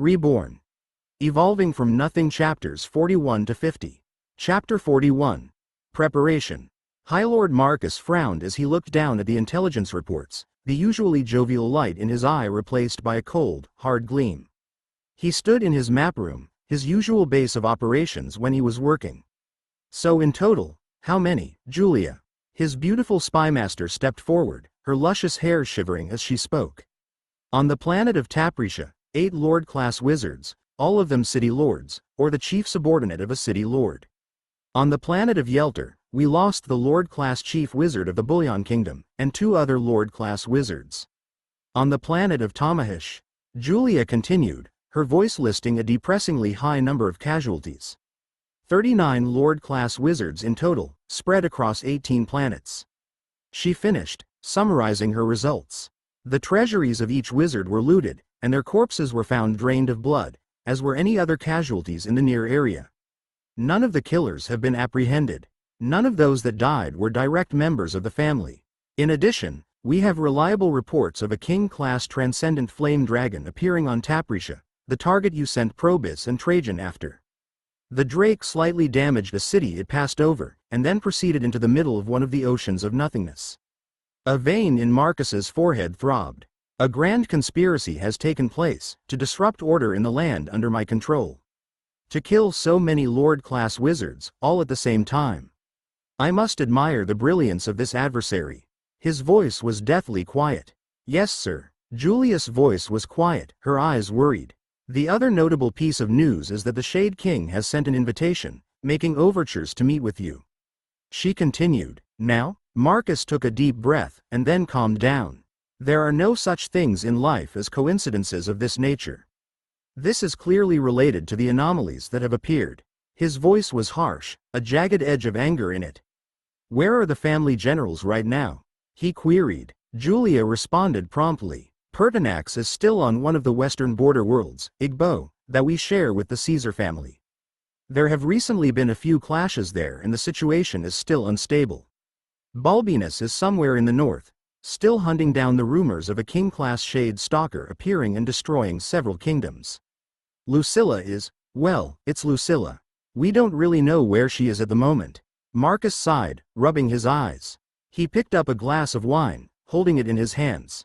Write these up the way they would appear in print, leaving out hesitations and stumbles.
Reborn. Evolving from Nothing Chapters 41 to 50. Chapter 41. Preparation. High Lord Marcus frowned as he looked down at the intelligence reports, the usually jovial light in his eye replaced by a cold, hard gleam. He stood in his map room, his usual base of operations when he was working. So in total, how many, Julia? His beautiful spymaster stepped forward, her luscious hair shivering as she spoke. On the planet of Tapricia, 8 Lord-class wizards, all of them city lords, or the chief subordinate of a city lord. On the planet of Yelter, we lost the Lord-class chief wizard of the Bullion Kingdom, and 2 other Lord-class wizards. On the planet of Tamahish, Julia continued, her voice listing a depressingly high number of casualties. 39 Lord-class wizards in total, spread across 18 planets. She finished, summarizing her results. The treasuries of each wizard were looted, and their corpses were found drained of blood, as were any other casualties in the near area. None of the killers have been apprehended. None of those that died were direct members of the family. In addition, we have reliable reports of a king-class transcendent flame dragon appearing on Tapricia, the target you sent Probus and Trajan after. The drake slightly damaged a city it passed over, and then proceeded into the middle of one of the oceans of nothingness. A vein in Marcus's forehead throbbed. A grand conspiracy has taken place, to disrupt order in the land under my control. To kill so many Lord-class wizards, all at the same time. I must admire the brilliance of this adversary. His voice was deathly quiet. Yes, sir. Julia's voice was quiet, her eyes worried. The other notable piece of news is that the Shade King has sent an invitation, making overtures to meet with you. She continued. Now? Marcus took a deep breath, and then calmed down. There are no such things in life as coincidences of this nature. This is clearly related to the anomalies that have appeared. His voice was harsh, a jagged edge of anger in it. Where are the family generals right now? He queried. Julia responded promptly. Pertinax is still on one of the western border worlds, Igbo, that we share with the Caesar family. There have recently been a few clashes there and the situation is still unstable. Balbinus is somewhere in the north, still hunting down the rumors of a king-class shade stalker appearing and destroying several kingdoms. Lucilla is, well, it's Lucilla. We don't really know where she is at the moment. Marcus sighed, rubbing his eyes. He picked up a glass of wine, holding it in his hands.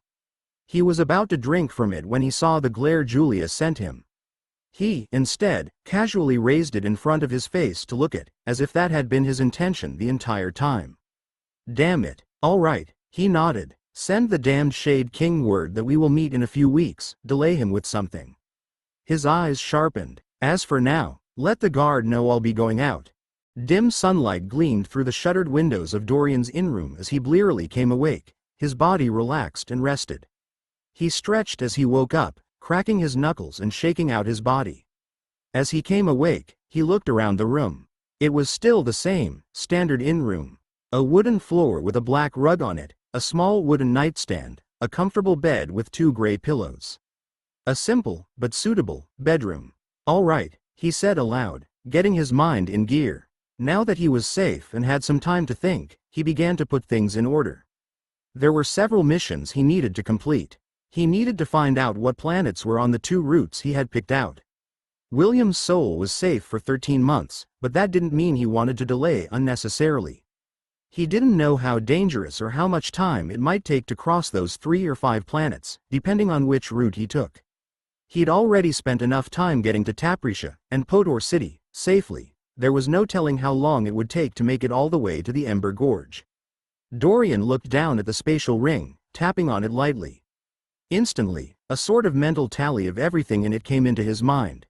He was about to drink from it when he saw the glare Julia sent him. He, instead, casually raised it in front of his face to look at, as if that had been his intention the entire time. Damn it. All right, he nodded. Send the damned Shade King word that we will meet in a few weeks, delay him with something. His eyes sharpened. As for now, let the guard know I'll be going out. Dim sunlight gleamed through the shuttered windows of Dorian's inn-room as he blearily came awake, his body relaxed and rested. He stretched as he woke up, cracking his knuckles and shaking out his body. As he came awake, he looked around the room. It was still the same, standard inn-room. A wooden floor with a black rug on it, a small wooden nightstand, a comfortable bed with 2 gray pillows. A simple, but suitable, bedroom. All right, he said aloud, getting his mind in gear. Now that he was safe and had some time to think, he began to put things in order. There were several missions he needed to complete. He needed to find out what planets were on the 2 routes he had picked out. William's soul was safe for 13 months, but that didn't mean he wanted to delay unnecessarily. He didn't know how dangerous or how much time it might take to cross those 3 or 5 planets, depending on which route he took. He'd already spent enough time getting to Tapricia and Podor City, safely. There was no telling how long it would take to make it all the way to the Ember Gorge. Dorian looked down at the spatial ring, tapping on it lightly. Instantly, a sort of mental tally of everything in it came into his mind.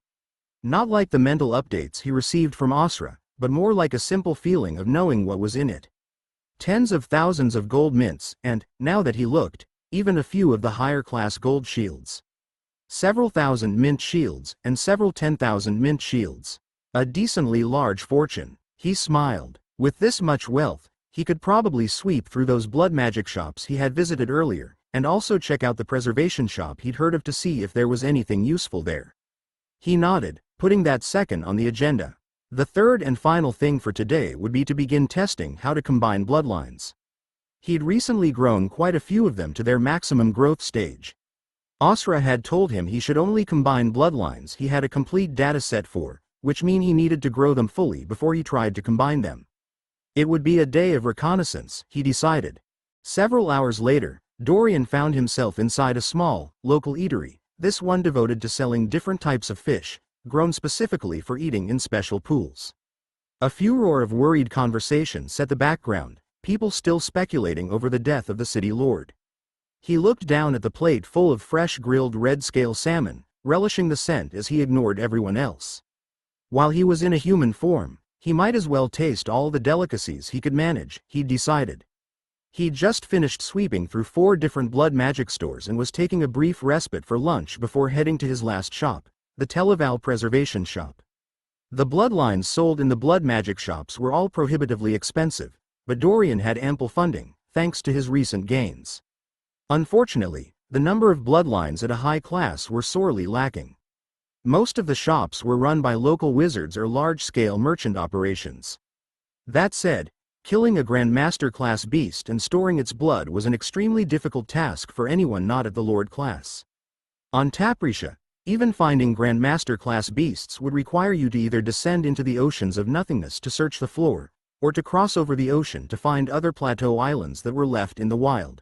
Not like the mental updates he received from Asra, but more like a simple feeling of knowing what was in it. Tens of thousands of gold mints, and, now that he looked, even a few of the higher-class gold shields. Several thousand mint shields, and several 10,000 mint shields. A decently large fortune. He smiled. With this much wealth, he could probably sweep through those blood magic shops he had visited earlier, and also check out the preservation shop he'd heard of to see if there was anything useful there. He nodded, putting that second on the agenda. The third and final thing for today would be to begin testing how to combine bloodlines. He'd recently grown quite a few of them to their maximum growth stage. Asra had told him he should only combine bloodlines he had a complete dataset for, which mean he needed to grow them fully before he tried to combine them. It would be a day of reconnaissance, he decided. Several hours later, Dorian found himself inside a small, local eatery, this one devoted to selling different types of fish, grown specifically for eating in special pools. A furor of worried conversation set the background, people still speculating over the death of the city lord. He looked down at the plate full of fresh grilled red-scale salmon, relishing the scent as he ignored everyone else. While he was in a human form, he might as well taste all the delicacies he could manage, he'd decided. He'd just finished sweeping through 4 different blood magic stores and was taking a brief respite for lunch before heading to his last shop, the Televal Preservation Shop. The bloodlines sold in the blood magic shops were all prohibitively expensive, but Dorian had ample funding, thanks to his recent gains. Unfortunately, the number of bloodlines at a high class were sorely lacking. Most of the shops were run by local wizards or large-scale merchant operations. That said, killing a Grandmaster class beast and storing its blood was an extremely difficult task for anyone not at the Lord class. On Taprisha, even finding Grandmaster class beasts would require you to either descend into the oceans of nothingness to search the floor, or to cross over the ocean to find other plateau islands that were left in the wild.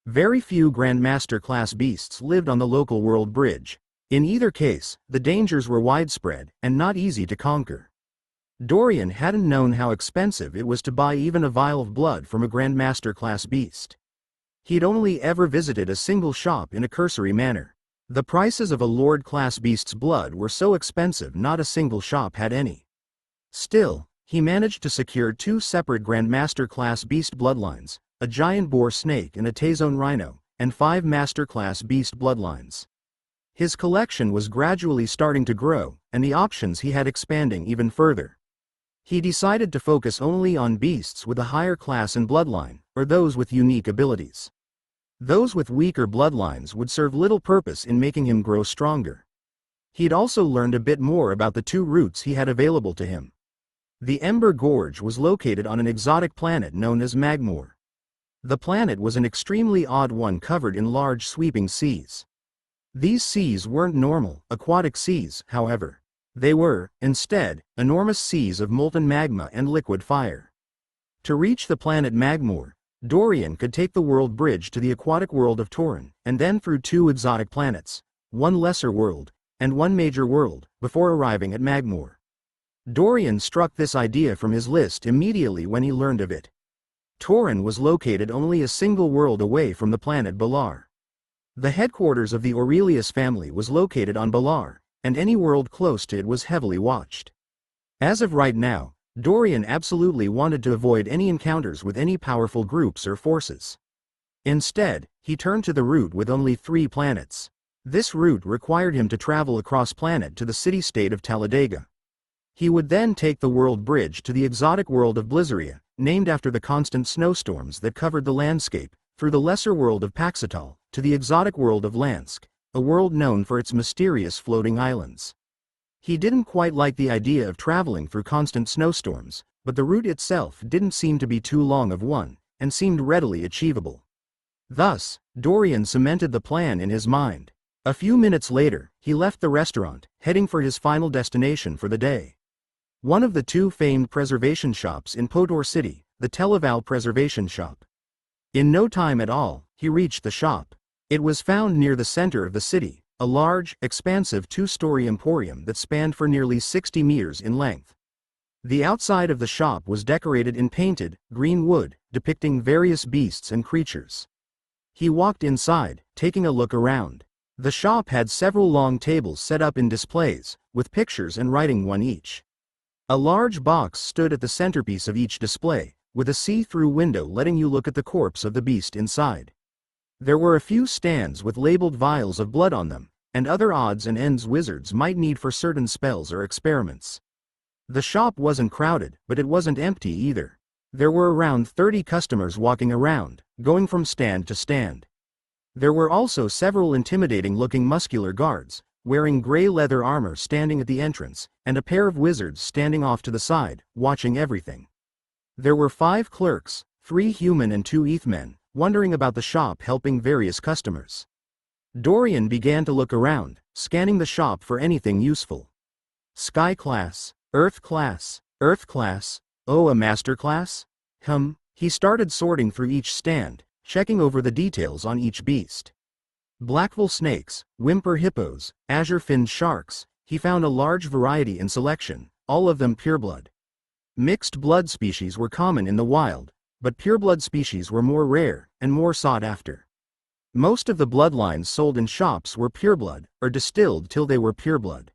Very few Grandmaster class beasts lived on the local world bridge. In either case, the dangers were widespread and not easy to conquer. Dorian hadn't known how expensive it was to buy even a vial of blood from a Grandmaster class beast. He'd only ever visited a single shop in a cursory manner. The prices of a Lord class beast's blood were so expensive not a single shop had any. Still, he managed to secure 2 separate Grandmaster class beast bloodlines, a giant boar snake and a Tazone rhino, and 5 Master class beast bloodlines. His collection was gradually starting to grow, and the options he had expanding even further. He decided to focus only on beasts with a higher class and bloodline, or those with unique abilities. Those with weaker bloodlines would serve little purpose in making him grow stronger. He'd also learned a bit more about the 2 routes he had available to him. The Ember Gorge was located on an exotic planet known as Magmor. The planet was an extremely odd one covered in large sweeping seas. These seas weren't normal, aquatic seas, however. They were, instead, enormous seas of molten magma and liquid fire. To reach the planet Magmor, Dorian could take the world bridge to the aquatic world of Torin, and then through 2 exotic planets, 1 lesser world, and 1 major world, before arriving at Magmor. Dorian struck this idea from his list immediately when he learned of it. Torin was located only a single world away from the planet Balar. The headquarters of the Aurelius family was located on Balar, and any world close to it was heavily watched. As of right now, Dorian absolutely wanted to avoid any encounters with any powerful groups or forces. Instead, he turned to the route with only 3 planets. This route required him to travel across planet to the city-state of Talladega. He would then take the world bridge to the exotic world of Blizzaria, named after the constant snowstorms that covered the landscape, through the lesser world of Paxatal, to the exotic world of Lansk, a world known for its mysterious floating islands. He didn't quite like the idea of traveling through constant snowstorms, but the route itself didn't seem to be too long of one, and seemed readily achievable. Thus, Dorian cemented the plan in his mind. A few minutes later, he left the restaurant, heading for his final destination for the day. One of the 2 famed preservation shops in Podor City, the Televal Preservation Shop. In no time at all, he reached the shop. It was found near the center of the city, a large, expansive 2-story emporium that spanned for nearly 60 meters in length. The outside of the shop was decorated in painted, green wood, depicting various beasts and creatures. He walked inside, taking a look around. The shop had several long tables set up in displays, with pictures and writing on each. A large box stood at the centerpiece of each display, with a see-through window letting you look at the corpse of the beast inside. There were a few stands with labeled vials of blood on them, and other odds and ends wizards might need for certain spells or experiments. The shop wasn't crowded, but it wasn't empty either. There were around 30 customers walking around, going from stand to stand. There were also several intimidating-looking muscular guards, wearing gray leather armor standing at the entrance, and a pair of wizards standing off to the side, watching everything. There were 5 clerks, 3 human and 2 eth men, wondering about the shop helping various customers. Dorian began to look around, scanning the shop for anything useful. Sky class, Earth class, Earth class, oh, a master class? He started sorting through each stand, checking over the details on each beast. Blackville snakes, whimper hippos, azure-finned sharks, he found a large variety in selection, all of them pureblood. Mixed blood species were common in the wild, but pureblood species were more rare and more sought after. Most of the bloodlines sold in shops were pureblood, or distilled till they were pureblood.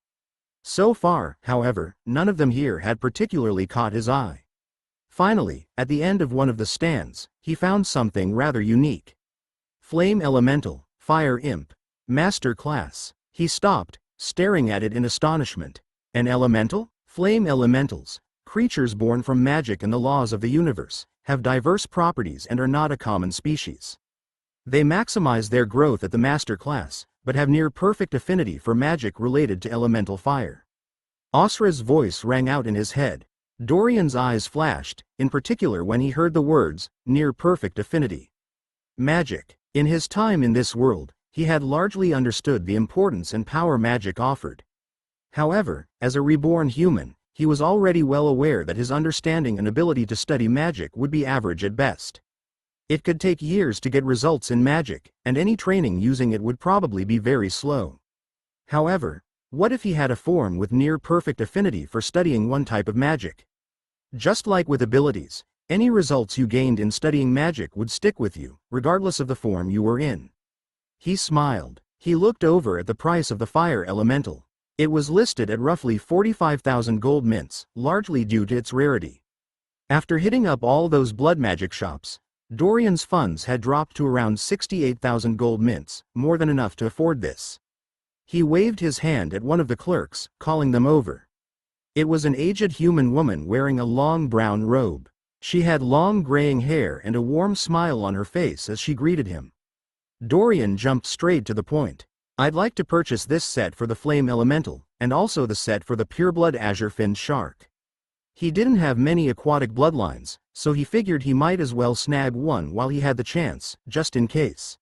So far, however, none of them here had particularly caught his eye. Finally, at the end of one of the stands, he found something rather unique. Flame Elemental, Fire Imp, Master Class. He stopped, staring at it in astonishment. An elemental? Flame elementals, creatures born from magic and the laws of the universe, have diverse properties and are not a common species. They maximize their growth at the Master Class, but have near-perfect affinity for magic related to elemental fire. Osra's voice rang out in his head. Dorian's eyes flashed, in particular when he heard the words, near-perfect affinity. Magic. In his time in this world, he had largely understood the importance and power magic offered. However, as a reborn human, he was already well aware that his understanding and ability to study magic would be average at best. It could take years to get results in magic, and any training using it would probably be very slow. However, what if he had a form with near-perfect affinity for studying one type of magic? Just like with abilities, any results you gained in studying magic would stick with you, regardless of the form you were in. He smiled. He looked over at the price of the fire elemental. It was listed at roughly 45,000 gold mints, largely due to its rarity. After hitting up all those blood magic shops, Dorian's funds had dropped to around 68,000 gold mints, more than enough to afford this. He waved his hand at one of the clerks, calling them over. It was an aged human woman wearing a long brown robe. She had long graying hair and a warm smile on her face as she greeted him. Dorian jumped straight to the point. I'd like to purchase this set for the Flame Elemental, and also the set for the pureblood azure-finned shark. He didn't have many aquatic bloodlines, so he figured he might as well snag one while he had the chance, just in case.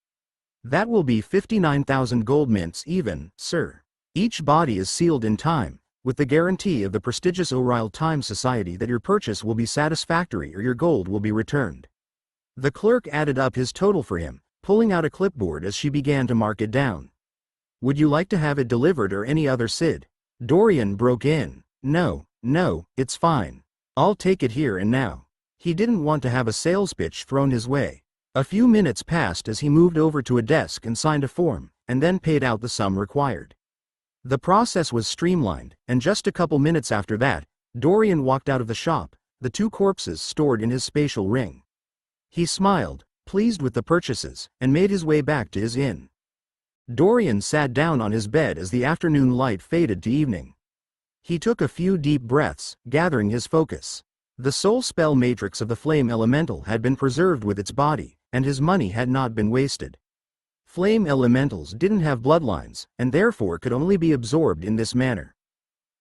That will be 59,000 gold mints even, sir. Each body is sealed in time, with the guarantee of the prestigious Orile Time Society that your purchase will be satisfactory or your gold will be returned. The clerk added up his total for him, pulling out a clipboard as she began to mark it down. Would you like to have it delivered or any other Sid? Dorian broke in. No, it's fine. I'll take it here and now. He didn't want to have a sales pitch thrown his way. A few minutes passed as he moved over to a desk and signed a form, and then paid out the sum required. The process was streamlined, and just a couple minutes after that, Dorian walked out of the shop, the two corpses stored in his spatial ring. He smiled, pleased with the purchases, and made his way back to his inn. Dorian sat down on his bed as the afternoon light faded to evening. He took a few deep breaths, gathering his focus. The soul spell matrix of the flame elemental had been preserved with its body, and his money had not been wasted. Flame elementals didn't have bloodlines, and therefore could only be absorbed in this manner.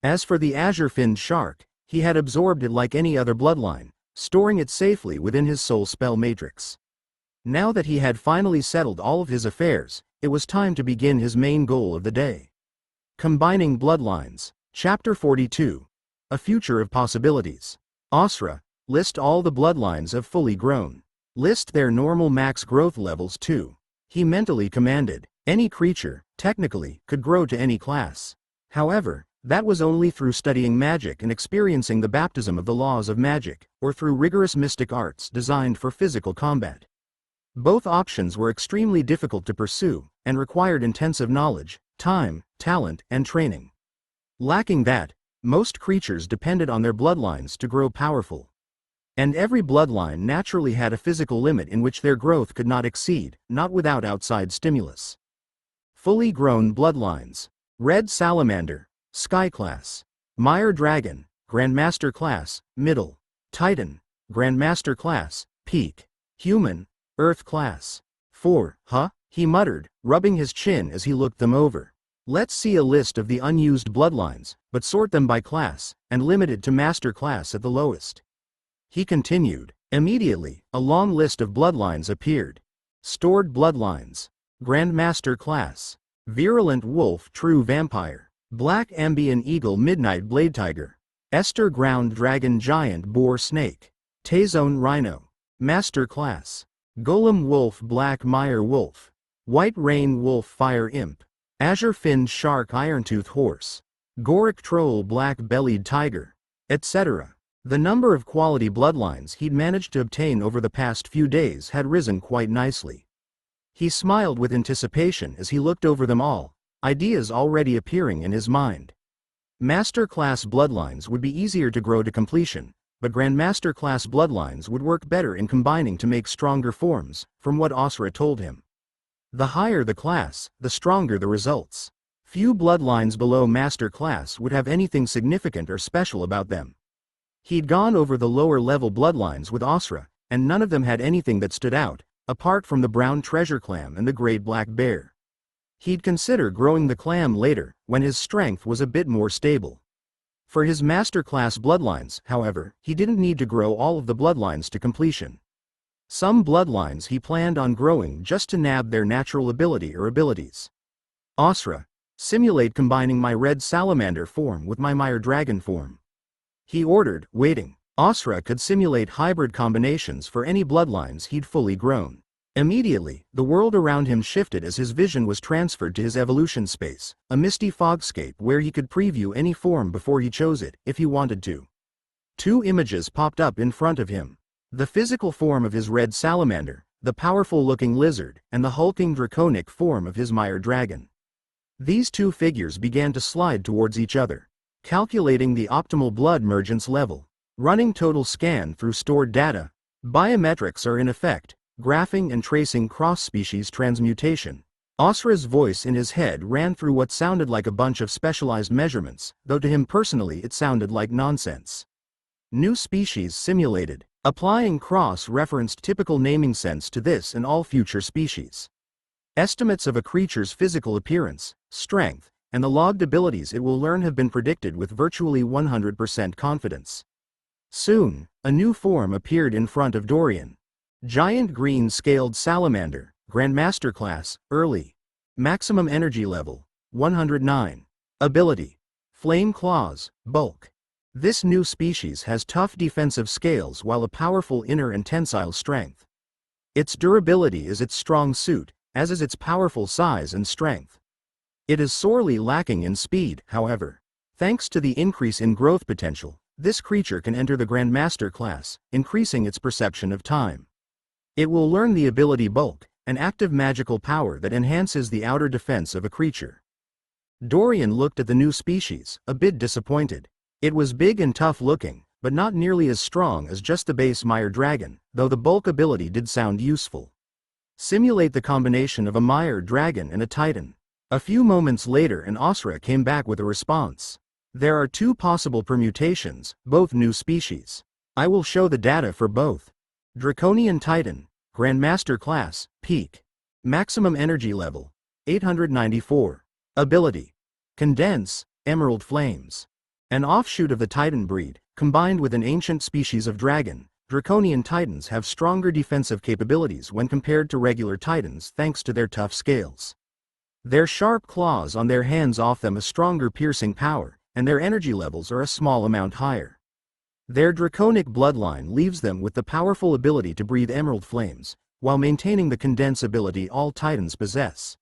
As for the azure-finned shark, he had absorbed it like any other bloodline, storing it safely within his soul spell matrix. Now that he had finally settled all of his affairs, it was time to begin his main goal of the day. Combining bloodlines. Chapter 42. A Future of Possibilities. Osra, list all the bloodlines of fully grown. List their normal max growth levels too. He mentally commanded. Any creature, technically, could grow to any class. However, that was only through studying magic and experiencing the baptism of the laws of magic, or through rigorous mystic arts designed for physical combat. Both options were extremely difficult to pursue, and required intensive knowledge, time, talent, and training. Lacking that, most creatures depended on their bloodlines to grow powerful. And every bloodline naturally had a physical limit in which their growth could not exceed, not without outside stimulus. Fully grown bloodlines. Red Salamander, Sky Class. Mire Dragon, Grandmaster Class, Middle. Titan, Grandmaster Class, Peak. Human, Earth Class. 4, he muttered, rubbing his chin as he looked them over. Let's see a list of the unused bloodlines, but sort them by class, and limited to Master Class at the lowest. He continued. Immediately, a long list of bloodlines appeared. Stored bloodlines. Grandmaster Class. Virulent Wolf True Vampire. Black Ambient Eagle Midnight Blade Tiger. Esther Ground Dragon Giant Boar Snake. Tazone Rhino. Master Class. Golem Wolf Black Mire Wolf. White Rain Wolf Fire Imp. Azure Finned Shark Irontooth Horse. Goric Troll Black Bellied Tiger. Etc. The number of quality bloodlines he'd managed to obtain over the past few days had risen quite nicely. He smiled with anticipation as he looked over them all, ideas already appearing in his mind. Master Class bloodlines would be easier to grow to completion, but Grandmaster Class bloodlines would work better in combining to make stronger forms, from what Asra told him. The higher the class, the stronger the results. Few bloodlines below Master Class would have anything significant or special about them. He'd gone over the lower level bloodlines with Asra, and none of them had anything that stood out, apart from the brown treasure clam and the great black bear. He'd consider growing the clam later, when his strength was a bit more stable. For his Master Class bloodlines, however, he didn't need to grow all of the bloodlines to completion. Some bloodlines he planned on growing just to nab their natural ability or abilities. Asra, simulate combining my red salamander form with my mire dragon form. He ordered, waiting. Asra could simulate hybrid combinations for any bloodlines he'd fully grown. Immediately, the world around him shifted as his vision was transferred to his evolution space, a misty fogscape where he could preview any form before he chose it, if he wanted to. Two images popped up in front of him. The physical form of his red salamander, the powerful-looking lizard, and the hulking draconic form of his mire dragon. These two figures began to slide towards each other. Calculating the optimal blood mergence level. Running total scan through stored data. Biometrics are in effect. Graphing and tracing cross-species transmutation. Asra's voice in his head ran through what sounded like a bunch of specialized measurements, though to him personally it sounded like nonsense. New species simulated. Applying cross-referenced typical naming sense to this and all future species. Estimates of a creature's physical appearance, strength, and the logged abilities it will learn have been predicted with virtually 100% confidence. Soon, a new form appeared in front of Dorian. Giant green scaled salamander, Grandmaster Class, early. Maximum energy level, 109. Ability. Flame Claws, bulk. This new species has tough defensive scales while a powerful inner and tensile strength. Its durability is its strong suit, as is its powerful size and strength. It is sorely lacking in speed, however. Thanks to the increase in growth potential, this creature can enter the Grandmaster Class, increasing its perception of time. It will learn the ability Bulk, an active magical power that enhances the outer defense of a creature. Dorian looked at the new species, a bit disappointed. It was big and tough looking, but not nearly as strong as just the base mire dragon, though the bulk ability did sound useful. Simulate the combination of a mire dragon and a titan. A few moments later and Asra came back with a response. There are two possible permutations, both new species. I will show the data for both. Draconian Titan, Grandmaster Class, Peak. Maximum energy level, 894. Ability. Condense, Emerald Flames. An offshoot of the Titan breed, combined with an ancient species of dragon, Draconian Titans have stronger defensive capabilities when compared to regular Titans thanks to their tough scales. Their sharp claws on their hands offer them a stronger piercing power, and their energy levels are a small amount higher. Their draconic bloodline leaves them with the powerful ability to breathe emerald flames, while maintaining the condense ability all Titans possess.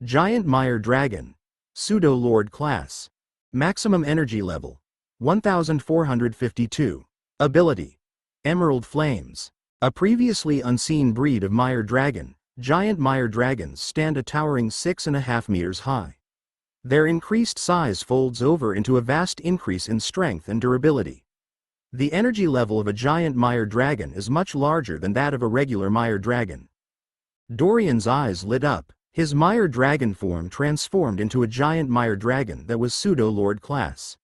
Giant Mire Dragon. Pseudo-Lord Class. Maximum energy level, 1452. Ability. Emerald Flames. A previously unseen breed of mire dragon, giant mire dragons stand a towering 6.5 meters high. Their increased size folds over into a vast increase in strength and durability. The energy level of a giant mire dragon is much larger than that of a regular mire dragon. Dorian's eyes lit up. His mire dragon form transformed into a giant mire dragon that was pseudo-lord class.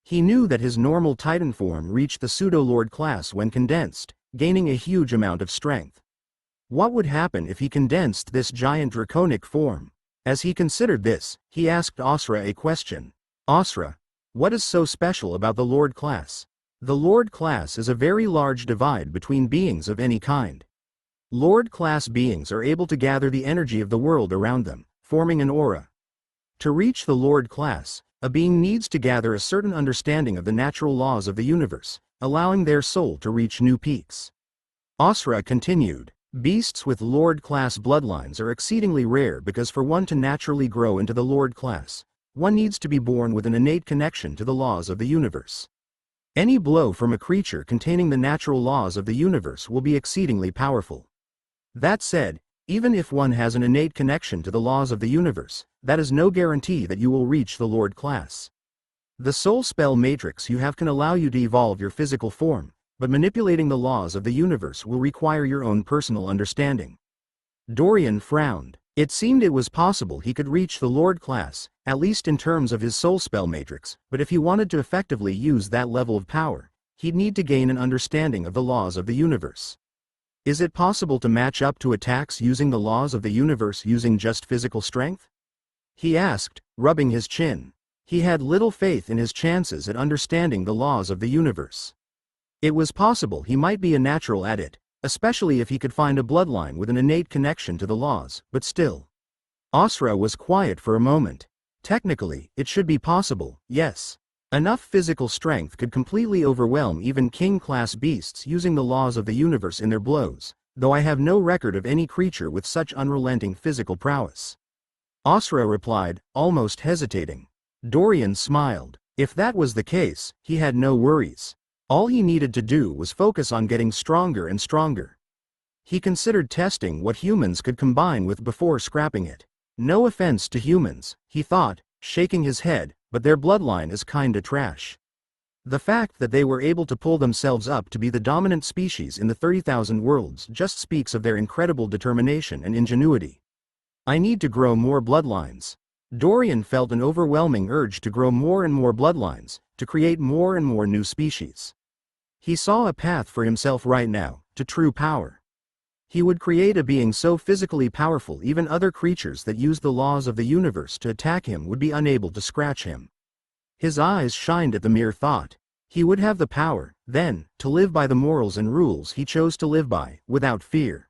He knew that his normal titan form reached the pseudo-lord class when condensed, gaining a huge amount of strength. What would happen if he condensed this giant draconic form? As he considered this, he asked Asra a question. Asra, what is so special about the lord class? The lord class is a very large divide between beings of any kind. Lord-class beings are able to gather the energy of the world around them, forming an aura. To reach the Lord class, a being needs to gather a certain understanding of the natural laws of the universe, allowing their soul to reach new peaks. Asra continued, beasts with Lord-class bloodlines are exceedingly rare because for one to naturally grow into the Lord class, one needs to be born with an innate connection to the laws of the universe. Any blow from a creature containing the natural laws of the universe will be exceedingly powerful. That said, even if one has an innate connection to the laws of the universe, that is no guarantee that you will reach the Lord class. The soul spell matrix you have can allow you to evolve your physical form, but manipulating the laws of the universe will require your own personal understanding. Dorian frowned. It seemed it was possible he could reach the Lord class, at least in terms of his soul spell matrix, but if he wanted to effectively use that level of power, he'd need to gain an understanding of the laws of the universe. Is it possible to match up to attacks using the laws of the universe using just physical strength? He asked, rubbing his chin. He had little faith in his chances at understanding the laws of the universe. It was possible he might be a natural at it, especially if he could find a bloodline with an innate connection to the laws, but still. Asra was quiet for a moment. Technically, it should be possible, yes. Enough physical strength could completely overwhelm even king-class beasts using the laws of the universe in their blows, though I have no record of any creature with such unrelenting physical prowess. Asra replied, almost hesitating. Dorian smiled. If that was the case, he had no worries. All he needed to do was focus on getting stronger and stronger. He considered testing what humans could combine with before scrapping it. No offense to humans, he thought, shaking his head, but their bloodline is kinda trash. The fact that they were able to pull themselves up to be the dominant species in the 30,000 worlds just speaks of their incredible determination and ingenuity. I need to grow more bloodlines. Dorian felt an overwhelming urge to grow more and more bloodlines, to create more and more new species. He saw a path for himself right now, to true power. He would create a being so physically powerful even other creatures that used the laws of the universe to attack him would be unable to scratch him. His eyes shined at the mere thought. He would have the power, then, to live by the morals and rules he chose to live by, without fear.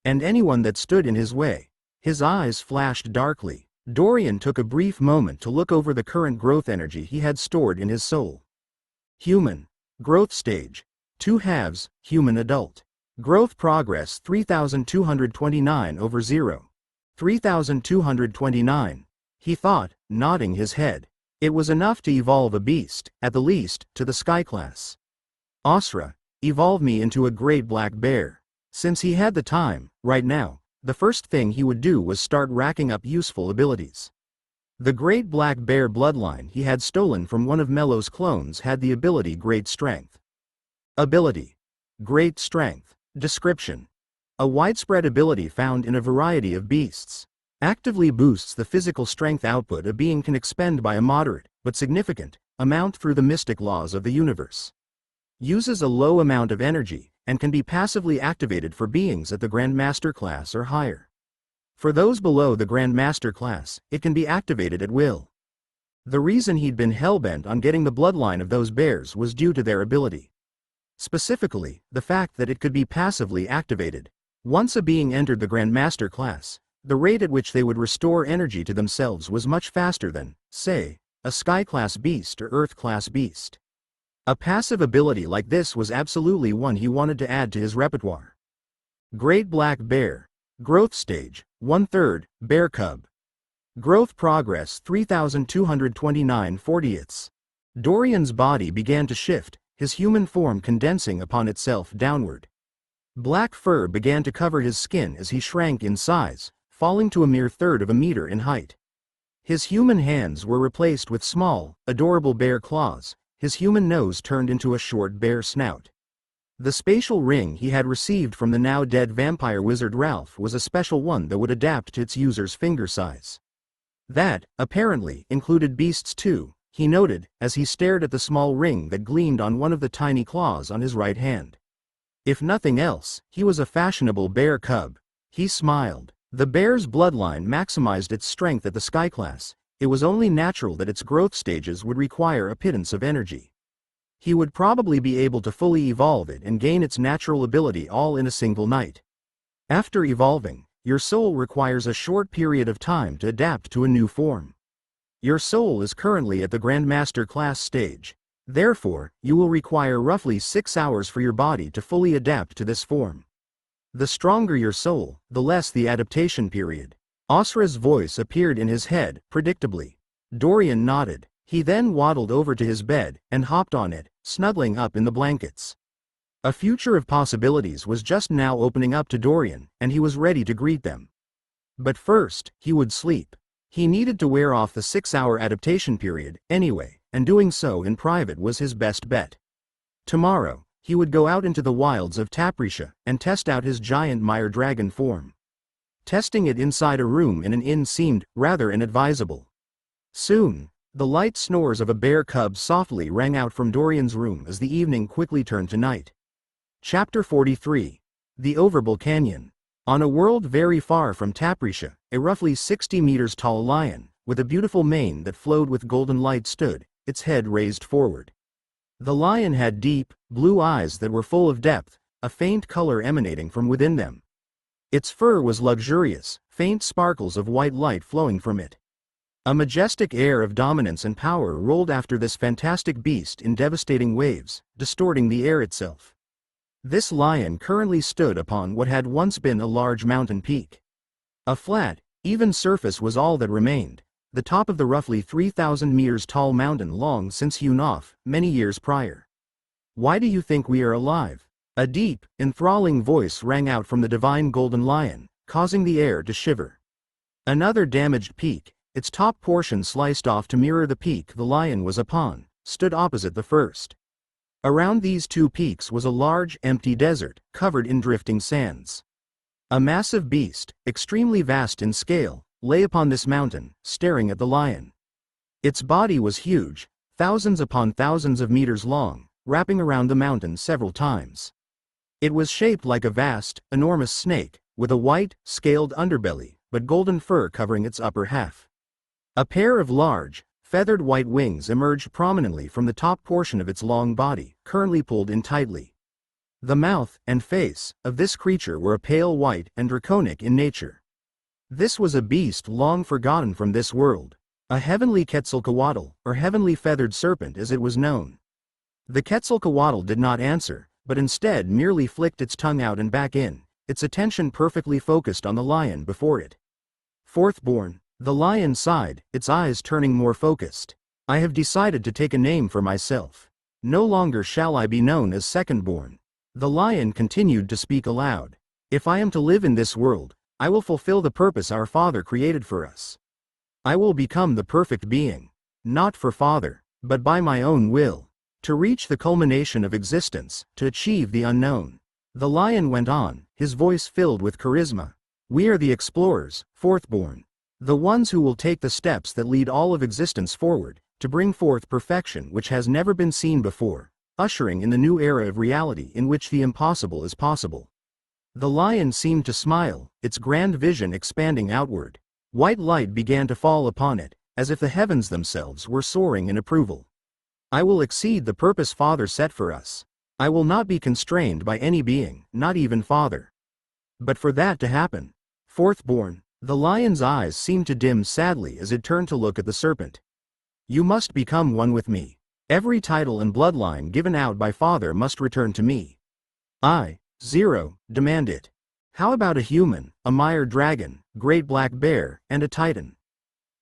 And anyone that stood in his way. His eyes flashed darkly. Dorian took a brief moment to look over the current growth energy he had stored in his soul. Human. Growth stage. 2 halves, human adult. Growth progress 3229 over 0. 3229. He thought, nodding his head. It was enough to evolve a beast, at the least, to the sky class. Asra, evolve me into a great black bear. Since he had the time, right now, the first thing he would do was start racking up useful abilities. The great black bear bloodline he had stolen from one of Mello's clones had the ability Great Strength. Ability. Great Strength. Description. A widespread ability found in a variety of beasts. Actively boosts the physical strength output a being can expend by a moderate, but significant, amount through the mystic laws of the universe. Uses a low amount of energy, and can be passively activated for beings at the Grandmaster class or higher. For those below the Grandmaster class, it can be activated at will. The reason he'd been hellbent on getting the bloodline of those bears was due to their ability. Specifically, the fact that it could be passively activated. Once a being entered the Grandmaster class, the rate at which they would restore energy to themselves was much faster than, say, a Sky-class beast or Earth-class beast. A passive ability like this was absolutely one he wanted to add to his repertoire. Great Black Bear. Growth stage, 1/3, Bear Cub. Growth progress 3229/40. Dorian's body began to shift, his human form condensing upon itself downward. Black fur began to cover his skin as he shrank in size, falling to a mere 1/3 of a meter in height. His human hands were replaced with small, adorable bear claws, his human nose turned into a short bear snout. The spatial ring he had received from the now-dead vampire wizard Ralph was a special one that would adapt to its user's finger size. That, apparently, included beasts too, he noted, as he stared at the small ring that gleamed on one of the tiny claws on his right hand. If nothing else, he was a fashionable bear cub. He smiled. The bear's bloodline maximized its strength at the Sky class. It was only natural that its growth stages would require a pittance of energy. He would probably be able to fully evolve it and gain its natural ability all in a single night. After evolving, your soul requires a short period of time to adapt to a new form. Your soul is currently at the Grandmaster class stage. Therefore, you will require roughly 6 hours for your body to fully adapt to this form. The stronger your soul, the less the adaptation period. Asra's voice appeared in his head, predictably. Dorian nodded. He then waddled over to his bed and hopped on it, snuggling up in the blankets. A future of possibilities was just now opening up to Dorian, and he was ready to greet them. But first, he would sleep. He needed to wear off the 6-hour adaptation period, anyway, and doing so in private was his best bet. Tomorrow, he would go out into the wilds of Taprisha and test out his giant mire dragon form. Testing it inside a room in an inn seemed rather inadvisable. Soon, the light snores of a bear cub softly rang out from Dorian's room as the evening quickly turned to night. Chapter 43. The Overbull Canyon. On a world very far from Taprisha, a roughly 60 meters tall lion, with a beautiful mane that flowed with golden light stood, its head raised forward. The lion had deep, blue eyes that were full of depth, a faint color emanating from within them. Its fur was luxurious, faint sparkles of white light flowing from it. A majestic air of dominance and power rolled after this fantastic beast in devastating waves, distorting the air itself. This lion currently stood upon what had once been a large mountain peak. A flat, even surface was all that remained, the top of the roughly 3,000 meters tall mountain long since hewn off, many years prior. "Why do you think we are alive?" A deep, enthralling voice rang out from the divine golden lion, causing the air to shiver. Another damaged peak, its top portion sliced off to mirror the peak the lion was upon, stood opposite the first. Around these two peaks was a large, empty desert, covered in drifting sands. A massive beast, extremely vast in scale, lay upon this mountain, staring at the lion. Its body was huge, thousands upon thousands of meters long, wrapping around the mountain several times. It was shaped like a vast, enormous snake, with a white, scaled underbelly, but golden fur covering its upper half. A pair of large, feathered white wings emerged prominently from the top portion of its long body, currently pulled in tightly. The mouth and face of this creature were a pale white and draconic in nature. This was a beast long forgotten from this world, a heavenly Quetzalcoatl, or heavenly feathered serpent as it was known. The Quetzalcoatl did not answer, but instead merely flicked its tongue out and back in, its attention perfectly focused on the lion before it. "Fourthborn," the lion sighed, its eyes turning more focused. "I have decided to take a name for myself. No longer shall I be known as Secondborn." The lion continued to speak aloud. "If I am to live in this world, I will fulfill the purpose our Father created for us. I will become the perfect being, not for Father, but by my own will, to reach the culmination of existence, to achieve the unknown." The lion went on, his voice filled with charisma. "We are the explorers, Fourthborn. The ones who will take the steps that lead all of existence forward, to bring forth perfection which has never been seen before, ushering in the new era of reality in which the impossible is possible." The lion seemed to smile, its grand vision expanding outward. White light began to fall upon it, as if the heavens themselves were soaring in approval. "I will exceed the purpose Father set for us. I will not be constrained by any being, not even Father. But for that to happen, Fourthborn," the lion's eyes seemed to dim sadly as it turned to look at the serpent. "You must become one with me. Every title and bloodline given out by Father must return to me. I, Zero, demand it. How about a human, a mire dragon, great black bear, and a titan?"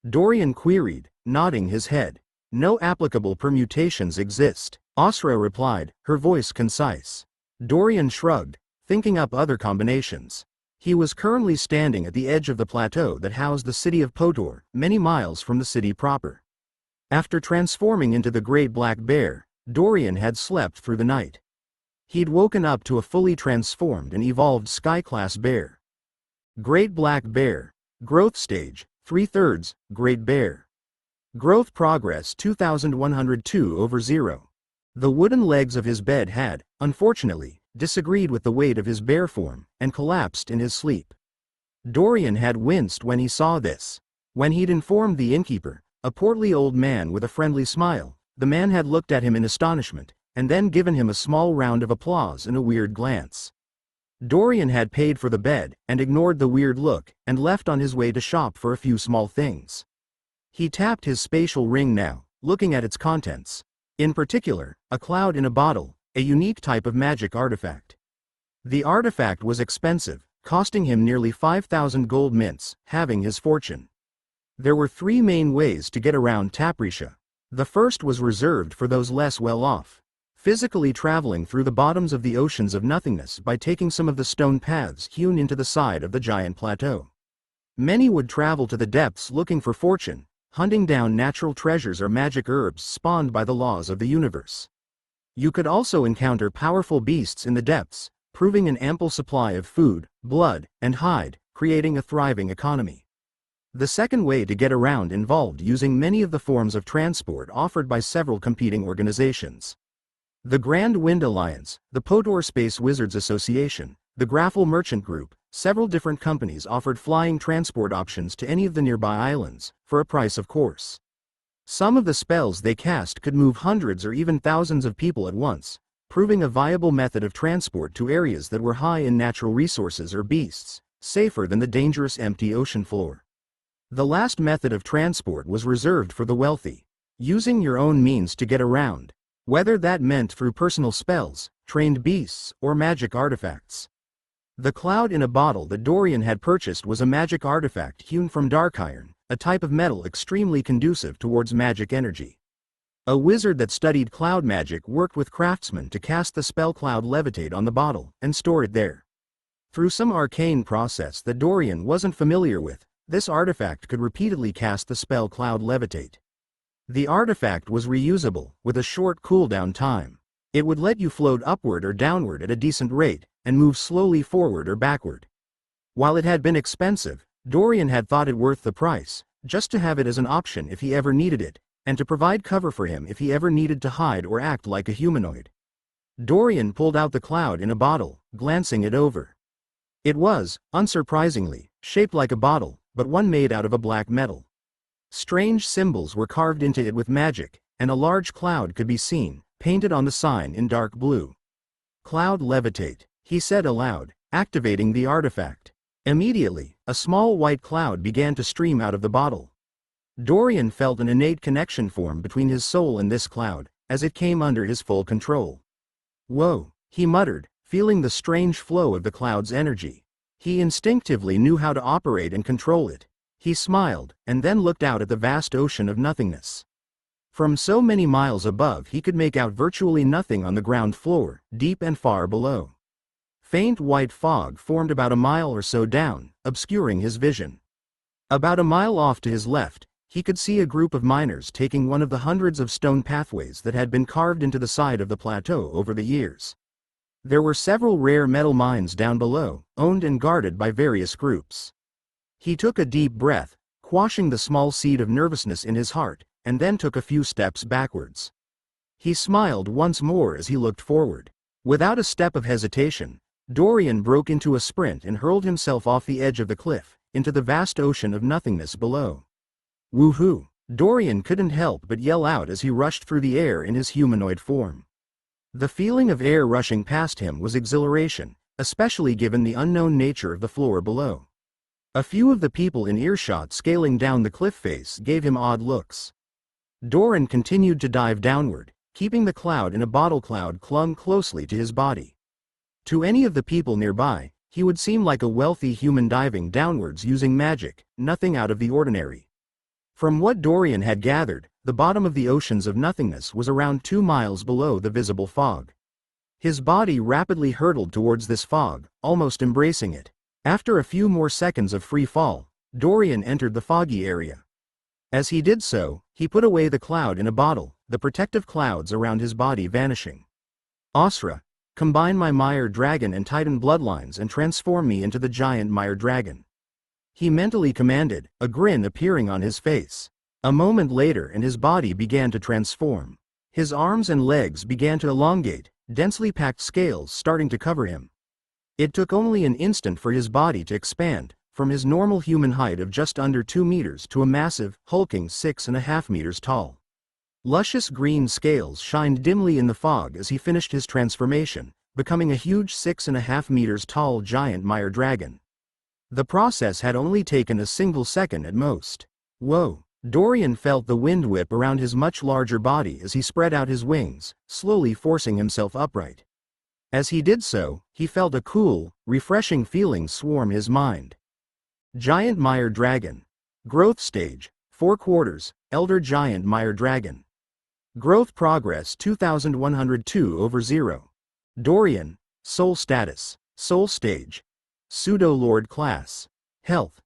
Dorian queried, nodding his head. "No applicable permutations exist," Asra replied, her voice concise. Dorian shrugged, thinking up other combinations. He was currently standing at the edge of the plateau that housed the city of Potor, many miles from the city proper. After transforming into the great black bear, Dorian had slept through the night. He'd woken up to a fully transformed and evolved sky-class bear. Great black bear. Growth stage, 3/3, great bear. Growth progress 2102/0. The wooden legs of his bed had, unfortunately, disagreed with the weight of his bear form, and collapsed in his sleep. Dorian had winced when he saw this. When he'd informed the innkeeper, a portly old man with a friendly smile, the man had looked at him in astonishment, and then given him a small round of applause and a weird glance. Dorian had paid for the bed, and ignored the weird look, and left on his way to shop for a few small things. He tapped his spatial ring now, looking at its contents. In particular, a cloud in a bottle, a unique type of magic artifact. The artifact was expensive, costing him nearly 5,000 gold mints, halving his fortune. There were three main ways to get around Taprisha. The first was reserved for those less well off. Physically traveling through the bottoms of the oceans of nothingness by taking some of the stone paths hewn into the side of the giant plateau. Many would travel to the depths looking for fortune, hunting down natural treasures or magic herbs spawned by the laws of the universe. You could also encounter powerful beasts in the depths, proving an ample supply of food, blood, and hide, creating a thriving economy. The second way to get around involved using many of the forms of transport offered by several competing organizations. The Grand Wind Alliance, the Podor Space Wizards Association, the Graffle Merchant Group, several different companies offered flying transport options to any of the nearby islands, for a price of course. Some of the spells they cast could move hundreds or even thousands of people at once, proving a viable method of transport to areas that were high in natural resources or beasts, safer than the dangerous empty ocean floor. The last method of transport was reserved for the wealthy, using your own means to get around, whether that meant through personal spells, trained beasts, or magic artifacts. The cloud in a bottle that Dorian had purchased was a magic artifact hewn from dark iron, a type of metal extremely conducive towards magic energy. A wizard that studied cloud magic worked with craftsmen to cast the spell Cloud Levitate on the bottle, and store it there. Through some arcane process that Dorian wasn't familiar with, this artifact could repeatedly cast the spell Cloud Levitate. The artifact was reusable, with a short cooldown time. It would let you float upward or downward at a decent rate, and move slowly forward or backward. While it had been expensive, Dorian had thought it worth the price, just to have it as an option if he ever needed it, and to provide cover for him if he ever needed to hide or act like a humanoid. Dorian pulled out the cloud in a bottle, glancing it over. It was, unsurprisingly, shaped like a bottle, but one made out of a black metal. Strange symbols were carved into it with magic, and a large cloud could be seen, painted on the sign in dark blue. "Cloud Levitate," he said aloud, activating the artifact. Immediately, a small white cloud began to stream out of the bottle. Dorian felt an innate connection form between his soul and this cloud, as it came under his full control. "Whoa," he muttered, feeling the strange flow of the cloud's energy. He instinctively knew how to operate and control it. He smiled, and then looked out at the vast ocean of nothingness. From so many miles above he could make out virtually nothing on the ground floor, deep and far below. Faint white fog formed about a mile or so down, obscuring his vision. About a mile off to his left, he could see a group of miners taking one of the hundreds of stone pathways that had been carved into the side of the plateau over the years. There were several rare metal mines down below, owned and guarded by various groups. He took a deep breath, quashing the small seed of nervousness in his heart, and then took a few steps backwards. He smiled once more as he looked forward. Without a step of hesitation, Dorian broke into a sprint and hurled himself off the edge of the cliff, into the vast ocean of nothingness below. "Woohoo!" Dorian couldn't help but yell out as he rushed through the air in his humanoid form. The feeling of air rushing past him was exhilaration, especially given the unknown nature of the floor below. A few of the people in earshot scaling down the cliff face gave him odd looks. Dorian continued to dive downward, keeping the cloud in a bottle. Cloud clung closely to his body. To any of the people nearby, he would seem like a wealthy human diving downwards using magic, nothing out of the ordinary. From what Dorian had gathered, the bottom of the oceans of nothingness was around 2 miles below the visible fog. His body rapidly hurtled towards this fog, almost embracing it. After a few more seconds of free fall, Dorian entered the foggy area. As he did so, he put away the cloud in a bottle, the protective clouds around his body vanishing. "Asra, combine my Mire Dragon and Titan bloodlines and transform me into the giant Mire Dragon," he mentally commanded, a grin appearing on his face. A moment later and his body began to transform. His arms and legs began to elongate, densely packed scales starting to cover him. It took only an instant for his body to expand, from his normal human height of just under 2 meters to a massive, hulking 6.5 meters tall. Luscious green scales shined dimly in the fog as he finished his transformation, becoming a huge 6.5 meters tall giant mire dragon. The process had only taken a single second at most. Whoa! Dorian felt the wind whip around his much larger body as he spread out his wings, slowly forcing himself upright. As he did so, he felt a cool, refreshing feeling swarm his mind. Giant Mire Dragon. Growth Stage, 4 quarters, Elder Giant Mire Dragon. Growth Progress 2102/0. Dorian, Soul Status, Soul Stage. Pseudo-Lord Class. Health.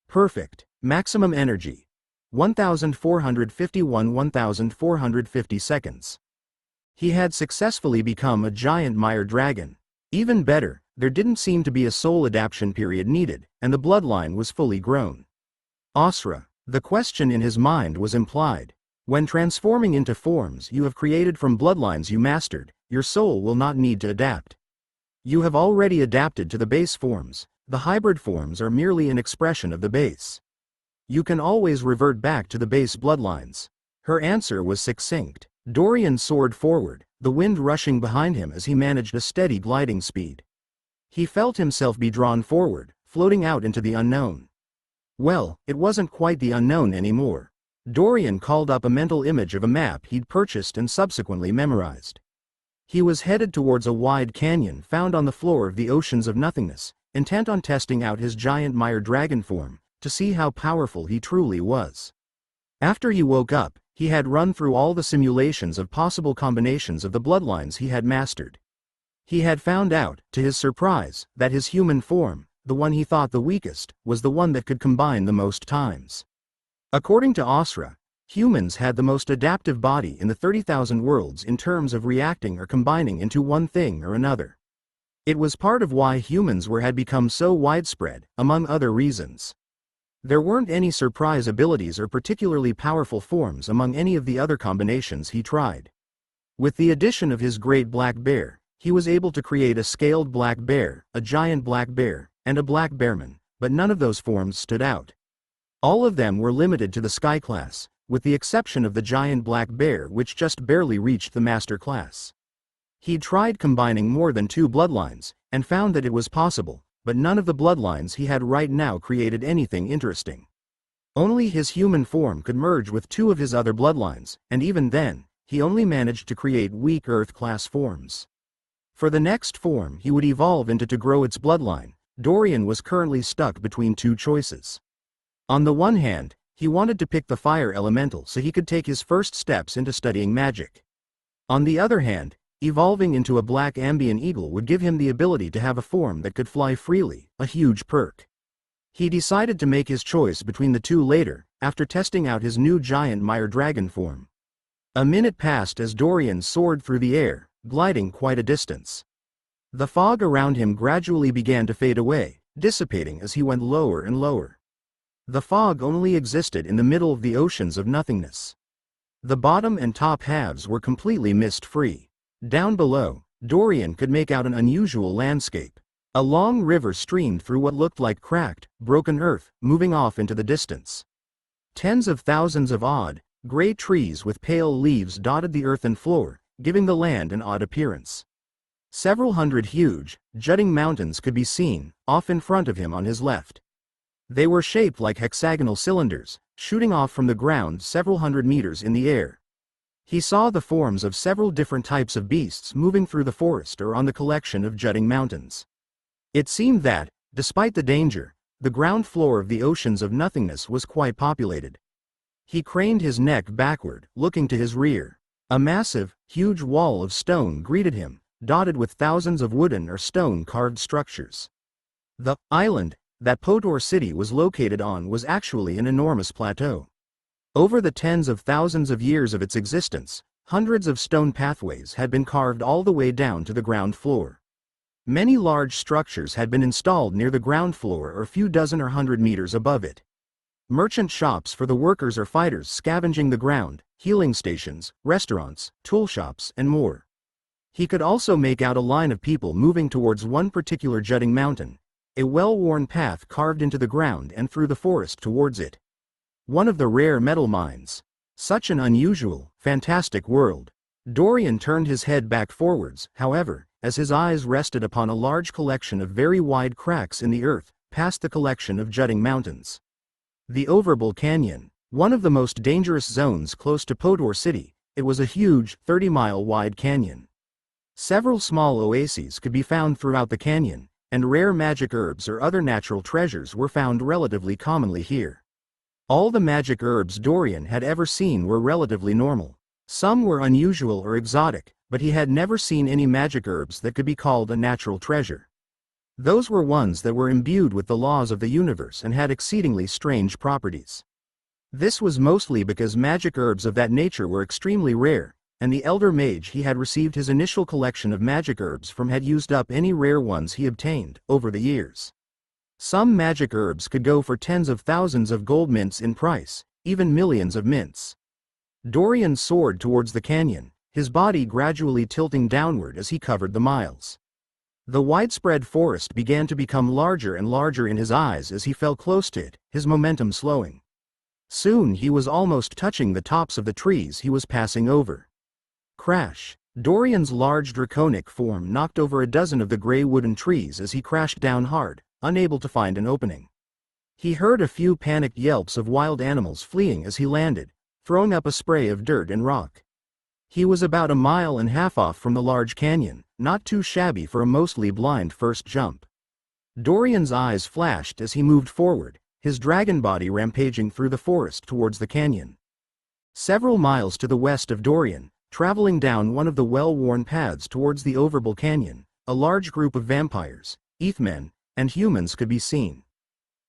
Perfect. Maximum Energy. 1450 seconds. He had successfully become a giant mire dragon. Even better, there didn't seem to be a soul adaptation period needed, and the bloodline was fully grown. Asra. The question in his mind was implied. When transforming into forms you have created from bloodlines you mastered, your soul will not need to adapt. You have already adapted to the base forms. The hybrid forms are merely an expression of the base. You can always revert back to the base bloodlines. Her answer was succinct. Dorian soared forward, the wind rushing behind him as he managed a steady gliding speed. He felt himself be drawn forward, floating out into the unknown. Well, it wasn't quite the unknown anymore. Dorian called up a mental image of a map he'd purchased and subsequently memorized. He was headed towards a wide canyon found on the floor of the oceans of nothingness, intent on testing out his giant mire dragon form, to see how powerful he truly was. After he woke up, he had run through all the simulations of possible combinations of the bloodlines he had mastered. He had found out, to his surprise, that his human form, the one he thought the weakest, was the one that could combine the most times. According to Asra, humans had the most adaptive body in the 30,000 worlds in terms of reacting or combining into one thing or another. It was part of why humans had become so widespread, among other reasons. There weren't any surprise abilities or particularly powerful forms among any of the other combinations he tried. With the addition of his great black bear, he was able to create a scaled black bear, a giant black bear, and a black bearman, but none of those forms stood out. All of them were limited to the sky class, with the exception of the giant black bear which just barely reached the master class. He'd tried combining more than 2 bloodlines, and found that it was possible, but none of the bloodlines he had right now created anything interesting. Only his human form could merge with 2 of his other bloodlines, and even then, he only managed to create weak Earth-class forms. For the next form he would evolve into to grow its bloodline, Dorian was currently stuck between 2 choices. On the one hand, he wanted to pick the fire elemental so he could take his first steps into studying magic. On the other hand, evolving into a black Ambian eagle would give him the ability to have a form that could fly freely, a huge perk. He decided to make his choice between the 2 later, after testing out his new giant mire dragon form. A minute passed as Dorian soared through the air, gliding quite a distance. The fog around him gradually began to fade away, dissipating as he went lower and lower. The fog only existed in the middle of the oceans of nothingness. The bottom and top halves were completely mist-free. Down below, Dorian could make out an unusual landscape. A long river streamed through what looked like cracked, broken earth, moving off into the distance. Tens of thousands of odd, gray trees with pale leaves dotted the earthen floor, giving the land an odd appearance. Several hundred huge, jutting mountains could be seen, off in front of him on his left. They were shaped like hexagonal cylinders, shooting off from the ground several hundred meters in the air. He saw the forms of several different types of beasts moving through the forest or on the collection of jutting mountains. It seemed that, despite the danger, the ground floor of the oceans of nothingness was quite populated. He craned his neck backward, looking to his rear. A massive, huge wall of stone greeted him, dotted with thousands of wooden or stone-carved structures. The island that Potor City was located on was actually an enormous plateau. Over the tens of thousands of years of its existence, hundreds of stone pathways had been carved all the way down to the ground floor. Many large structures had been installed near the ground floor or a few dozen or 100 meters above it. Merchant shops for the workers or fighters scavenging the ground, healing stations, restaurants, tool shops, and more. He could also make out a line of people moving towards one particular jutting mountain, a well-worn path carved into the ground and through the forest towards it. One of the rare metal mines. Such an unusual, fantastic world. Dorian turned his head back forwards, however, as his eyes rested upon a large collection of very wide cracks in the earth, past the collection of jutting mountains. The Overbull Canyon, one of the most dangerous zones close to Podor City, it was a huge, 30-mile-wide canyon. Several small oases could be found throughout the canyon, and rare magic herbs or other natural treasures were found relatively commonly here. All the magic herbs Dorian had ever seen were relatively normal. Some were unusual or exotic, but he had never seen any magic herbs that could be called a natural treasure. Those were ones that were imbued with the laws of the universe and had exceedingly strange properties. This was mostly because magic herbs of that nature were extremely rare, and the elder mage he had received his initial collection of magic herbs from had used up any rare ones he obtained over the years. Some magic herbs could go for tens of thousands of gold mints in price, even millions of mints. Dorian soared towards the canyon, his body gradually tilting downward as he covered the miles. The widespread forest began to become larger and larger in his eyes as he fell close to it, his momentum slowing. Soon he was almost touching the tops of the trees he was passing over. Crash! Dorian's large draconic form knocked over a dozen of the gray wooden trees as he crashed down hard, unable to find an opening. He heard a few panicked yelps of wild animals fleeing as he landed, throwing up a spray of dirt and rock. He was about a mile and a half off from the large canyon, not too shabby for a mostly blind first jump. Dorian's eyes flashed as he moved forward, his dragon body rampaging through the forest towards the canyon. Several miles to the west of Dorian, traveling down one of the well-worn paths towards the Overbull Canyon, a large group of vampires, ethmen, and humans could be seen.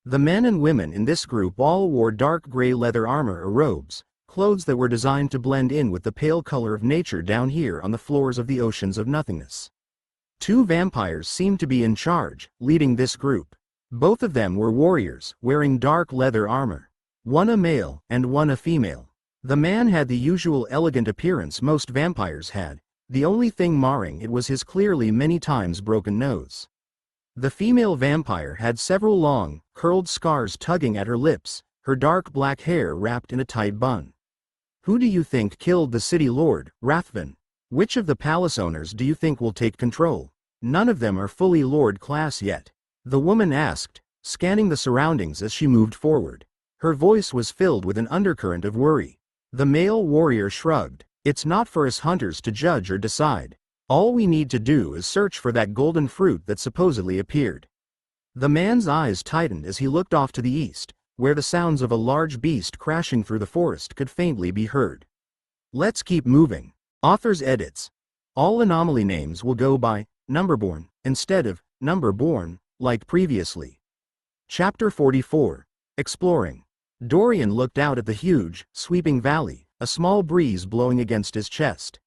The men and women in this group all wore dark gray leather armor or robes, clothes that were designed to blend in with the pale color of nature down here on the floors of the oceans of nothingness. Two vampires seemed to be in charge, leading this group. Both of them were warriors, wearing dark leather armor. One a male, and one a female. The man had the usual elegant appearance most vampires had, the only thing marring it was his clearly many times broken nose. The female vampire had several long, curled scars tugging at her lips, her dark black hair wrapped in a tight bun. Who do you think killed the city lord, Rathven? Which of the palace owners do you think will take control? None of them are fully lord class yet. The woman asked, scanning the surroundings as she moved forward. Her voice was filled with an undercurrent of worry. The male warrior shrugged. It's not for us hunters to judge or decide. All we need to do is search for that golden fruit that supposedly appeared. The man's eyes tightened as he looked off to the east, where the sounds of a large beast crashing through the forest could faintly be heard. Let's keep moving. Author's edits. All anomaly names will go by Numberborn instead of Numberborn, like previously. Chapter 44. Exploring. Dorian looked out at the huge, sweeping valley, a small breeze blowing against his chest.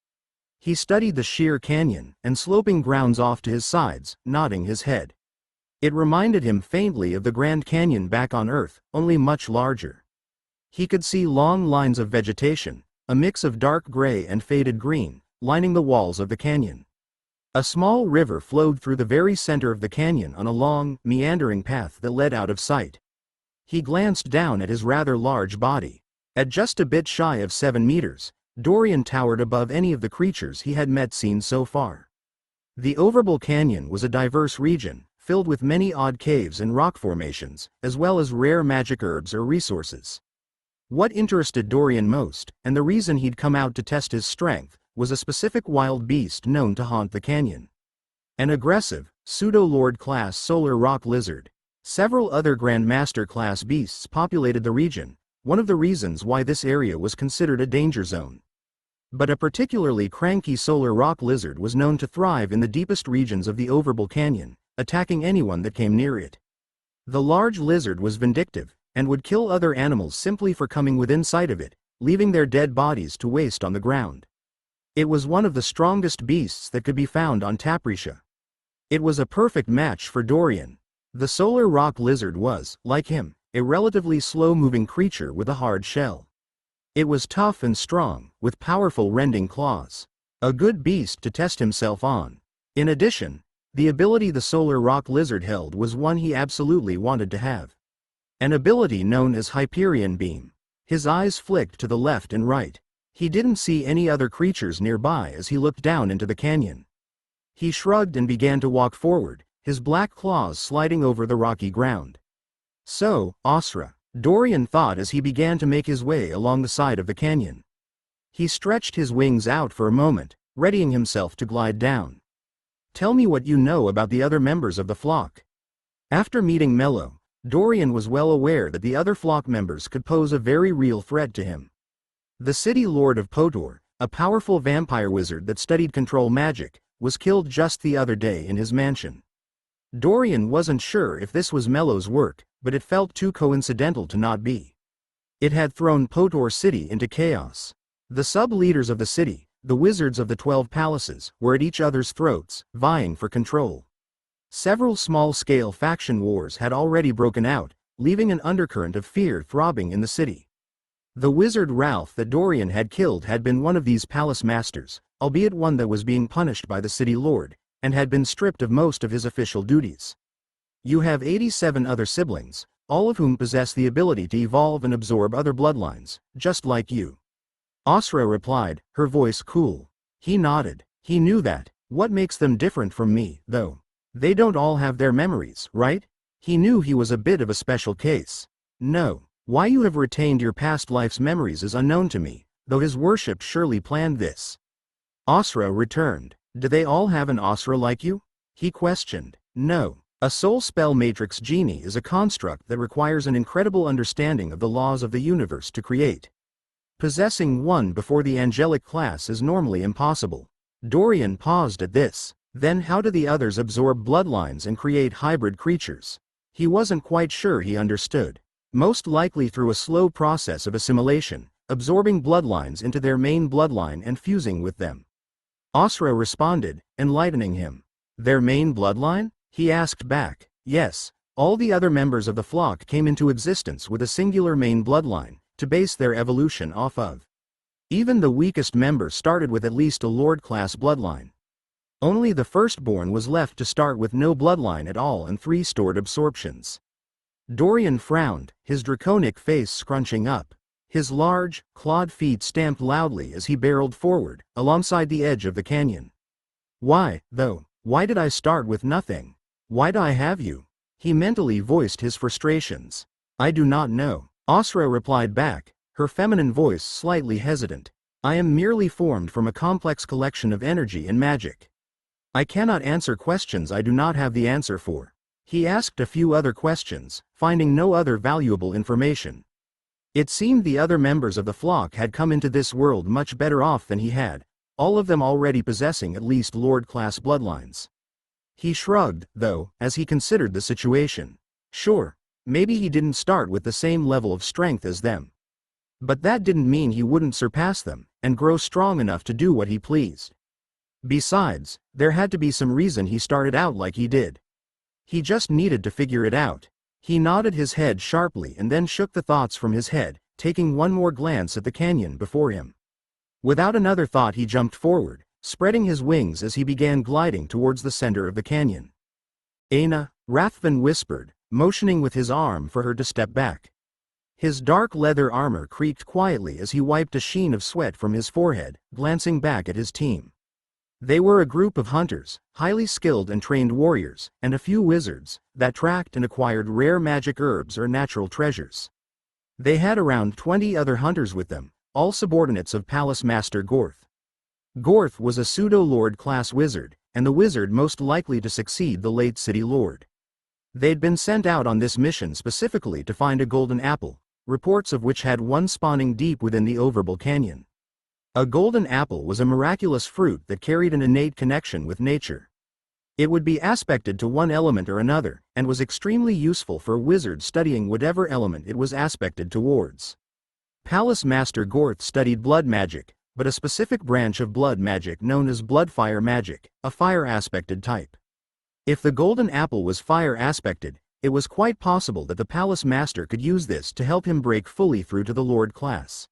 He studied the sheer canyon and sloping grounds off to his sides, nodding his head. It reminded him faintly of the Grand Canyon back on Earth, only much larger. He could see long lines of vegetation, a mix of dark gray and faded green, lining the walls of the canyon. A small river flowed through the very center of the canyon on a long, meandering path that led out of sight. He glanced down at his rather large body. At just a bit shy of 7 meters, Dorian towered above any of the creatures he had seen so far. The Overbull Canyon was a diverse region, filled with many odd caves and rock formations, as well as rare magic herbs or resources. What interested Dorian most, and the reason he'd come out to test his strength, was a specific wild beast known to haunt the canyon. An aggressive, pseudo-lord class solar rock lizard. Several other Grandmaster class beasts populated the region, one of the reasons why this area was considered a danger zone. But a particularly cranky solar rock lizard was known to thrive in the deepest regions of the Overbull Canyon, attacking anyone that came near it. The large lizard was vindictive, and would kill other animals simply for coming within sight of it, leaving their dead bodies to waste on the ground. It was one of the strongest beasts that could be found on Taprisha. It was a perfect match for Dorian. The solar rock lizard was, like him, a relatively slow-moving creature with a hard shell. It was tough and strong, with powerful rending claws. A good beast to test himself on. In addition, the ability the solar rock lizard held was one he absolutely wanted to have. An ability known as Hyperion Beam. His eyes flicked to the left and right. He didn't see any other creatures nearby as he looked down into the canyon. He shrugged and began to walk forward, his black claws sliding over the rocky ground. So, Asra, Dorian thought as he began to make his way along the side of the canyon. He stretched his wings out for a moment, readying himself to glide down. Tell me what you know about the other members of the flock. After meeting Mello, Dorian was well aware that the other flock members could pose a very real threat to him. The city lord of Potor, a powerful vampire wizard that studied control magic, was killed just the other day in his mansion. Dorian wasn't sure if this was Mello's work, but it felt too coincidental to not be. It had thrown Potor City into chaos. The sub-leaders of the city, the wizards of the 12 palaces, were at each other's throats, vying for control. Several small-scale faction wars had already broken out, leaving an undercurrent of fear throbbing in the city. The wizard Ralph that Dorian had killed had been one of these palace masters, albeit one that was being punished by the city lord, and had been stripped of most of his official duties. You have 87 other siblings, all of whom possess the ability to evolve and absorb other bloodlines, just like you. Asra replied, her voice cool. He nodded. He knew that. What makes them different from me, though? They don't all have their memories, right? He knew he was a bit of a special case. No. Why you have retained your past life's memories is unknown to me, though his worship surely planned this. Asra returned. Do they all have an Asra like you? He questioned. No. A soul spell matrix genie is a construct that requires an incredible understanding of the laws of the universe to create. Possessing one before the angelic class is normally impossible. Dorian paused at this. Then how do the others absorb bloodlines and create hybrid creatures? He wasn't quite sure he understood. Most likely through a slow process of assimilation, absorbing bloodlines into their main bloodline and fusing with them. Asra responded, enlightening him. Their main bloodline? He asked back. Yes, all the other members of the flock came into existence with a singular main bloodline, to base their evolution off of. Even the weakest member started with at least a lord-class bloodline. Only the firstborn was left to start with no bloodline at all and 3 stored absorptions. Dorian frowned, his draconic face scrunching up. His large, clawed feet stamped loudly as he barreled forward, alongside the edge of the canyon. Why, though? Why did I start with nothing? Why do I have you? He mentally voiced his frustrations. I do not know. Asra replied back, her feminine voice slightly hesitant. I am merely formed from a complex collection of energy and magic. I cannot answer questions I do not have the answer for. He asked a few other questions, finding no other valuable information. It seemed the other members of the flock had come into this world much better off than he had, all of them already possessing at least lord-class bloodlines. He shrugged, though, as he considered the situation. Sure, maybe he didn't start with the same level of strength as them. But that didn't mean he wouldn't surpass them, and grow strong enough to do what he pleased. Besides, there had to be some reason he started out like he did. He just needed to figure it out. He nodded his head sharply and then shook the thoughts from his head, taking one more glance at the canyon before him. Without another thought he jumped forward, spreading his wings as he began gliding towards the center of the canyon. Aina, Rathven whispered, motioning with his arm for her to step back. His dark leather armor creaked quietly as he wiped a sheen of sweat from his forehead, glancing back at his team. They were a group of hunters, highly skilled and trained warriors, and a few wizards, that tracked and acquired rare magic herbs or natural treasures. They had around 20 other hunters with them, all subordinates of Palace Master Gorth. Gorth was a pseudo-lord class wizard, and the wizard most likely to succeed the late city lord. They'd been sent out on this mission specifically to find a golden apple, reports of which had one spawning deep within the Overbull Canyon. A golden apple was a miraculous fruit that carried an innate connection with nature. It would be aspected to one element or another, and was extremely useful for a wizard studying whatever element it was aspected towards. Palace Master Gorth studied blood magic, but a specific branch of blood magic known as blood-fire magic, a fire-aspected type. If the golden apple was fire-aspected, it was quite possible that the Palace Master could use this to help him break fully through to the Lord class.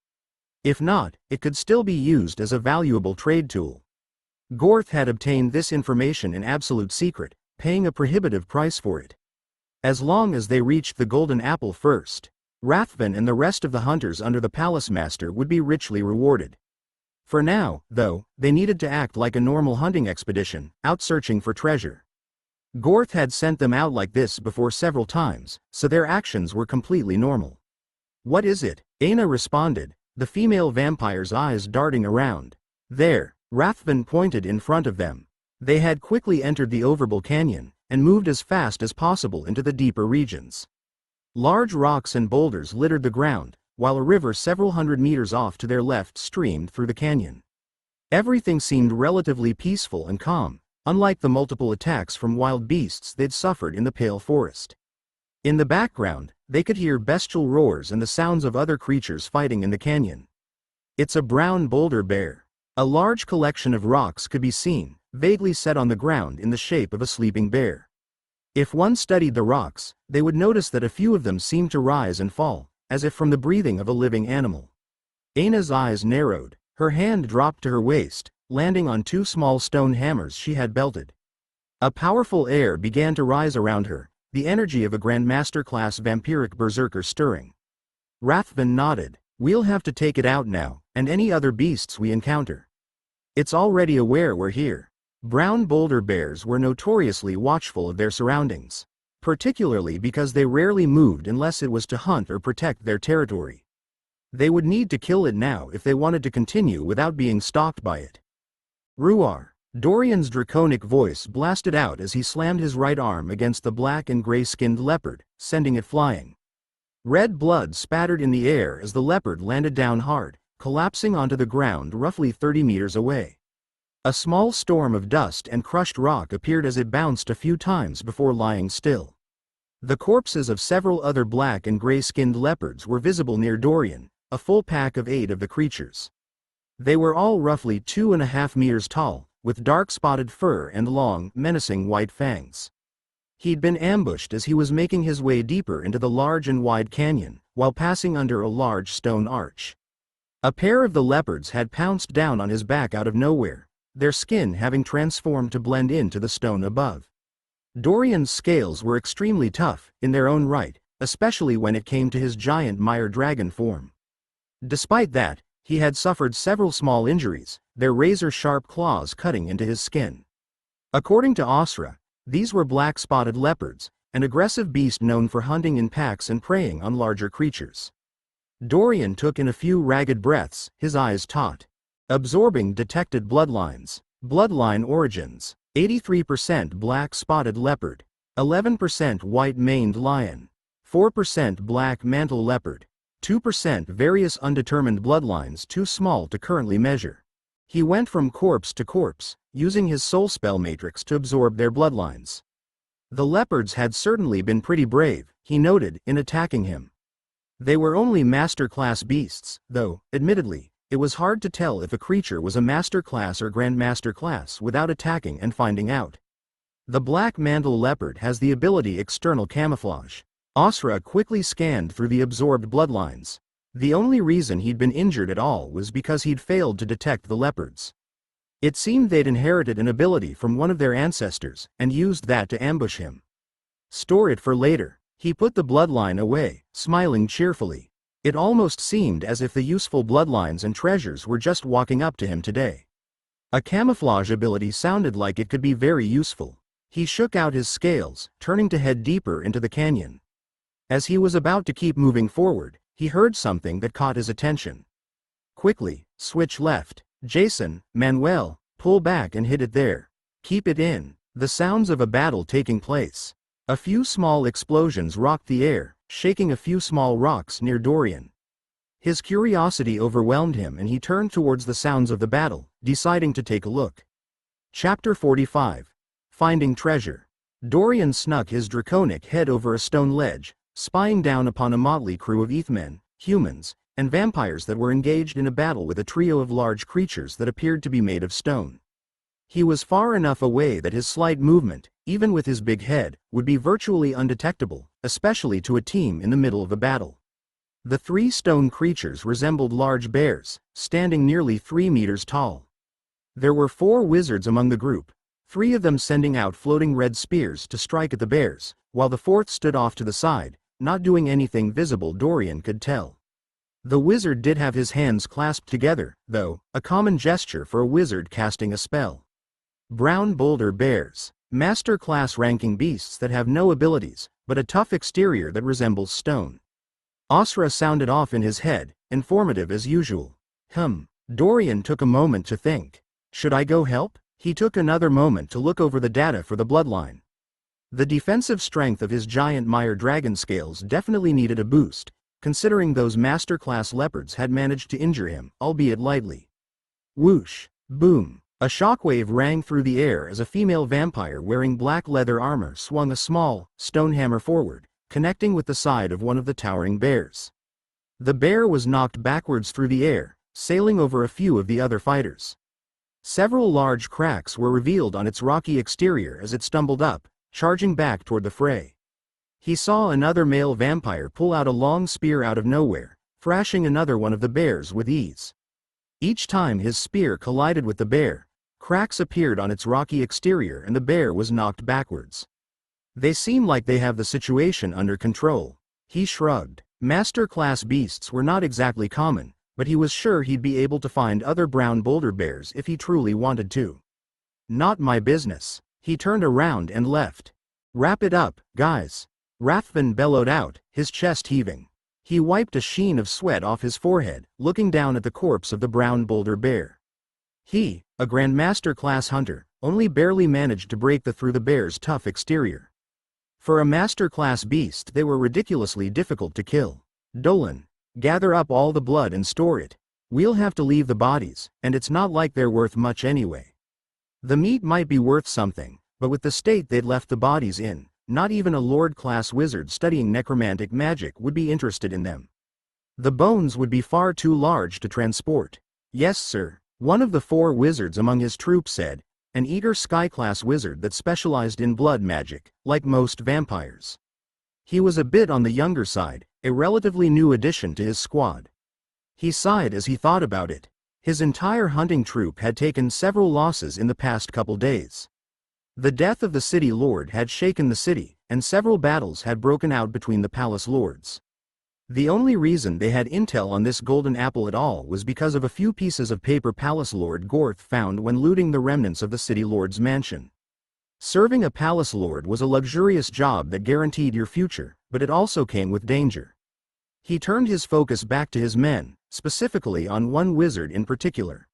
If not, it could still be used as a valuable trade tool. Gorth had obtained this information in absolute secret, paying a prohibitive price for it. As long as they reached the golden apple first, Rathven and the rest of the hunters under the Palace Master would be richly rewarded. For now, though, they needed to act like a normal hunting expedition, out searching for treasure. Gorth had sent them out like this before several times, so their actions were completely normal. What is it? Aina responded, the female vampire's eyes darting around. There, Rathven pointed in front of them. They had quickly entered the Overbull Canyon, and moved as fast as possible into the deeper regions. Large rocks and boulders littered the ground, while a river several hundred meters off to their left streamed through the canyon. Everything seemed relatively peaceful and calm, unlike the multiple attacks from wild beasts they'd suffered in the Pale Forest. In the background, they could hear bestial roars and the sounds of other creatures fighting in the canyon. It's a brown boulder bear. A large collection of rocks could be seen, vaguely set on the ground in the shape of a sleeping bear. If one studied the rocks, they would notice that a few of them seemed to rise and fall, as if from the breathing of a living animal. Aina's eyes narrowed, her hand dropped to her waist, landing on two small stone hammers she had belted. A powerful air began to rise around her, the energy of a Grandmaster-class vampiric berserker stirring. Rathven nodded. We'll have to take it out now, and any other beasts we encounter. It's already aware we're here. Brown boulder bears were notoriously watchful of their surroundings, particularly because they rarely moved unless it was to hunt or protect their territory. They would need to kill it now if they wanted to continue without being stalked by it. Ruar. Dorian's draconic voice blasted out as he slammed his right arm against the black and gray-skinned leopard, sending it flying. Red blood spattered in the air as the leopard landed down hard, collapsing onto the ground roughly 30 meters away. A small storm of dust and crushed rock appeared as it bounced a few times before lying still. The corpses of several other black and gray-skinned leopards were visible near Dorian, a full pack of 8 of the creatures. They were all roughly 2.5 meters tall, with dark spotted fur and long, menacing white fangs. He'd been ambushed as he was making his way deeper into the large and wide canyon, while passing under a large stone arch. A pair of the leopards had pounced down on his back out of nowhere, their skin having transformed to blend into the stone above. Dorian's scales were extremely tough, in their own right, especially when it came to his giant mire dragon form. Despite that, he had suffered several small injuries, their razor-sharp claws cutting into his skin. According to Osra, these were black-spotted leopards, an aggressive beast known for hunting in packs and preying on larger creatures. Dorian took in a few ragged breaths, his eyes taut. Absorbing detected bloodlines. Bloodline origins: 83% black-spotted leopard, 11% white-maned lion, 4% black mantle leopard, 2% various undetermined bloodlines too small to currently measure. He went from corpse to corpse, using his soul spell matrix to absorb their bloodlines. The leopards had certainly been pretty brave, he noted, in attacking him. They were only master-class beasts, though, admittedly, it was hard to tell if a creature was a master-class or grandmaster-class without attacking and finding out. The black mantle leopard has the ability external camouflage. Osra quickly scanned through the absorbed bloodlines. The only reason he'd been injured at all was because he'd failed to detect the leopards. It seemed they'd inherited an ability from one of their ancestors, and used that to ambush him. Store it for later. He put the bloodline away, smiling cheerfully. It almost seemed as if the useful bloodlines and treasures were just walking up to him today. A camouflage ability sounded like it could be very useful. He shook out his scales, turning to head deeper into the canyon. As he was about to keep moving forward, he heard something that caught his attention. Quickly, switch left. Jason, Manuel, pull back and hit it there. Keep it in. The sounds of a battle taking place. A few small explosions rocked the air, shaking a few small rocks near Dorian. His curiosity overwhelmed him and he turned towards the sounds of the battle, deciding to take a look. Chapter 45. Finding Treasure. Dorian snuck his draconic head over a stone ledge, spying down upon a motley crew of Ethmen, humans, and vampires that were engaged in a battle with a trio of large creatures that appeared to be made of stone. He was far enough away that his slight movement, even with his big head, would be virtually undetectable, especially to a team in the middle of a battle. The 3 stone creatures resembled large bears, standing nearly 3 meters tall. There were 4 wizards among the group, 3 of them sending out floating red spears to strike at the bears, while the 4th stood off to the side, not doing anything visible Dorian could tell. The wizard did have his hands clasped together, though, a common gesture for a wizard casting a spell. Brown boulder bears. Master class ranking beasts that have no abilities, but a tough exterior that resembles stone. Asra sounded off in his head, informative as usual. Dorian took a moment to think. Should I go help? He took another moment to look over the data for the bloodline. The defensive strength of his giant Mire dragon scales definitely needed a boost, considering those master-class leopards had managed to injure him, albeit lightly. Whoosh! Boom! A shockwave rang through the air as a female vampire wearing black leather armor swung a small, stone hammer forward, connecting with the side of one of the towering bears. The bear was knocked backwards through the air, sailing over a few of the other fighters. Several large cracks were revealed on its rocky exterior as it stumbled up, charging back toward the fray. He saw another male vampire pull out a long spear out of nowhere, thrashing another one of the bears with ease. Each time his spear collided with the bear, cracks appeared on its rocky exterior and the bear was knocked backwards. They seem like they have the situation under control. He shrugged. Master-class beasts were not exactly common, but he was sure he'd be able to find other brown boulder bears if he truly wanted to. Not my business. He turned around and left. Wrap it up, guys. Rathven bellowed out, his chest heaving. He wiped a sheen of sweat off his forehead, looking down at the corpse of the brown boulder bear. He, a Grandmaster-class hunter, only barely managed to break through the bear's tough exterior. For a master-class beast they were ridiculously difficult to kill. Dolan, gather up all the blood and store it. We'll have to leave the bodies, and it's not like they're worth much anyway. The meat might be worth something, but with the state they'd left the bodies in, not even a Lord-class wizard studying necromantic magic would be interested in them. The bones would be far too large to transport. Yes, sir, one of the 4 wizards among his troop said, an eager sky-class wizard that specialized in blood magic, like most vampires. He was a bit on the younger side, a relatively new addition to his squad. He sighed as he thought about it. His entire hunting troop had taken several losses in the past couple days. The death of the city lord had shaken the city, and several battles had broken out between the palace lords. The only reason they had intel on this golden apple at all was because of a few pieces of paper Palace Lord Gorth found when looting the remnants of the city lord's mansion. Serving a palace lord was a luxurious job that guaranteed your future, but it also came with danger. He turned his focus back to his men, specifically on one wizard in particular.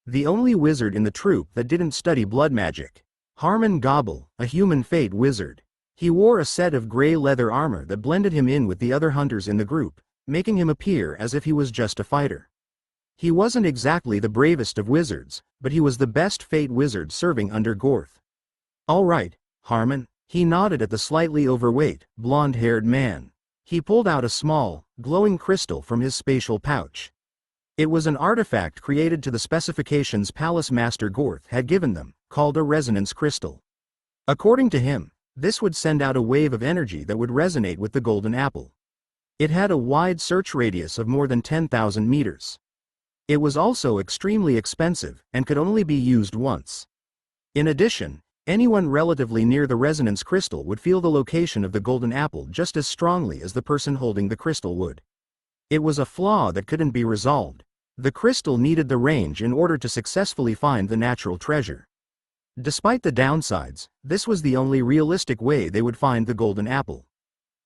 The only wizard in the troop that didn't study blood magic. Harmon Gobble, a human fate wizard. He wore a set of gray leather armor that blended him in with the other hunters in the group, making him appear as if he was just a fighter. He wasn't exactly the bravest of wizards, but he was the best fate wizard serving under Gorth. All right, Harmon. He nodded at the slightly overweight, blonde-haired man. He pulled out a small, glowing crystal from his spatial pouch. It was an artifact created to the specifications Palace Master Gorth had given them, called a resonance crystal. According to him, this would send out a wave of energy that would resonate with the golden apple. It had a wide search radius of more than 10,000 meters. It was also extremely expensive, and could only be used once. In addition, anyone relatively near the resonance crystal would feel the location of the golden apple just as strongly as the person holding the crystal would. It was a flaw that couldn't be resolved. The crystal needed the range in order to successfully find the natural treasure. Despite the downsides, this was the only realistic way they would find the golden apple.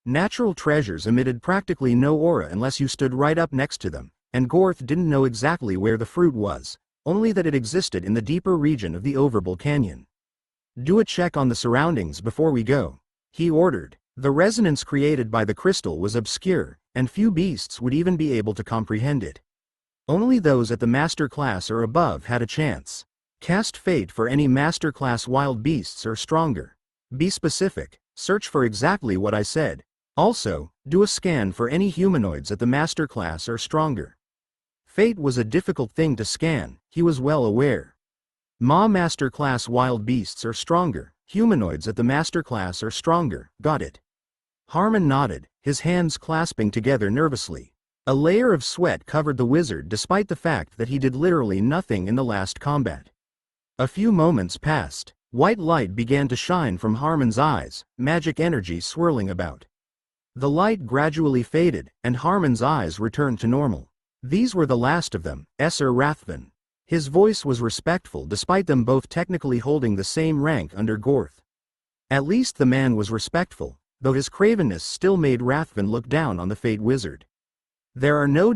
Natural treasures emitted practically no aura unless you stood right up next to them, and Gorth didn't know exactly where the fruit was, only that it existed in the deeper region of the Overbull Canyon. Do a check on the surroundings before we go, he ordered. The resonance created by the crystal was obscure, and few beasts would even be able to comprehend it. Only those at the master class or above had a chance. Cast fate for any master class wild beasts or stronger. Be specific, search for exactly what I said. Also, do a scan for any humanoids at the master class or stronger. Fate was a difficult thing to scan, he was well aware. Master class wild beasts or stronger, humanoids at the master class or stronger, got it. Harmon nodded, his hands clasping together nervously. A layer of sweat covered the wizard despite the fact that he did literally nothing in the last combat. A few moments passed. White light began to shine from Harmon's eyes, magic energy swirling about. The light gradually faded, and Harmon's eyes returned to normal. These were the last of them, Sir Rathven. His voice was respectful despite them both technically holding the same rank under Gorth. At least the man was respectful, though his cravenness still made Rathven look down on the Fate Wizard. There are no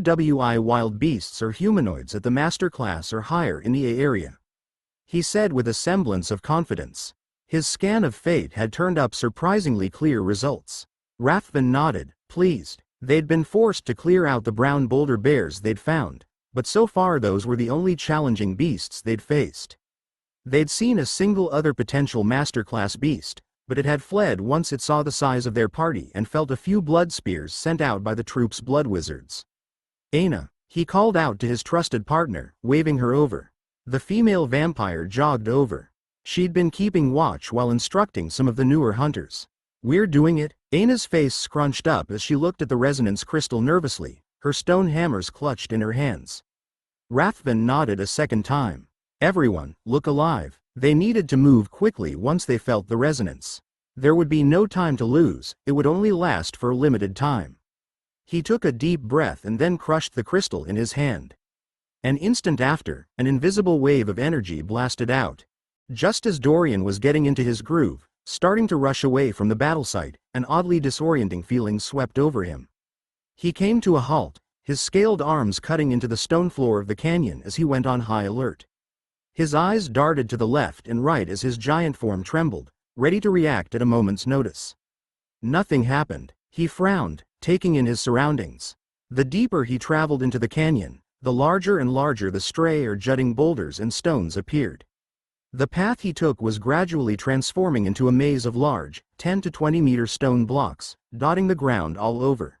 wild beasts or humanoids at the master class or higher in the A area, he said with a semblance of confidence. His scan of Fate had turned up surprisingly clear results. Rathven nodded, pleased. They'd been forced to clear out the brown boulder bears they'd found, but so far those were the only challenging beasts they'd faced. They'd seen a single other potential masterclass beast, but it had fled once it saw the size of their party and felt a few blood spears sent out by the troop's blood wizards. Aina, he called out to his trusted partner, waving her over. The female vampire jogged over. She'd been keeping watch while instructing some of the newer hunters. We're doing it. Aina's face scrunched up as she looked at the resonance crystal nervously, her stone hammers clutched in her hands. Rathven nodded a second time. Everyone, look alive. They needed to move quickly once they felt the resonance. There would be no time to lose, it would only last for a limited time. He took a deep breath and then crushed the crystal in his hand. An instant after, an invisible wave of energy blasted out. Just as Dorian was getting into his groove, starting to rush away from the battle site, an oddly disorienting feeling swept over him. He came to a halt, his scaled arms cutting into the stone floor of the canyon as he went on high alert. His eyes darted to the left and right as his giant form trembled, ready to react at a moment's notice. Nothing happened. He frowned, taking in his surroundings. The deeper he traveled into the canyon, the larger and larger the stray or jutting boulders and stones appeared. The path he took was gradually transforming into a maze of large, 10 to 20 meter stone blocks, dotting the ground all over.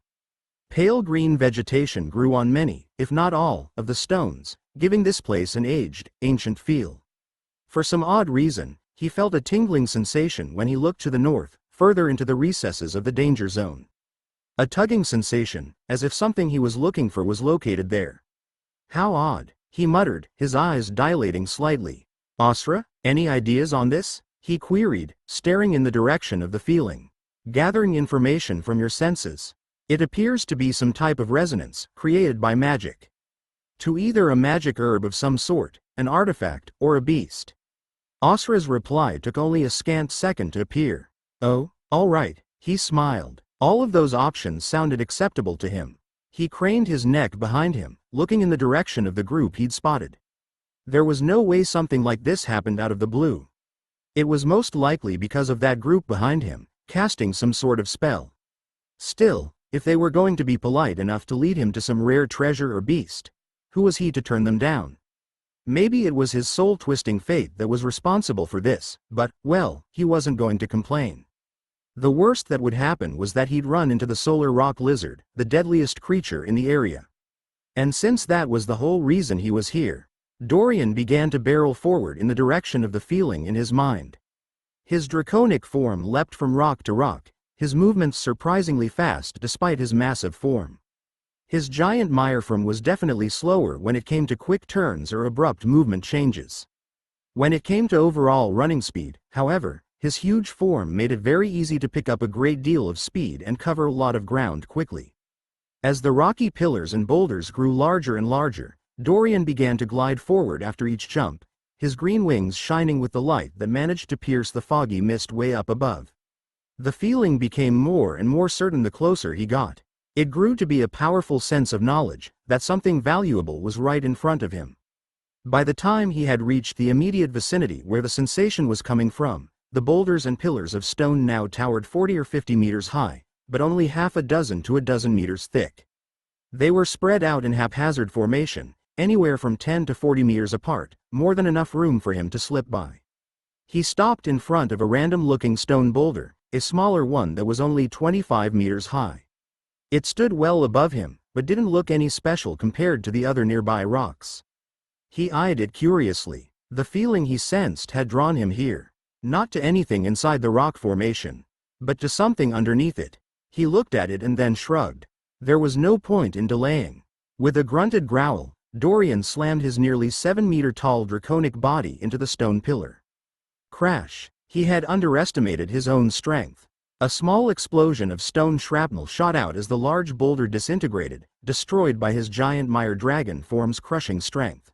Pale green vegetation grew on many, if not all, of the stones, giving this place an aged, ancient feel. For some odd reason, he felt a tingling sensation when he looked to the north, further into the recesses of the danger zone. A tugging sensation, as if something he was looking for was located there. How odd, he muttered, his eyes dilating slightly. Asra, any ideas on this? He queried, staring in the direction of the feeling. Gathering information from your senses. It appears to be some type of resonance, created by magic. To either a magic herb of some sort, an artifact, or a beast. Asra's reply took only a scant second to appear. Oh, all right, he smiled. All of those options sounded acceptable to him. He craned his neck behind him, looking in the direction of the group he'd spotted. There was no way something like this happened out of the blue. It was most likely because of that group behind him, casting some sort of spell. Still, if they were going to be polite enough to lead him to some rare treasure or beast, who was he to turn them down? Maybe it was his soul-twisting fate that was responsible for this, but, well, he wasn't going to complain. The worst that would happen was that he'd run into the solar rock lizard, the deadliest creature in the area. And since that was the whole reason he was here, Dorian began to barrel forward in the direction of the feeling in his mind. His draconic form leapt from rock to rock, his movements surprisingly fast despite his massive form. His giant mire-form was definitely slower when it came to quick turns or abrupt movement changes. When it came to overall running speed, however, his huge form made it very easy to pick up a great deal of speed and cover a lot of ground quickly. As the rocky pillars and boulders grew larger and larger, Dorian began to glide forward after each jump, his green wings shining with the light that managed to pierce the foggy mist way up above. The feeling became more and more certain the closer he got. It grew to be a powerful sense of knowledge that something valuable was right in front of him. By the time he had reached the immediate vicinity where the sensation was coming from, the boulders and pillars of stone now towered 40 or 50 meters high, but only half a dozen to a dozen meters thick. They were spread out in haphazard formation, anywhere from 10 to 40 meters apart, more than enough room for him to slip by. He stopped in front of a random-looking stone boulder, a smaller one that was only 25 meters high. It stood well above him, but didn't look any special compared to the other nearby rocks. He eyed it curiously. The feeling he sensed had drawn him here. Not to anything inside the rock formation, but to something underneath it. He looked at it and then shrugged. There was no point in delaying. With a grunted growl, Dorian slammed his nearly 7-meter-tall draconic body into the stone pillar. Crash! He had underestimated his own strength. A small explosion of stone shrapnel shot out as the large boulder disintegrated, destroyed by his giant mire dragon form's crushing strength.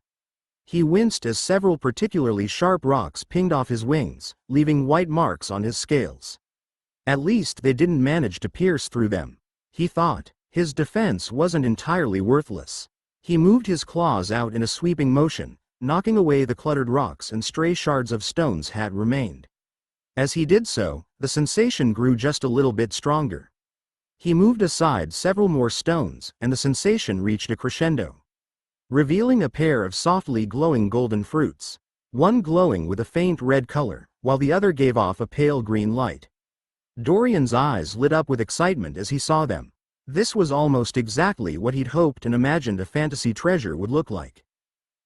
He winced as several particularly sharp rocks pinged off his wings, leaving white marks on his scales. At least they didn't manage to pierce through them, he thought. His defense wasn't entirely worthless. He moved his claws out in a sweeping motion, knocking away the cluttered rocks and stray shards of stones had remained. As he did so, the sensation grew just a little bit stronger. He moved aside several more stones, and the sensation reached a crescendo, revealing a pair of softly glowing golden fruits, one glowing with a faint red color, while the other gave off a pale green light. Dorian's eyes lit up with excitement as he saw them. This was almost exactly what he'd hoped and imagined a fantasy treasure would look like.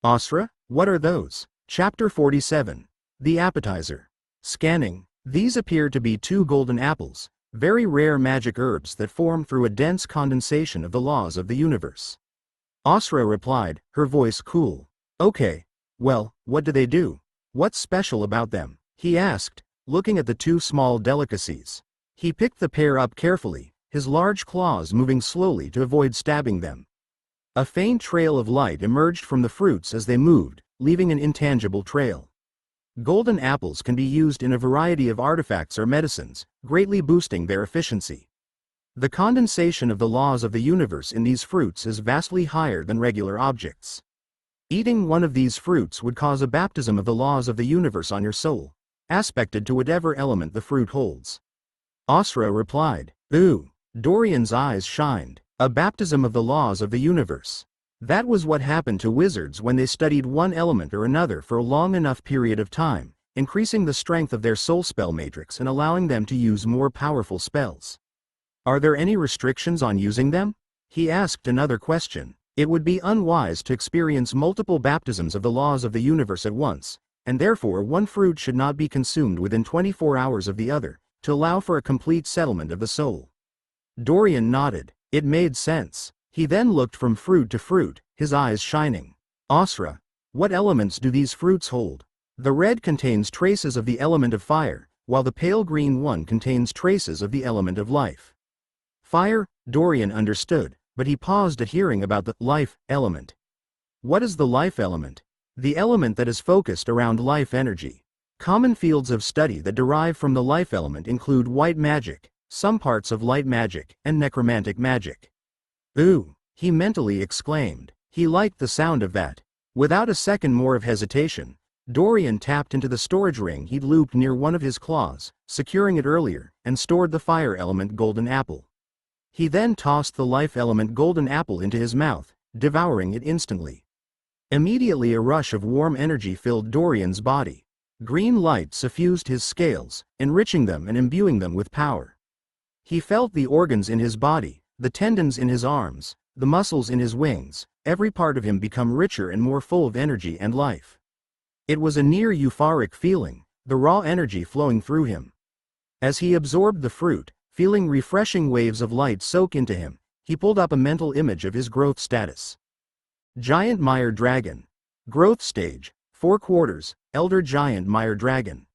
Asra, what are those? Chapter 47. The Appetizer. Scanning. These appeared to be 2 golden apples, very rare magic herbs that form through a dense condensation of the laws of the universe. Asra replied, her voice cool. Okay. Well, what do they do? What's special about them? He asked, looking at the 2 small delicacies. He picked the pair up carefully, his large claws moving slowly to avoid stabbing them. A faint trail of light emerged from the fruits as they moved, leaving an intangible trail. Golden apples can be used in a variety of artifacts or medicines, greatly boosting their efficiency. The condensation of the laws of the universe in these fruits is vastly higher than regular objects. Eating one of these fruits would cause a baptism of the laws of the universe on your soul, aspected to whatever element the fruit holds. Asra replied, ooh. Dorian's eyes shined. A baptism of the laws of the universe. That was what happened to wizards when they studied one element or another for a long enough period of time, increasing the strength of their soul spell matrix and allowing them to use more powerful spells. Are there any restrictions on using them? He asked another question. It would be unwise to experience multiple baptisms of the laws of the universe at once, and therefore one fruit should not be consumed within 24 hours of the other, to allow for a complete settlement of the soul. Dorian nodded. It made sense. He then looked from fruit to fruit, his eyes shining. Asra, what elements do these fruits hold? The red contains traces of the element of fire, while the pale green one contains traces of the element of life. Fire, Dorian understood, but he paused at hearing about the life element. What is the life element? The element that is focused around life energy. Common fields of study that derive from the life element include white magic, some parts of light magic, and necromantic magic. Ooh, he mentally exclaimed. He liked the sound of that. Without a second more of hesitation, Dorian tapped into the storage ring he'd looped near one of his claws, securing it earlier, and stored the fire element golden apple. He then tossed the life element golden apple into his mouth, devouring it instantly. Immediately a rush of warm energy filled Dorian's body. Green light suffused his scales, enriching them and imbuing them with power. He felt the organs in his body, the tendons in his arms, the muscles in his wings, every part of him become richer and more full of energy and life. It was a near euphoric feeling, the raw energy flowing through him. As he absorbed the fruit, feeling refreshing waves of light soak into him, he pulled up a mental image of his growth status. Giant Mire Dragon. Growth stage, 4 quarters, Elder Giant Mire Dragon.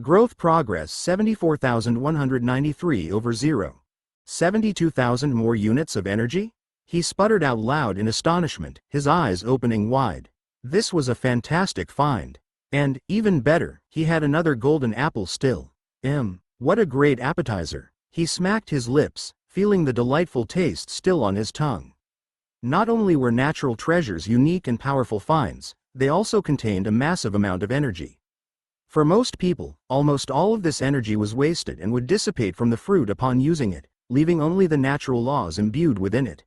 Growth progress 74,193 over 0. 72,000 more units of energy? He sputtered out loud in astonishment, his eyes opening wide. This was a fantastic find. And, even better, he had another golden apple still. What a great appetizer. He smacked his lips, feeling the delightful taste still on his tongue. Not only were natural treasures unique and powerful finds, they also contained a massive amount of energy. For most people, almost all of this energy was wasted and would dissipate from the fruit upon using it, leaving only the natural laws imbued within it.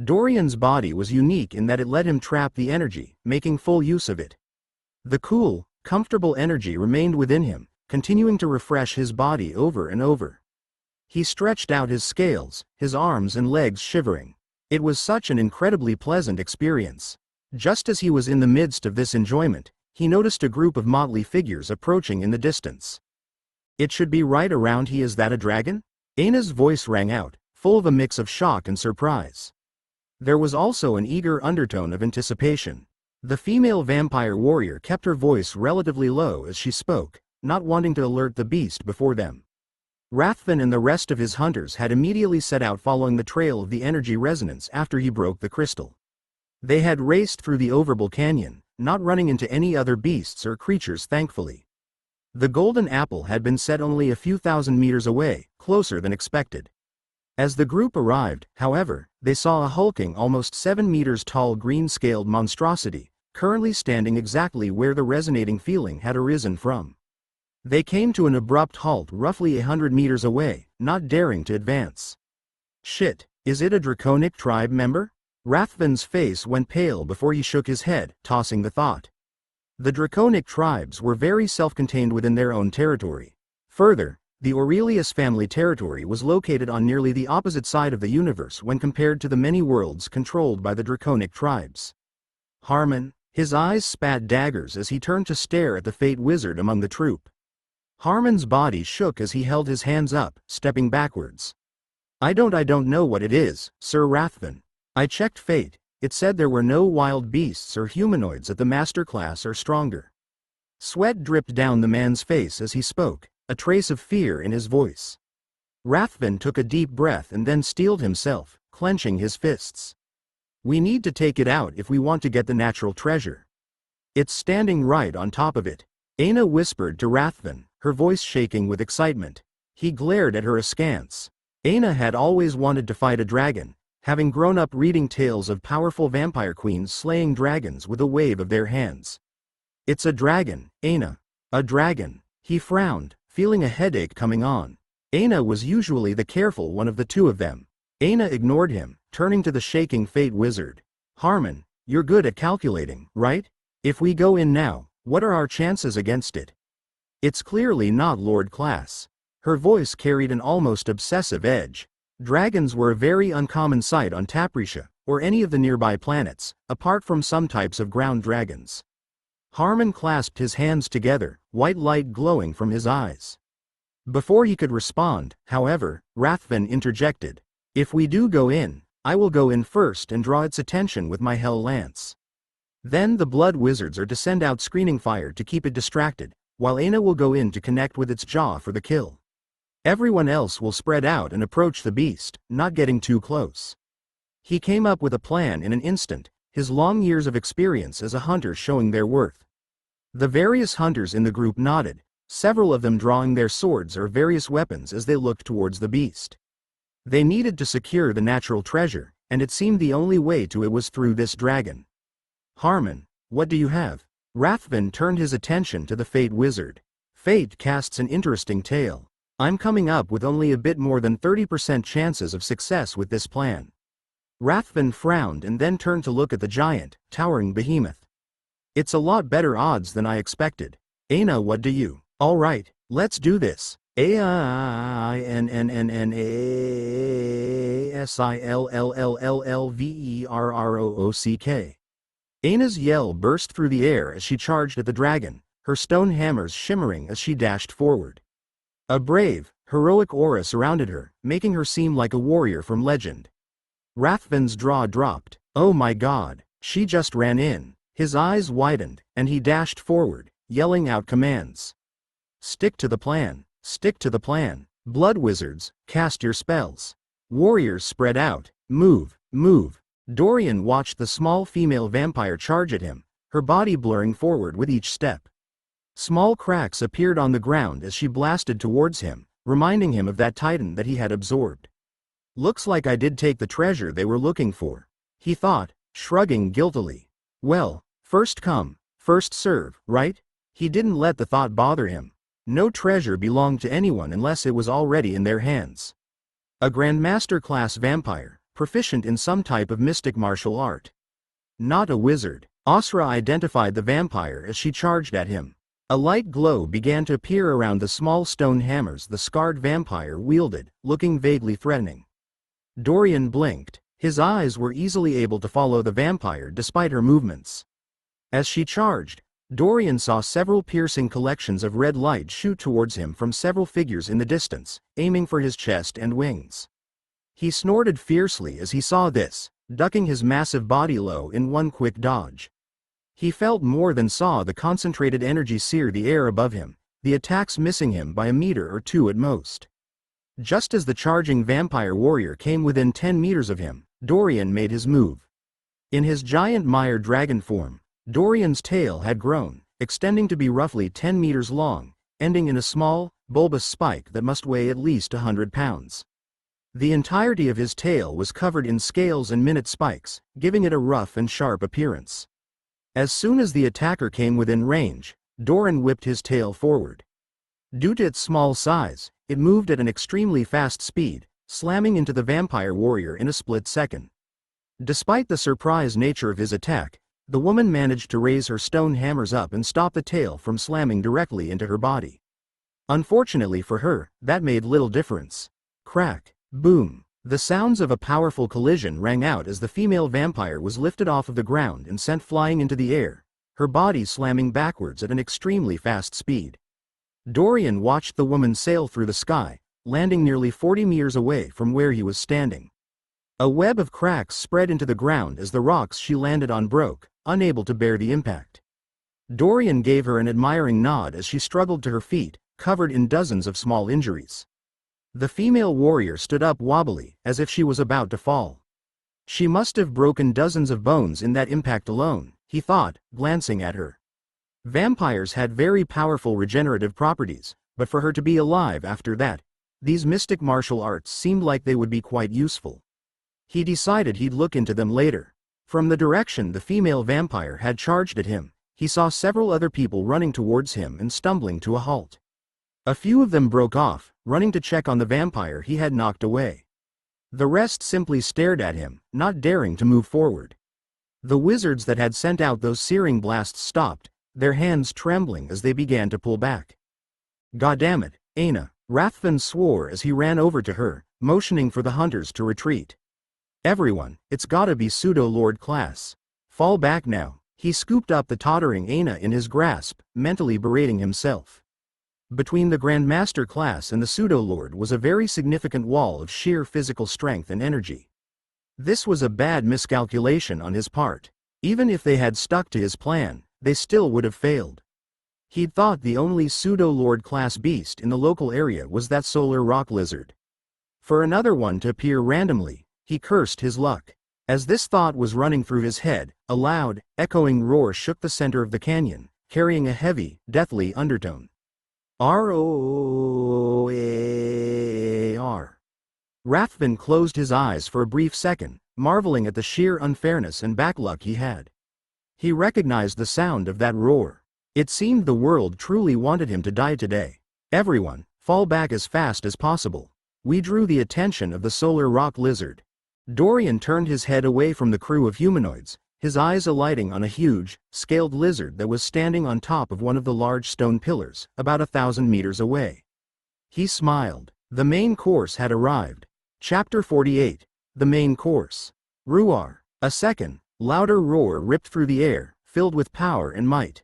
Dorian's body was unique in that it let him trap the energy, making full use of it. The cool, comfortable energy remained within him, continuing to refresh his body over and over. He stretched out his scales, his arms and legs shivering. It was such an incredibly pleasant experience. Just as he was in the midst of this enjoyment, he noticed a group of motley figures approaching in the distance. It should be right around he. Is that a dragon? Aina's voice rang out, full of a mix of shock and surprise. There was also an eager undertone of anticipation. The female vampire warrior kept her voice relatively low as she spoke, not wanting to alert the beast before them. Rathven and the rest of his hunters had immediately set out following the trail of the energy resonance after he broke the crystal. They had raced through the Overbull Canyon, not running into any other beasts or creatures thankfully. The golden apple had been set only a few thousand meters away, closer than expected. As the group arrived, however, they saw a hulking almost 7 meters tall green-scaled monstrosity, currently standing exactly where the resonating feeling had arisen from. They came to an abrupt halt roughly 100 meters away, not daring to advance. Shit, is it a draconic tribe member? Rathven's face went pale before he shook his head, tossing the thought. The draconic tribes were very self-contained within their own territory. Further, the Aurelius family territory was located on nearly the opposite side of the universe when compared to the many worlds controlled by the draconic tribes. Harmon, his eyes spat daggers as he turned to stare at the fate wizard among the troop. Harmon's body shook as he held his hands up, stepping backwards. I don't know what it is, Sir Rathven. I checked fate, it said there were no wild beasts or humanoids at the master class or stronger. Sweat dripped down the man's face as he spoke, a trace of fear in his voice. Rathven took a deep breath and then steeled himself, clenching his fists. We need to take it out if we want to get the natural treasure. It's standing right on top of it, Aina whispered to Rathven, her voice shaking with excitement. He glared at her askance. Aina had always wanted to fight a dragon, having grown up reading tales of powerful vampire queens slaying dragons with a wave of their hands. It's a dragon, Aina. A dragon. He frowned, feeling a headache coming on. Aina was usually the careful one of the two of them. Aina ignored him, turning to the shaking fate wizard. Harmon, you're good at calculating, right? If we go in now, what are our chances against it? It's clearly not Lord Class. Her voice carried an almost obsessive edge. Dragons were a very uncommon sight on Taprisha, or any of the nearby planets, apart from some types of ground dragons. Harmon clasped his hands together, white light glowing from his eyes. Before he could respond, however, Rathven interjected. If we do go in, I will go in first and draw its attention with my Hell Lance. Then the blood wizards are to send out screening fire to keep it distracted, while Aina will go in to connect with its jaw for the kill. Everyone else will spread out and approach the beast, not getting too close. He came up with a plan in an instant, his long years of experience as a hunter showing their worth. The various hunters in the group nodded, several of them drawing their swords or various weapons as they looked towards the beast. They needed to secure the natural treasure, and it seemed the only way to it was through this dragon. Harmon, what do you have? Rathven turned his attention to the Fate Wizard. Fate casts an interesting tale. I'm coming up with only a bit more than 30% chances of success with this plan. Rathven frowned and then turned to look at the giant, towering behemoth. It's a lot better odds than I expected. Aina, what do you? All right, let's do this. AINNASILLLLLVERROOCK. Aina's yell burst through the air as she charged at the dragon, her stone hammers shimmering as she dashed forward. A brave, heroic aura surrounded her, making her seem like a warrior from legend. Rathven's jaw dropped. Oh my god, she just ran in. His eyes widened, and he dashed forward, yelling out commands. Stick to the plan. Stick to the plan. Blood wizards, cast your spells. Warriors spread out. Move, move. Dorian watched the small female vampire charge at him, her body blurring forward with each step. Small cracks appeared on the ground as she blasted towards him, reminding him of that titan that he had absorbed. Looks like I did take the treasure they were looking for, he thought, shrugging guiltily. Well, first come, first serve, right? He didn't let the thought bother him. No treasure belonged to anyone unless it was already in their hands. A Grandmaster class vampire, proficient in some type of mystic martial art. Not a wizard. Asra identified the vampire as she charged at him. A light glow began to appear around the small stone hammers the scarred vampire wielded, looking vaguely threatening. Dorian blinked. His eyes were easily able to follow the vampire despite her movements. As she charged, Dorian saw several piercing collections of red light shoot towards him from several figures in the distance, aiming for his chest and wings. He snorted fiercely as he saw this, ducking his massive body low in one quick dodge. He felt more than saw the concentrated energy sear the air above him, the attacks missing him by a meter or two at most. Just as the charging vampire warrior came within 10 meters of him, Dorian made his move. In his giant mire dragon form, Dorian's tail had grown, extending to be roughly 10 meters long, ending in a small, bulbous spike that must weigh at least 100 pounds. The entirety of his tail was covered in scales and minute spikes, giving it a rough and sharp appearance. As soon as the attacker came within range, Dorian whipped his tail forward. Due to its small size, it moved at an extremely fast speed, slamming into the vampire warrior in a split second. Despite the surprise nature of his attack, the woman managed to raise her stone hammers up and stop the tail from slamming directly into her body. Unfortunately for her, that made little difference. Crack, boom. The sounds of a powerful collision rang out as the female vampire was lifted off of the ground and sent flying into the air, her body slamming backwards at an extremely fast speed. Dorian watched the woman sail through the sky, landing nearly 40 meters away from where he was standing. A web of cracks spread into the ground as the rocks she landed on broke, unable to bear the impact. Dorian gave her an admiring nod as she struggled to her feet, covered in dozens of small injuries. The female warrior stood up wobbly, as if she was about to fall. She must have broken dozens of bones in that impact alone, he thought, glancing at her. Vampires had very powerful regenerative properties, but for her to be alive after that, these mystic martial arts seemed like they would be quite useful. He decided he'd look into them later. From the direction the female vampire had charged at him, he saw several other people running towards him and stumbling to a halt. A few of them broke off, running to check on the vampire he had knocked away. The rest simply stared at him, not daring to move forward. The wizards that had sent out those searing blasts stopped, their hands trembling as they began to pull back. "Goddammit, Aina," Rathven swore as he ran over to her, motioning for the hunters to retreat. "Everyone, it's gotta be pseudo-lord class. Fall back now." He scooped up the tottering Aina in his grasp, mentally berating himself. Between the Grandmaster class and the pseudo-lord was a very significant wall of sheer physical strength and energy. This was a bad miscalculation on his part. Even if they had stuck to his plan, they still would have failed. He'd thought the only pseudo-lord class beast in the local area was that solar rock lizard. For another one to appear randomly, he cursed his luck. As this thought was running through his head, a loud, echoing roar shook the center of the canyon, carrying a heavy, deathly undertone. R-O-A-R. Rathven closed his eyes for a brief second, marveling at the sheer unfairness and backluck he had. He recognized the sound of that roar. It seemed the world truly wanted him to die today. "Everyone, fall back as fast as possible." We drew the attention of the solar rock lizard. Dorian turned his head away from the crew of humanoids, his eyes alighting on a huge, scaled lizard that was standing on top of one of the large stone pillars, about 1,000 meters away. He smiled. The main course had arrived. Chapter 48. The main course. Ruar. A second, louder roar ripped through the air, filled with power and might.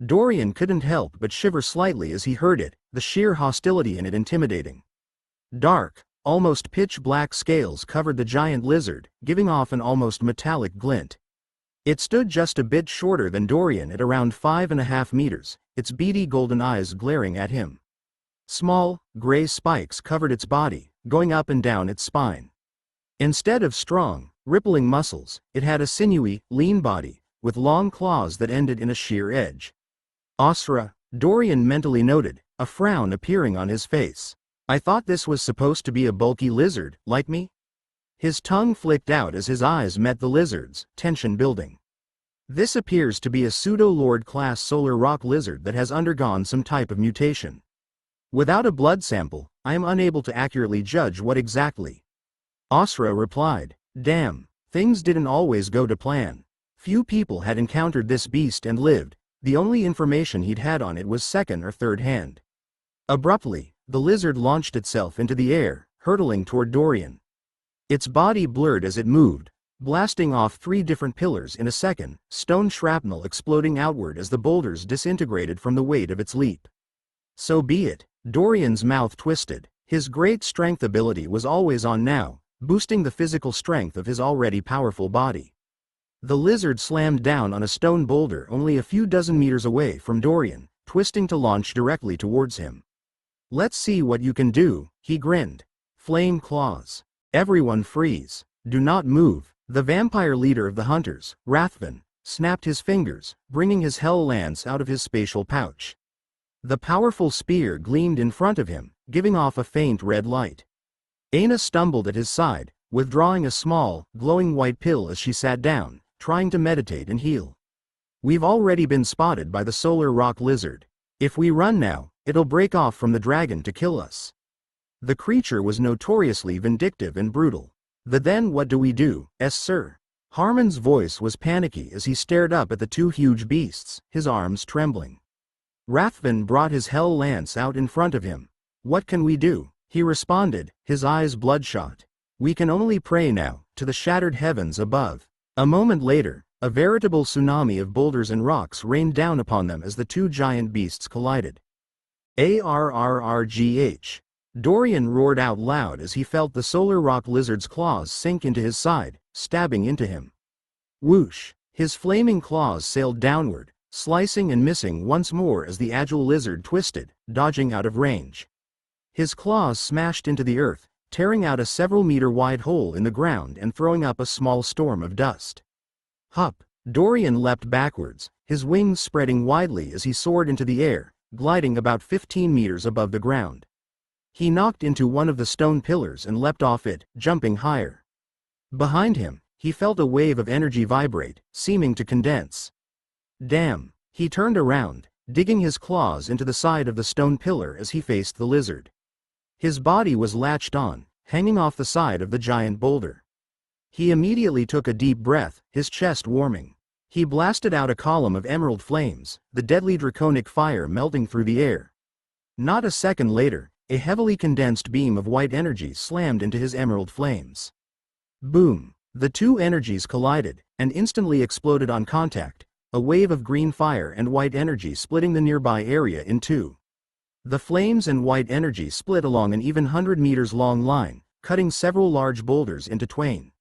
Dorian couldn't help but shiver slightly as he heard it, the sheer hostility in it intimidating. Dark, almost pitch-black scales covered the giant lizard, giving off an almost metallic glint. It stood just a bit shorter than Dorian at around 5.5 meters, its beady golden eyes glaring at him. Small, gray spikes covered its body, going up and down its spine. Instead of strong, rippling muscles, it had a sinewy, lean body, with long claws that ended in a sheer edge. "Osra," Dorian mentally noted, a frown appearing on his face. "I thought this was supposed to be a bulky lizard, like me?" His tongue flicked out as his eyes met the lizard's, tension building. "This appears to be a pseudo-lord class solar rock lizard that has undergone some type of mutation. Without a blood sample, I am unable to accurately judge what exactly." Osra replied, "Damn, things didn't always go to plan. Few people had encountered this beast and lived, the only information he'd had on it was second or third hand." Abruptly, the lizard launched itself into the air, hurtling toward Dorian. Its body blurred as it moved, blasting off 3 different pillars in a second, stone shrapnel exploding outward as the boulders disintegrated from the weight of its leap. So be it. Dorian's mouth twisted. His great strength ability was always on now, boosting the physical strength of his already powerful body. The lizard slammed down on a stone boulder only a few dozen meters away from Dorian, twisting to launch directly towards him. Let's see what you can do, he grinned. Flame claws. Everyone freeze. Do not move. The vampire leader of the hunters, Rathven, snapped his fingers, bringing his hell lance out of his spatial pouch. The powerful spear gleamed in front of him, giving off a faint red light. Aina stumbled at his side, withdrawing a small, glowing white pill as she sat down, trying to meditate and heal. We've already been spotted by the solar rock lizard. If we run now, it'll break off from the dragon to kill us. The creature was notoriously vindictive and brutal. Then what do we do, sir? Harmon's voice was panicky as he stared up at the two huge beasts, his arms trembling. Rathven brought his hell lance out in front of him. What can we do? He responded, his eyes bloodshot. We can only pray now, to the shattered heavens above. A moment later, a veritable tsunami of boulders and rocks rained down upon them as the two giant beasts collided. Arrgh. Dorian roared out loud as he felt the solar rock lizard's claws sink into his side, stabbing into him. Whoosh! His flaming claws sailed downward, slicing and missing once more as the agile lizard twisted, dodging out of range. His claws smashed into the earth, tearing out a several-meter-wide hole in the ground and throwing up a small storm of dust. Hup! Dorian leapt backwards, his wings spreading widely as he soared into the air, gliding about 15 meters above the ground. He knocked into one of the stone pillars and leapt off it, jumping higher. Behind him, he felt a wave of energy vibrate, seeming to condense. Damn! He turned around, digging his claws into the side of the stone pillar as he faced the lizard. His body was latched on, hanging off the side of the giant boulder. He immediately took a deep breath, his chest warming. He blasted out a column of emerald flames, the deadly draconic fire melting through the air. Not a second later, a heavily condensed beam of white energy slammed into his emerald flames. Boom! The two energies collided, and instantly exploded on contact, a wave of green fire and white energy splitting the nearby area in two. The flames and white energy split along an even 100 meters long line, cutting several large boulders into twain.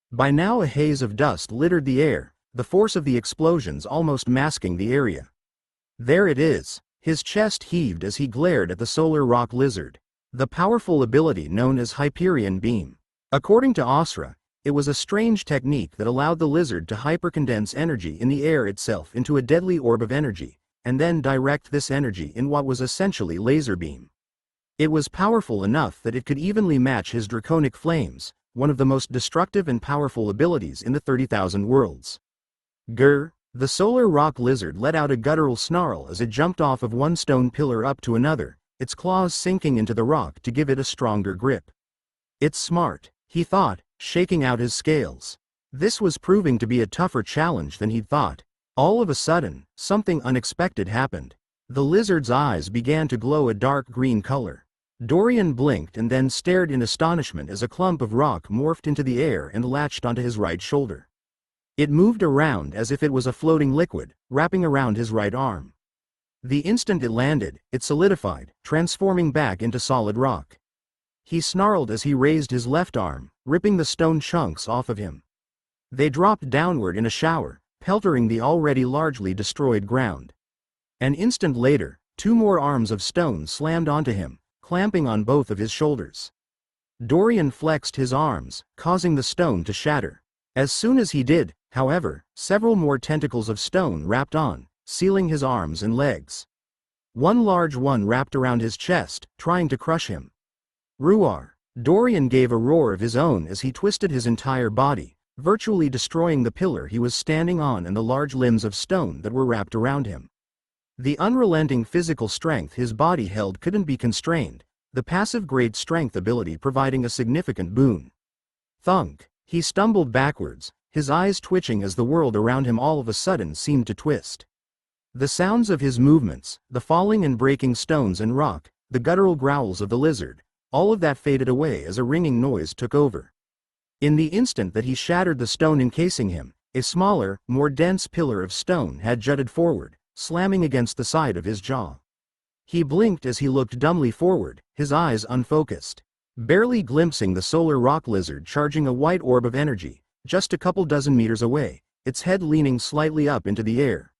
By now a haze of dust littered the air, the force of the explosions almost masking the area. There it is. His chest heaved as he glared at the solar rock lizard. The powerful ability known as Hyperion Beam. According to Asra, it was a strange technique that allowed the lizard to hypercondense energy in the air itself into a deadly orb of energy, and then direct this energy in what was essentially laser beam. It was powerful enough that it could evenly match his draconic flames, one of the most destructive and powerful abilities in the 30,000 worlds. Grr! The solar rock lizard let out a guttural snarl as it jumped off of one stone pillar up to another, its claws sinking into the rock to give it a stronger grip. It's smart, he thought, shaking out his scales. This was proving to be a tougher challenge than he'd thought. All of a sudden, something unexpected happened. The lizard's eyes began to glow a dark green color. Dorian blinked and then stared in astonishment as a clump of rock morphed into the air and latched onto his right shoulder. It moved around as if it was a floating liquid, wrapping around his right arm. The instant it landed, it solidified, transforming back into solid rock. He snarled as he raised his left arm, ripping the stone chunks off of him. They dropped downward in a shower, peltering the already largely destroyed ground. An instant later, two more arms of stone slammed onto him, clamping on both of his shoulders. Dorian flexed his arms, causing the stone to shatter. As soon as he did, however, several more tentacles of stone wrapped on, sealing his arms and legs. One large one wrapped around his chest, trying to crush him. Ruar! Dorian gave a roar of his own as he twisted his entire body, virtually destroying the pillar he was standing on and the large limbs of stone that were wrapped around him. The unrelenting physical strength his body held couldn't be constrained, the passive great strength ability providing a significant boon. Thunk! He stumbled backwards, his eyes twitching as the world around him all of a sudden seemed to twist. The sounds of his movements, the falling and breaking stones and rock, the guttural growls of the lizard, all of that faded away as a ringing noise took over. In the instant that he shattered the stone encasing him, a smaller, more dense pillar of stone had jutted forward, slamming against the side of his jaw. He blinked as he looked dumbly forward, his eyes unfocused, barely glimpsing the solar rock lizard charging a white orb of energy, just a couple dozen meters away, its head leaning slightly up into the air.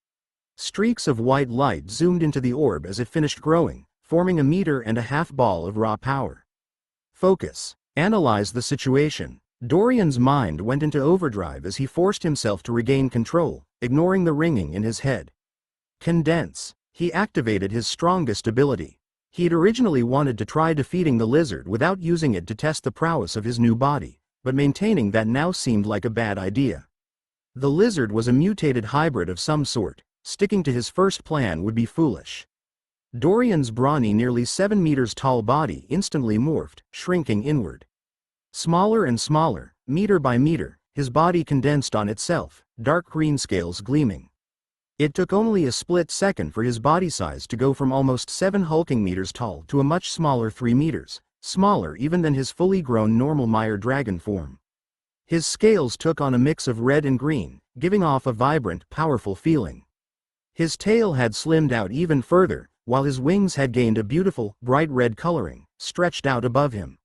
Streaks of white light zoomed into the orb as it finished growing, forming a 1.5-meter ball of raw power. Focus. Analyze the situation. Dorian's mind went into overdrive as he forced himself to regain control, ignoring the ringing in his head. Condense. He activated his strongest ability. He'd originally wanted to try defeating the lizard without using it to test the prowess of his new body, but maintaining that now seemed like a bad idea. The lizard was a mutated hybrid of some sort. Sticking to his first plan would be foolish. Dorian's brawny, nearly 7 meters tall body instantly morphed, shrinking inward. Smaller and smaller, meter by meter, his body condensed on itself, dark green scales gleaming. It took only a split second for his body size to go from almost 7 hulking meters tall to a much smaller 3 meters, smaller even than his fully grown normal Meyer dragon form. His scales took on a mix of red and green, giving off a vibrant, powerful feeling. His tail had slimmed out even further, while his wings had gained a beautiful, bright red coloring, stretched out above him.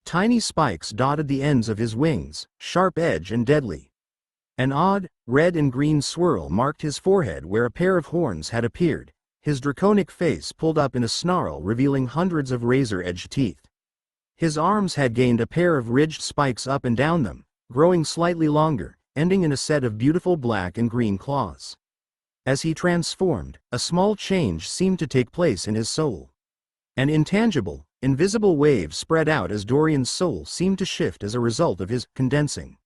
Tiny spikes dotted the ends of his wings, sharp edge and deadly. An odd, red and green swirl marked his forehead where a pair of horns had appeared, his draconic face pulled up in a snarl revealing hundreds of razor-edged teeth. His arms had gained a pair of ridged spikes up and down them, growing slightly longer, ending in a set of beautiful black and green claws. As he transformed, a small change seemed to take place in his soul. An intangible, invisible wave spread out as Dorian's soul seemed to shift as a result of his condensing.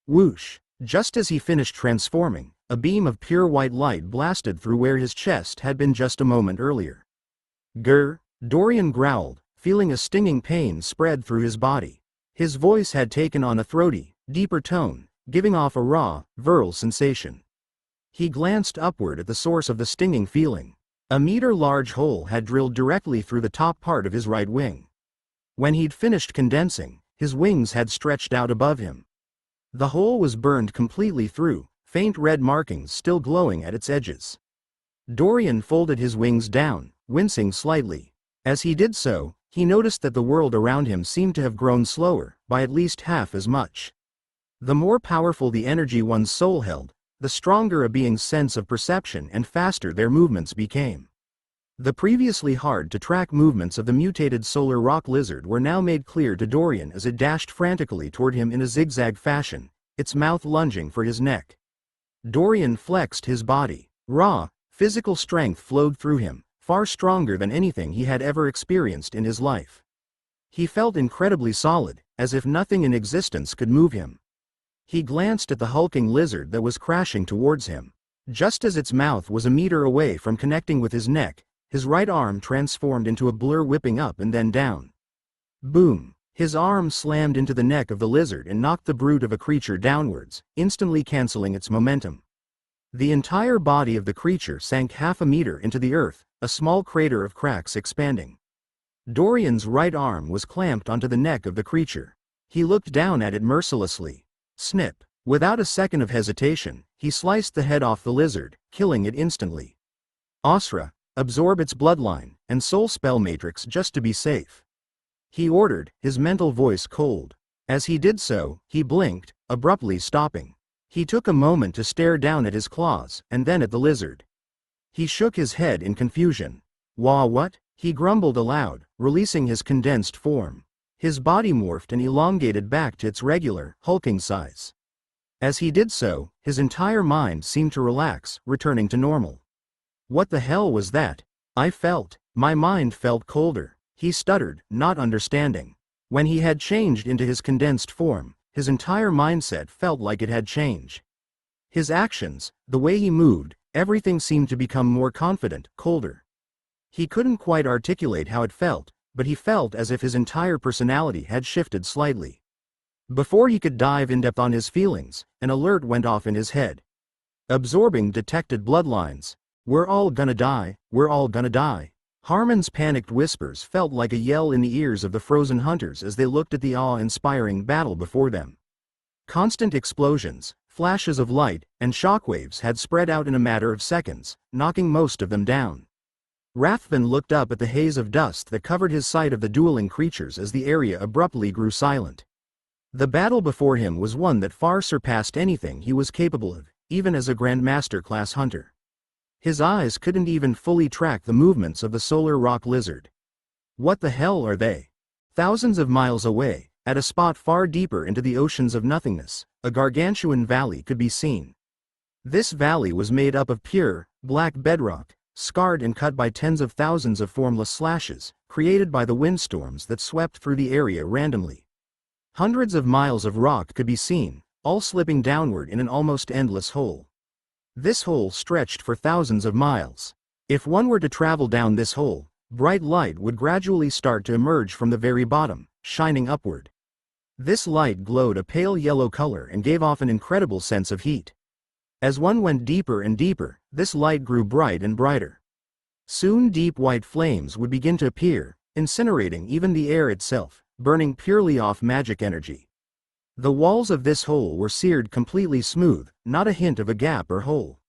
Whoosh! Just as he finished transforming, a beam of pure white light blasted through where his chest had been just a moment earlier. Grr! Dorian growled, feeling a stinging pain spread through his body. His voice had taken on a throaty, deeper tone, giving off a raw, virile sensation. He glanced upward at the source of the stinging feeling. A meter-large hole had drilled directly through the top part of his right wing. When he'd finished condensing, his wings had stretched out above him. The hole was burned completely through, faint red markings still glowing at its edges. Dorian folded his wings down, wincing slightly. As he did so, he noticed that the world around him seemed to have grown slower, by at least half as much. The more powerful the energy one's soul held, the stronger a being's sense of perception and faster their movements became. The previously hard-to-track movements of the mutated solar rock lizard were now made clear to Dorian as it dashed frantically toward him in a zigzag fashion, its mouth lunging for his neck. Dorian flexed his body. Raw, physical strength flowed through him, far stronger than anything he had ever experienced in his life. He felt incredibly solid, as if nothing in existence could move him. He glanced at the hulking lizard that was crashing towards him. Just as its mouth was a meter away from connecting with his neck, his right arm transformed into a blur whipping up and then down. Boom! His arm slammed into the neck of the lizard and knocked the brute of a creature downwards, instantly canceling its momentum. The entire body of the creature sank half a meter into the earth, a small crater of cracks expanding. Dorian's right arm was clamped onto the neck of the creature. He looked down at it mercilessly. Snip! Without a second of hesitation, he sliced the head off the lizard, killing it instantly. Asra, absorb its bloodline, and soul spell matrix just to be safe. He ordered, his mental voice cold. As he did so, he blinked, abruptly stopping. He took a moment to stare down at his claws, and then at the lizard. He shook his head in confusion. What? He grumbled aloud, releasing his condensed form. His body morphed and elongated back to its regular, hulking size. As he did so, his entire mind seemed to relax, returning to normal. What the hell was that? My mind felt colder. He stuttered, not understanding. When he had changed into his condensed form, his entire mindset felt like it had changed. His actions, the way he moved, everything seemed to become more confident, colder. He couldn't quite articulate how it felt, but he felt as if his entire personality had shifted slightly. Before he could dive in depth on his feelings, an alert went off in his head. Absorbing detected bloodlines. We're all gonna die, we're all gonna die. Harmon's panicked whispers felt like a yell in the ears of the frozen hunters as they looked at the awe-inspiring battle before them. Constant explosions, flashes of light, and shockwaves had spread out in a matter of seconds, knocking most of them down. Rathven looked up at the haze of dust that covered his sight of the dueling creatures as the area abruptly grew silent. The battle before him was one that far surpassed anything he was capable of, even as a Grandmaster-class hunter. His eyes couldn't even fully track the movements of the solar rock lizard. What the hell are they? Thousands of miles away, at a spot far deeper into the oceans of nothingness, a gargantuan valley could be seen. This valley was made up of pure, black bedrock, scarred and cut by tens of thousands of formless slashes, created by the windstorms that swept through the area randomly. Hundreds of miles of rock could be seen, all slipping downward in an almost endless hole. This hole stretched for thousands of miles. If one were to travel down this hole, bright light would gradually start to emerge from the very bottom, shining upward. This light glowed a pale yellow color and gave off an incredible sense of heat. As one went deeper and deeper, this light grew bright and brighter. Soon deep white flames would begin to appear, incinerating even the air itself, burning purely off magic energy. The walls of this hole were seared completely smooth, not a hint of a gap or hole.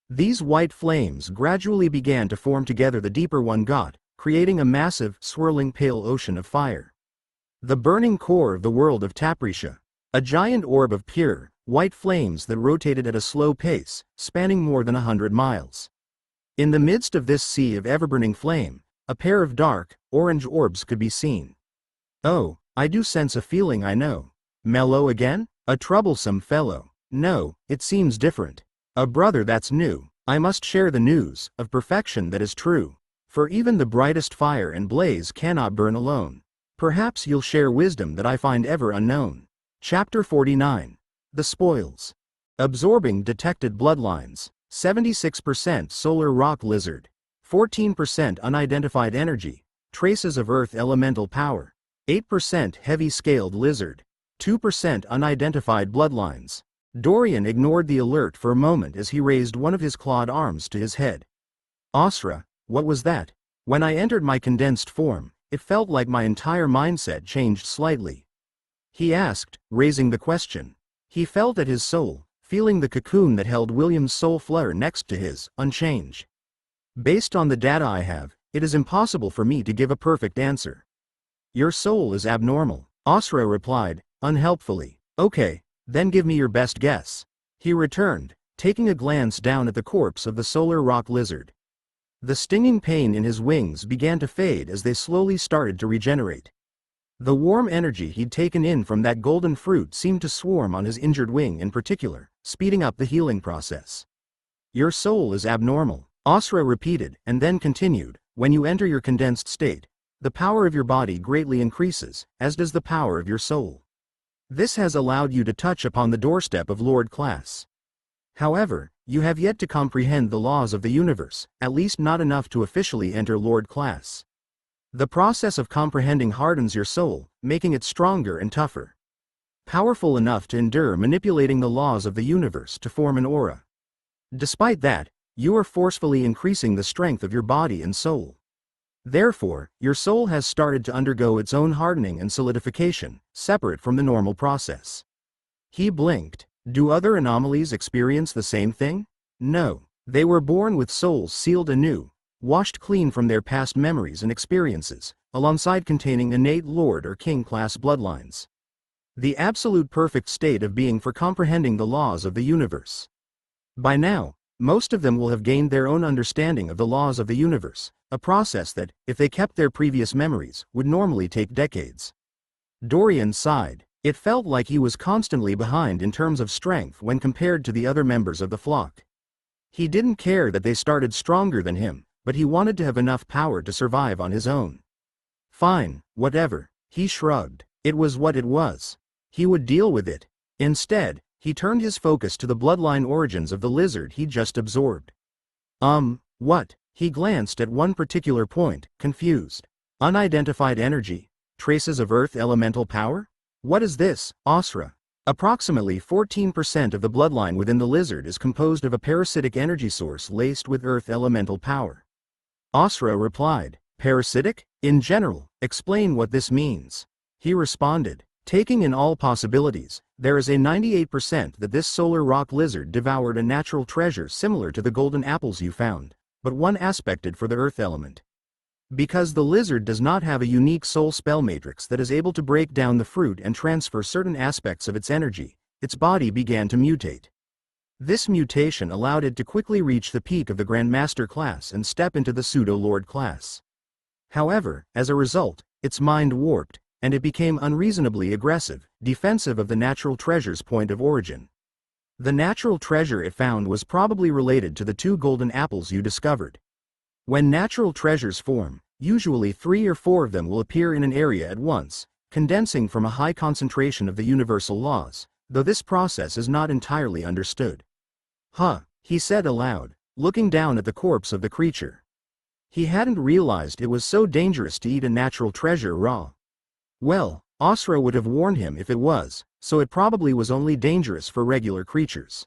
These white flames gradually began to form together the deeper one got, creating a massive, swirling pale ocean of fire. The burning core of the world of Taprisha. A giant orb of pure, white flames that rotated at a slow pace, spanning more than 100 miles. In the midst of this sea of ever-burning flame, a pair of dark, orange orbs could be seen. Oh, I do sense a feeling I know. Mellow again? A troublesome fellow. No, it seems different. A brother that's new. I must share the news of perfection that is true. For even the brightest fire and blaze cannot burn alone. Perhaps you'll share wisdom that I find ever unknown. Chapter 49. The Spoils. Absorbing detected bloodlines. 76% solar rock lizard. 14% unidentified energy. Traces of earth elemental power. 8% heavy-scaled lizard. 2% unidentified bloodlines. Dorian ignored the alert for a moment as he raised one of his clawed arms to his head. Asra, what was that? When I entered my condensed form, it felt like my entire mindset changed slightly. He asked, raising the question. He felt at his soul, feeling the cocoon that held William's soul flare next to his, unchanged. Based on the data I have, it is impossible for me to give a perfect answer. Your soul is abnormal, Asra replied, unhelpfully. Okay, then give me your best guess. He returned, taking a glance down at the corpse of the solar rock lizard. The stinging pain in his wings began to fade as they slowly started to regenerate. The warm energy he'd taken in from that golden fruit seemed to swarm on his injured wing in particular, speeding up the healing process. Your soul is abnormal, Asra repeated, and then continued, when you enter your condensed state, the power of your body greatly increases, as does the power of your soul. This has allowed you to touch upon the doorstep of Lord Class. However, you have yet to comprehend the laws of the universe, at least not enough to officially enter Lord Class. The process of comprehending hardens your soul, making it stronger and tougher. Powerful enough to endure manipulating the laws of the universe to form an aura. Despite that, you are forcefully increasing the strength of your body and soul. Therefore, your soul has started to undergo its own hardening and solidification, separate from the normal process. He blinked. Do other anomalies experience the same thing? No. They were born with souls sealed anew, washed clean from their past memories and experiences, alongside containing innate Lord or King class bloodlines. The absolute perfect state of being for comprehending the laws of the universe. By now, most of them will have gained their own understanding of the laws of the universe, a process that, if they kept their previous memories, would normally take decades. Dorian sighed. It felt like he was constantly behind in terms of strength when compared to the other members of the flock. He didn't care that they started stronger than him, but he wanted to have enough power to survive on his own. Fine, whatever, he shrugged. It was what it was. He would deal with it. Instead, he turned his focus to the bloodline origins of the lizard he'd just absorbed. What? He glanced at one particular point, confused. Unidentified energy? Traces of earth elemental power? What is this, Asra? Approximately 14% of the bloodline within the lizard is composed of a parasitic energy source laced with earth elemental power. Asra replied, parasitic? In general, explain what this means. He responded, taking in all possibilities, there is a 98% that this solar rock lizard devoured a natural treasure similar to the golden apples you found, but one aspected for the earth element. Because the lizard does not have a unique soul spell matrix that is able to break down the fruit and transfer certain aspects of its energy, its body began to mutate. This mutation allowed it to quickly reach the peak of the Grandmaster class and step into the Pseudo-Lord class. However, as a result, its mind warped, and it became unreasonably aggressive, defensive of the natural treasure's point of origin. The natural treasure it found was probably related to the 2 golden apples you discovered. When natural treasures form, usually 3 or 4 of them will appear in an area at once, condensing from a high concentration of the universal laws, though this process is not entirely understood. Huh, he said aloud, looking down at the corpse of the creature. He hadn't realized it was so dangerous to eat a natural treasure raw. Well, Osra would have warned him if it was, so it probably was only dangerous for regular creatures.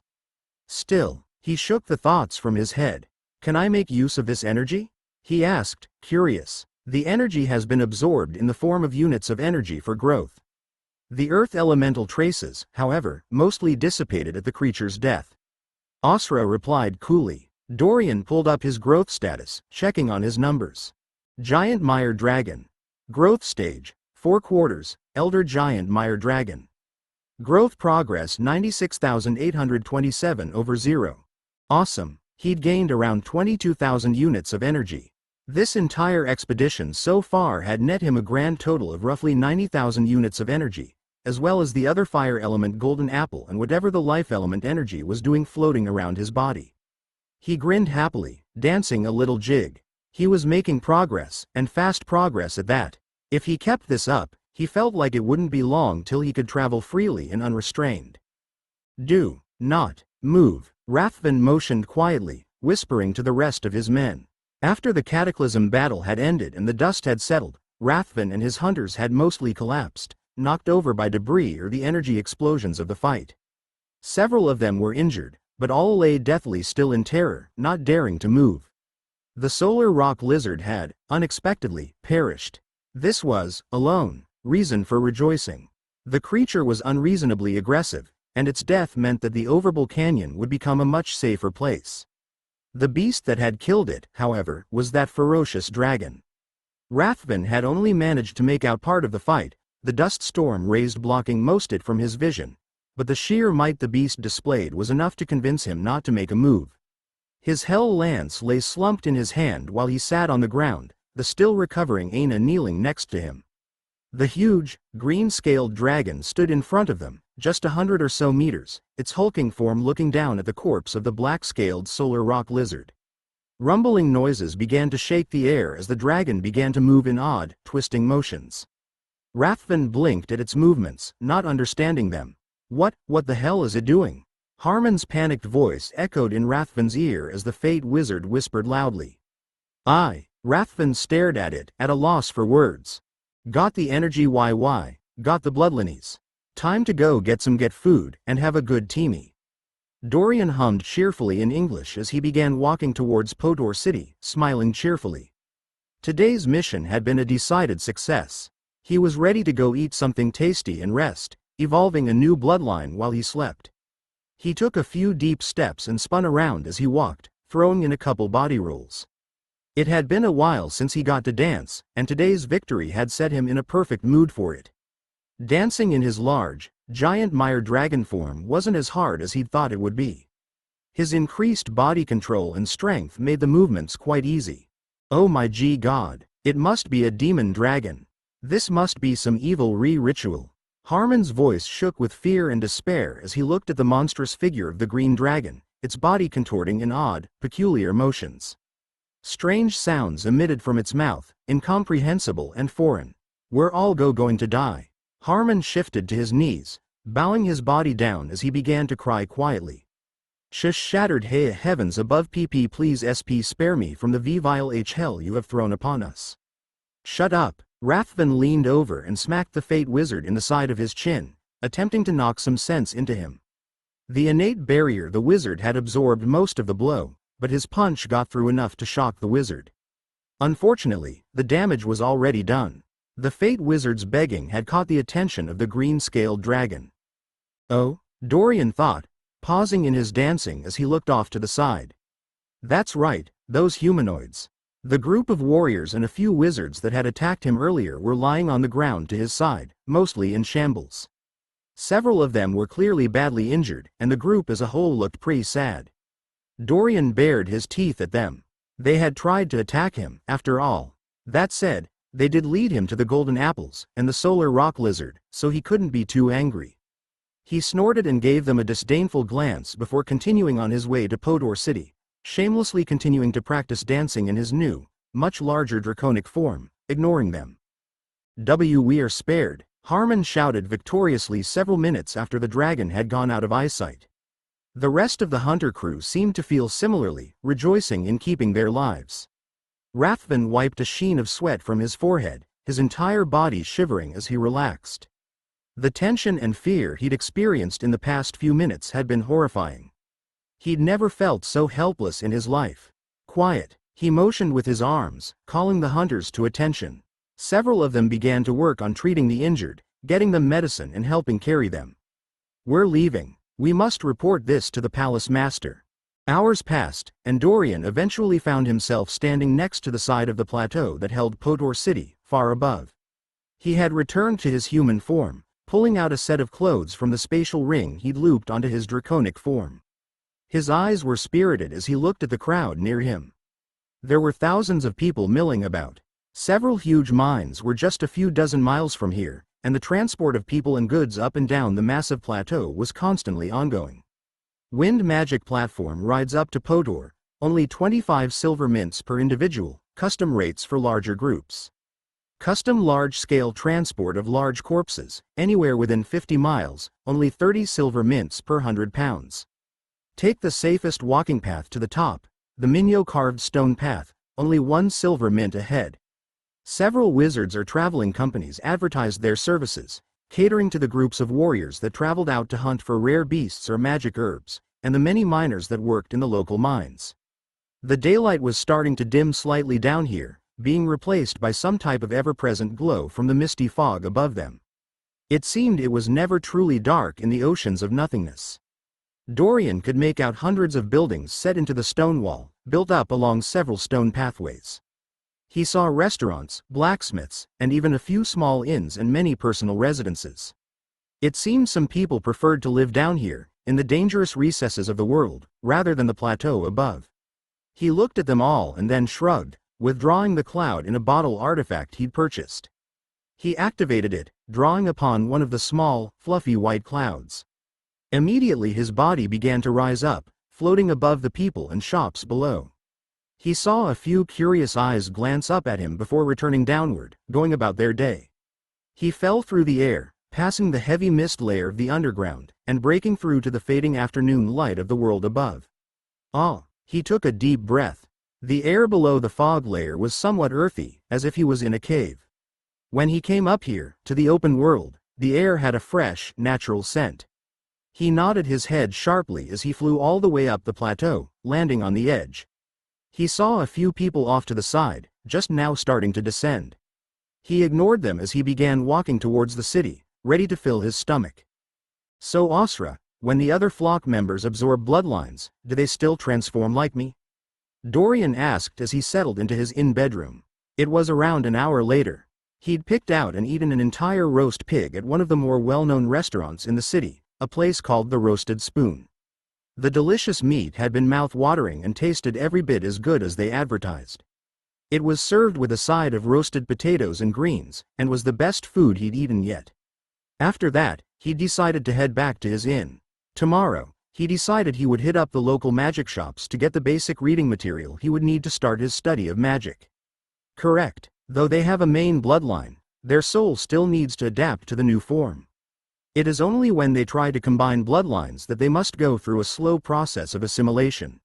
Still, he shook the thoughts from his head. Can I make use of this energy? He asked, curious. The energy has been absorbed in the form of units of energy for growth. The earth elemental traces, however, mostly dissipated at the creature's death. Osra replied coolly. Dorian pulled up his growth status, checking on his numbers. Giant Mire Dragon. Growth stage, 4 quarters, Elder Giant Mire Dragon. Growth progress 96,827 over 0. Awesome, he'd gained around 22,000 units of energy. This entire expedition so far had net him a grand total of roughly 90,000 units of energy, as well as the other fire element golden apple and whatever the life element energy was doing floating around his body. He grinned happily, dancing a little jig. He was making progress, and fast progress at that. If he kept this up, he felt like it wouldn't be long till he could travel freely and unrestrained. Do not move, Rathven motioned quietly, whispering to the rest of his men. After the cataclysm battle had ended and the dust had settled, Rathven and his hunters had mostly collapsed, knocked over by debris or the energy explosions of the fight. Several of them were injured, but all lay deathly still in terror, not daring to move. The solar rock lizard had, unexpectedly, perished. This was, alone, reason for rejoicing. The creature was unreasonably aggressive, and its death meant that the Overbull Canyon would become a much safer place. The beast that had killed it, however, was that ferocious dragon. Rathven had only managed to make out part of the fight, the dust storm raised blocking most it from his vision, but the sheer might the beast displayed was enough to convince him not to make a move. His hell lance lay slumped in his hand while he sat on the ground, the still recovering Aina kneeling next to him. The huge, green-scaled dragon stood in front of them, just 100 or so meters, its hulking form looking down at the corpse of the black-scaled solar rock lizard. Rumbling noises began to shake the air as the dragon began to move in odd, twisting motions. Rathven blinked at its movements, not understanding them. What the hell is it doing? Harmon's panicked voice echoed in Rathven's ear as the Fate Wizard whispered loudly. Rathven stared at it, at a loss for words. Got the energy got the bloodlinies. Time to go get food, and have a good teamie. Dorian hummed cheerfully in English as he began walking towards Podor City, smiling cheerfully. Today's mission had been a decided success. He was ready to go eat something tasty and rest, evolving a new bloodline while he slept. He took a few deep steps and spun around as he walked, throwing in a couple body rolls. It had been a while since he got to dance, and today's victory had set him in a perfect mood for it. Dancing in his large, giant mire dragon form wasn't as hard as he'd thought it would be. His increased body control and strength made the movements quite easy. Oh my god, it must be a demon dragon. This must be some evil ritual. Harmon's voice shook with fear and despair as he looked at the monstrous figure of the green dragon, its body contorting in odd, peculiar motions. Strange sounds emitted from its mouth, incomprehensible and foreign. We're all going to die. Harmon shifted to his knees, bowing his body down as he began to cry quietly. Shattered hey heavens above PP please SP spare me from the vile hell you have thrown upon us. Shut up. Rathven leaned over and smacked the Fate Wizard in the side of his chin, attempting to knock some sense into him. The innate barrier the wizard had absorbed most of the blow, but his punch got through enough to shock the wizard. Unfortunately, the damage was already done. The Fate Wizard's begging had caught the attention of the green-scaled dragon. Oh, Dorian thought, pausing in his dancing as he looked off to the side. That's right, those humanoids. The group of warriors and a few wizards that had attacked him earlier were lying on the ground to his side, mostly in shambles. Several of them were clearly badly injured, and the group as a whole looked pretty sad. Dorian bared his teeth at them. They had tried to attack him, after all. That said, they did lead him to the golden apples and the solar rock lizard, so he couldn't be too angry. He snorted and gave them a disdainful glance before continuing on his way to Podor City, shamelessly continuing to practice dancing in his new, much larger draconic form, ignoring them. We are spared, Harmon shouted victoriously several minutes after the dragon had gone out of eyesight. The rest of the hunter crew seemed to feel similarly, rejoicing in keeping their lives. Rathven wiped a sheen of sweat from his forehead, his entire body shivering as he relaxed. The tension and fear he'd experienced in the past few minutes had been horrifying. He'd never felt so helpless in his life. Quiet, he motioned with his arms, calling the hunters to attention. Several of them began to work on treating the injured, getting them medicine and helping carry them. We're leaving. We must report this to the palace master. Hours passed, and Dorian eventually found himself standing next to the side of the plateau that held Podor City, far above. He had returned to his human form, pulling out a set of clothes from the spatial ring he'd looped onto his draconic form. His eyes were spirited as he looked at the crowd near him. There were thousands of people milling about. Several huge mines were just a few dozen miles from here, and the transport of people and goods up and down the massive plateau was constantly ongoing. Wind magic platform rides up to Podor, only 25 silver mints per individual, custom rates for larger groups. Custom large-scale transport of large corpses, anywhere within 50 miles, only 30 silver mints per 100 pounds. Take the safest walking path to the top, the Minyo-carved stone path, only 1 silver mint a head. Several wizards or traveling companies advertised their services, catering to the groups of warriors that traveled out to hunt for rare beasts or magic herbs, and the many miners that worked in the local mines. The daylight was starting to dim slightly down here, being replaced by some type of ever-present glow from the misty fog above them. It seemed it was never truly dark in the oceans of nothingness. Dorian could make out hundreds of buildings set into the stone wall, built up along several stone pathways. He saw restaurants, blacksmiths, and even a few small inns and many personal residences. It seemed some people preferred to live down here, in the dangerous recesses of the world, rather than the plateau above. He looked at them all and then shrugged, withdrawing the cloud in a bottle artifact he'd purchased. He activated it, drawing upon one of the small, fluffy white clouds. Immediately his body began to rise up, floating above the people and shops below. He saw a few curious eyes glance up at him before returning downward, going about their day. He fell through the air, passing the heavy mist layer of the underground, and breaking through to the fading afternoon light of the world above. He took a deep breath. The air below the fog layer was somewhat earthy, as if he was in a cave. When he came up here, to the open world, the air had a fresh, natural scent. He nodded his head sharply as he flew all the way up the plateau, landing on the edge. He saw a few people off to the side, just now starting to descend. He ignored them as he began walking towards the city, ready to fill his stomach. So Osra, when the other flock members absorb bloodlines, do they still transform like me? Dorian asked as he settled into his inn bedroom. It was around an hour later. He'd picked out and eaten an entire roast pig at one of the more well-known restaurants in the city, a place called the Roasted Spoon. The delicious meat had been mouth-watering and tasted every bit as good as they advertised. It was served with a side of roasted potatoes and greens, and was the best food he'd eaten yet. After that, he decided to head back to his inn. Tomorrow, he decided he would hit up the local magic shops to get the basic reading material he would need to start his study of magic. Correct, though they have a main bloodline, their soul still needs to adapt to the new form. It is only when they try to combine bloodlines that they must go through a slow process of assimilation.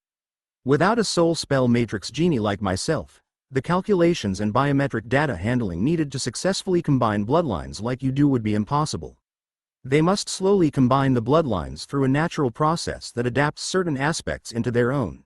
Without a soul spell matrix genie like myself, the calculations and biometric data handling needed to successfully combine bloodlines like you do would be impossible. They must slowly combine the bloodlines through a natural process that adapts certain aspects into their own.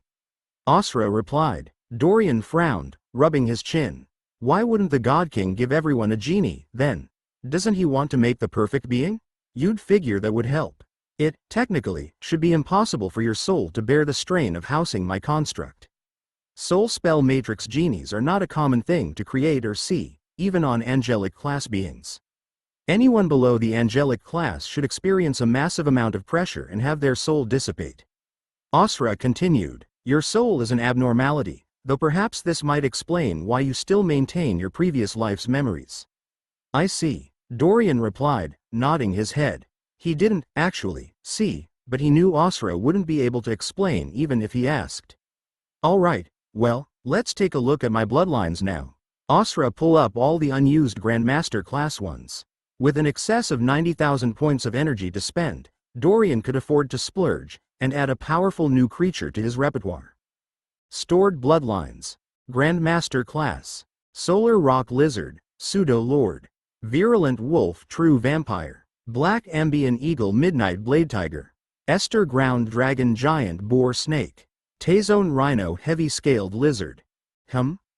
Osra replied. Dorian frowned, rubbing his chin. Why wouldn't the God King give everyone a genie, then? Doesn't he want to make the perfect being? You'd figure that would help. It, technically, should be impossible for your soul to bear the strain of housing my construct. Soul spell matrix genies are not a common thing to create or see, even on angelic class beings. Anyone below the angelic class should experience a massive amount of pressure and have their soul dissipate. Asra continued, your soul is an abnormality, though perhaps this might explain why you still maintain your previous life's memories. I see, Dorian replied, nodding his head. He didn't, actually, see, but he knew Asra wouldn't be able to explain even if he asked. Alright, well, let's take a look at my bloodlines now. Asra pull up all the unused Grandmaster class ones. With an excess of 90,000 points of energy to spend, Dorian could afford to splurge and add a powerful new creature to his repertoire. Stored bloodlines. Grandmaster class. Solar Rock Lizard, Pseudo Lord. Virulent Wolf True Vampire. Black Ambient Eagle Midnight Blade Tiger. Ester Ground Dragon Giant Boar Snake. Tazone Rhino Heavy Scaled Lizard.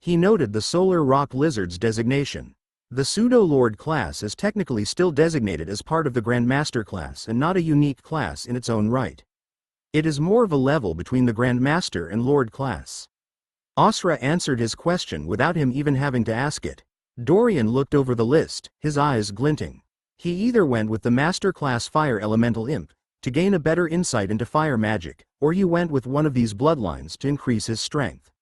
He noted the Solar Rock Lizard's designation. The Pseudo-Lord class is technically still designated as part of the Grandmaster class and not a unique class in its own right. It is more of a level between the Grandmaster and Lord class. Asra answered his question without him even having to ask it. Dorian looked over the list, his eyes glinting. He either went with the Master class Fire Elemental Imp, to gain a better insight into fire magic, or he went with one of these bloodlines to increase his strength.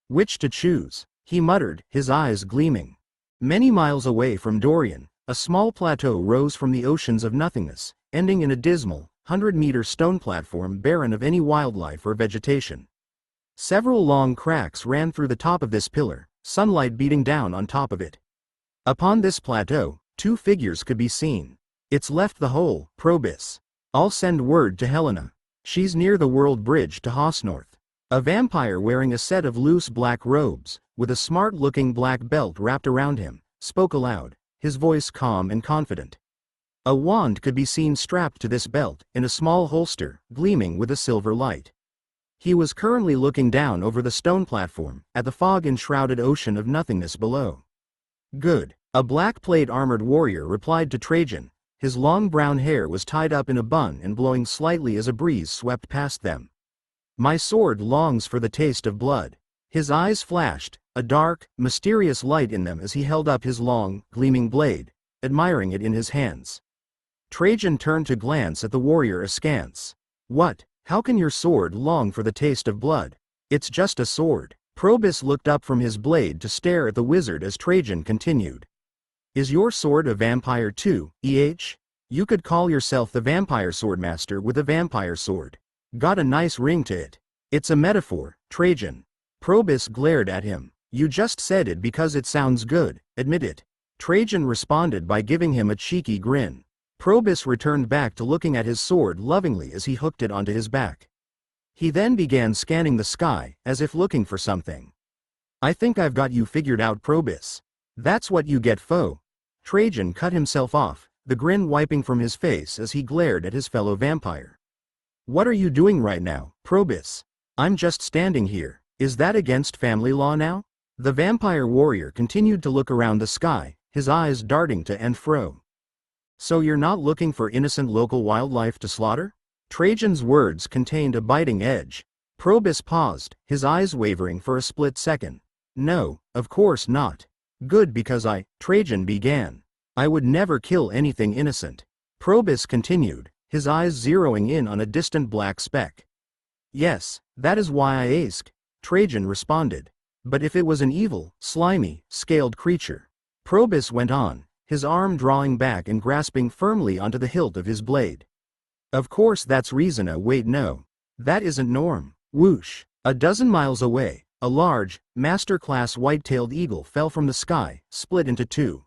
Which to choose? He muttered, his eyes gleaming. Many miles away from Dorian, a small plateau rose from the oceans of nothingness, ending in a dismal, 100-meter stone platform barren of any wildlife or vegetation. Several long cracks ran through the top of this pillar, sunlight beating down on top of it. Upon this plateau, two figures could be seen. It's left the hole, Probus. I'll send word to Helena. She's near the world bridge to Hosnorth. A vampire wearing a set of loose black robes, with a smart-looking black belt wrapped around him, spoke aloud, his voice calm and confident. A wand could be seen strapped to this belt, in a small holster, gleaming with a silver light. He was currently looking down over the stone platform, at the fog-enshrouded ocean of nothingness below. Good. A black-plate armored warrior replied to Trajan. His long brown hair was tied up in a bun and blowing slightly as a breeze swept past them. My sword longs for the taste of blood. His eyes flashed, a dark, mysterious light in them as he held up his long, gleaming blade, admiring it in his hands. Trajan turned to glance at the warrior askance. What? How can your sword long for the taste of blood? It's just a sword. Probus looked up from his blade to stare at the wizard as Trajan continued. Is your sword a vampire too, You could call yourself the vampire swordmaster with a vampire sword. Got a nice ring to it. It's a metaphor, Trajan. Probus glared at him. You just said it because it sounds good, admit it. Trajan responded by giving him a cheeky grin. Probus returned back to looking at his sword lovingly as he hooked it onto his back. He then began scanning the sky, as if looking for something. I think I've got you figured out, Probus. That's what you get, foe. Trajan cut himself off, the grin wiping from his face as he glared at his fellow vampire. What are you doing right now, Probus? I'm just standing here. Is that against family law now? The vampire warrior continued to look around the sky, his eyes darting to and fro. So you're not looking for innocent local wildlife to slaughter? Trajan's words contained a biting edge. Probus paused, his eyes wavering for a split second. No, of course not. Good, because Trajan began. I would never kill anything innocent. Probus continued, his eyes zeroing in on a distant black speck. Yes, that is why I asked, Trajan responded. But if it was an evil, slimy, scaled creature. Probus went on, his arm drawing back and grasping firmly onto the hilt of his blade. Of course that's reason. Wait, no. That isn't Norm. Whoosh. A dozen miles away, a large, master-class white-tailed eagle fell from the sky, split into two.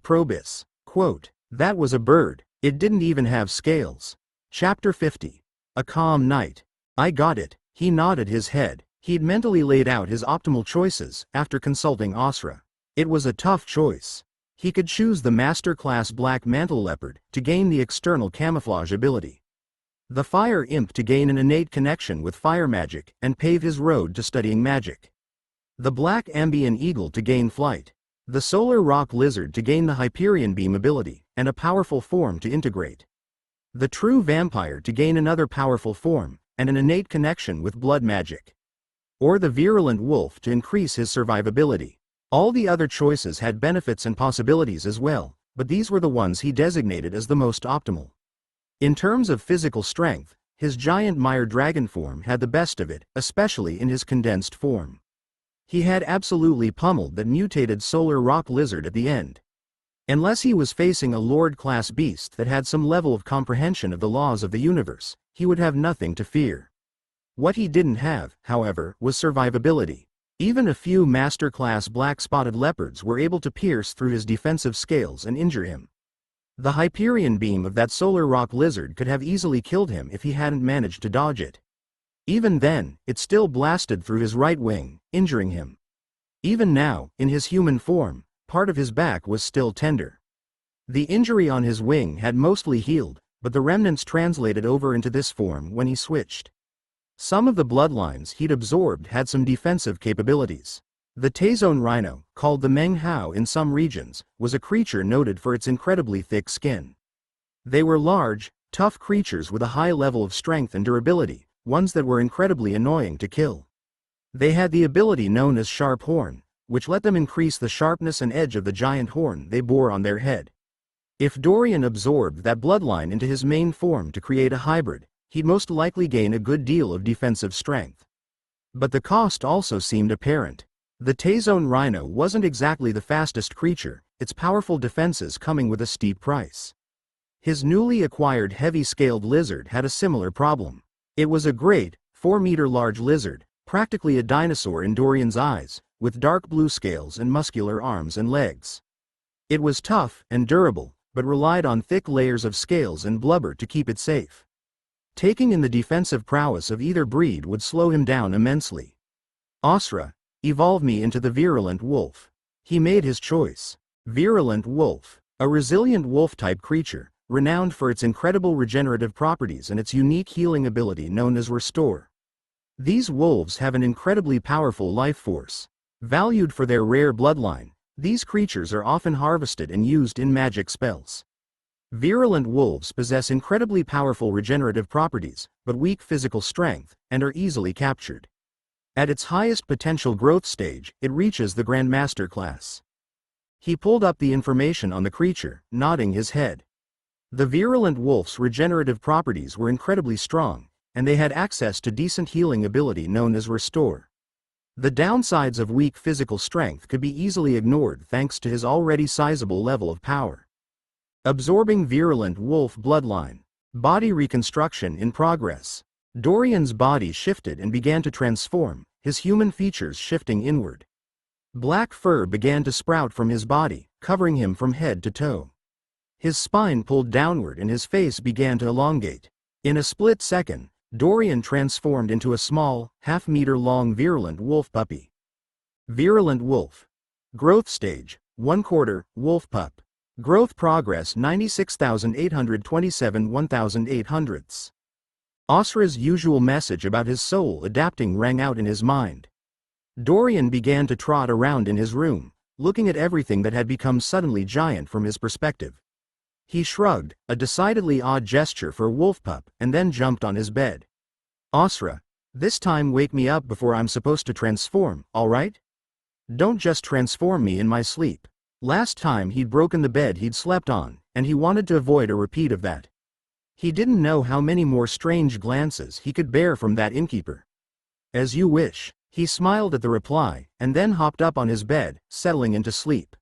Probus. Quote, that was a bird. It didn't even have scales. Chapter 50. A calm night. I got it. He nodded his head. He'd mentally laid out his optimal choices, after consulting Asra. It was a tough choice. He could choose the master-class black mantle leopard, to gain the external camouflage ability. The fire imp to gain an innate connection with fire magic, and pave his road to studying magic. The black ambient eagle to gain flight. The solar rock lizard to gain the Hyperion beam ability, and a powerful form to integrate. The true vampire to gain another powerful form, and an innate connection with blood magic. Or the virulent wolf to increase his survivability. All the other choices had benefits and possibilities as well, but these were the ones he designated as the most optimal. In terms of physical strength, his giant mire dragon form had the best of it, especially in his condensed form. He had absolutely pummeled that mutated solar rock lizard at the end. Unless he was facing a Lord-class beast that had some level of comprehension of the laws of the universe, he would have nothing to fear. What he didn't have, however, was survivability. Even a few master-class black-spotted leopards were able to pierce through his defensive scales and injure him. The Hyperion beam of that solar rock lizard could have easily killed him if he hadn't managed to dodge it. Even then, it still blasted through his right wing, injuring him. Even now, in his human form, part of his back was still tender. The injury on his wing had mostly healed, but the remnants translated over into this form when he switched. Some of the bloodlines he'd absorbed had some defensive capabilities. The Tazone rhino, called the Meng Hao in some regions, was a creature noted for its incredibly thick skin. They were large, tough creatures with a high level of strength and durability, ones that were incredibly annoying to kill. They had the ability known as sharp horn, which let them increase the sharpness and edge of the giant horn they bore on their head. If Dorian absorbed that bloodline into his main form to create a hybrid, he'd most likely gain a good deal of defensive strength. But the cost also seemed apparent. The Tazone rhino wasn't exactly the fastest creature, its powerful defenses coming with a steep price. His newly acquired heavy-scaled lizard had a similar problem. It was a great, 4-meter-large lizard, practically a dinosaur in Dorian's eyes, with dark blue scales and muscular arms and legs. It was tough and durable, but relied on thick layers of scales and blubber to keep it safe. Taking in the defensive prowess of either breed would slow him down immensely. Asra, evolve me into the virulent wolf. He made his choice. Virulent wolf, a resilient wolf-type creature, renowned for its incredible regenerative properties and its unique healing ability known as Restore. These wolves have an incredibly powerful life force. Valued for their rare bloodline, these creatures are often harvested and used in magic spells. Virulent wolves possess incredibly powerful regenerative properties, but weak physical strength, and are easily captured. At its highest potential growth stage, it reaches the Grandmaster class. He pulled up the information on the creature, nodding his head. The virulent wolf's regenerative properties were incredibly strong, and they had access to decent healing ability known as Restore. The downsides of weak physical strength could be easily ignored thanks to his already sizable level of power. Absorbing virulent wolf bloodline. Body reconstruction in progress. Dorian's body shifted and began to transform, his human features shifting inward. Black fur began to sprout from his body, covering him from head to toe. His spine pulled downward and his face began to elongate. In a split second, Dorian transformed into a small, half-meter-long virulent wolf puppy. Virulent wolf. Growth stage, 1/4, wolf pup. Growth progress 96,827 1,800ths. Asra's usual message about his soul adapting rang out in his mind. Dorian began to trot around in his room, looking at everything that had become suddenly giant from his perspective. He shrugged, a decidedly odd gesture for a wolf pup, and then jumped on his bed. Asra, this time wake me up before I'm supposed to transform, all right? Don't just transform me in my sleep. Last time he'd broken the bed he'd slept on, and he wanted to avoid a repeat of that. He didn't know how many more strange glances he could bear from that innkeeper. As you wish. He smiled at the reply, and then hopped up on his bed, settling into sleep.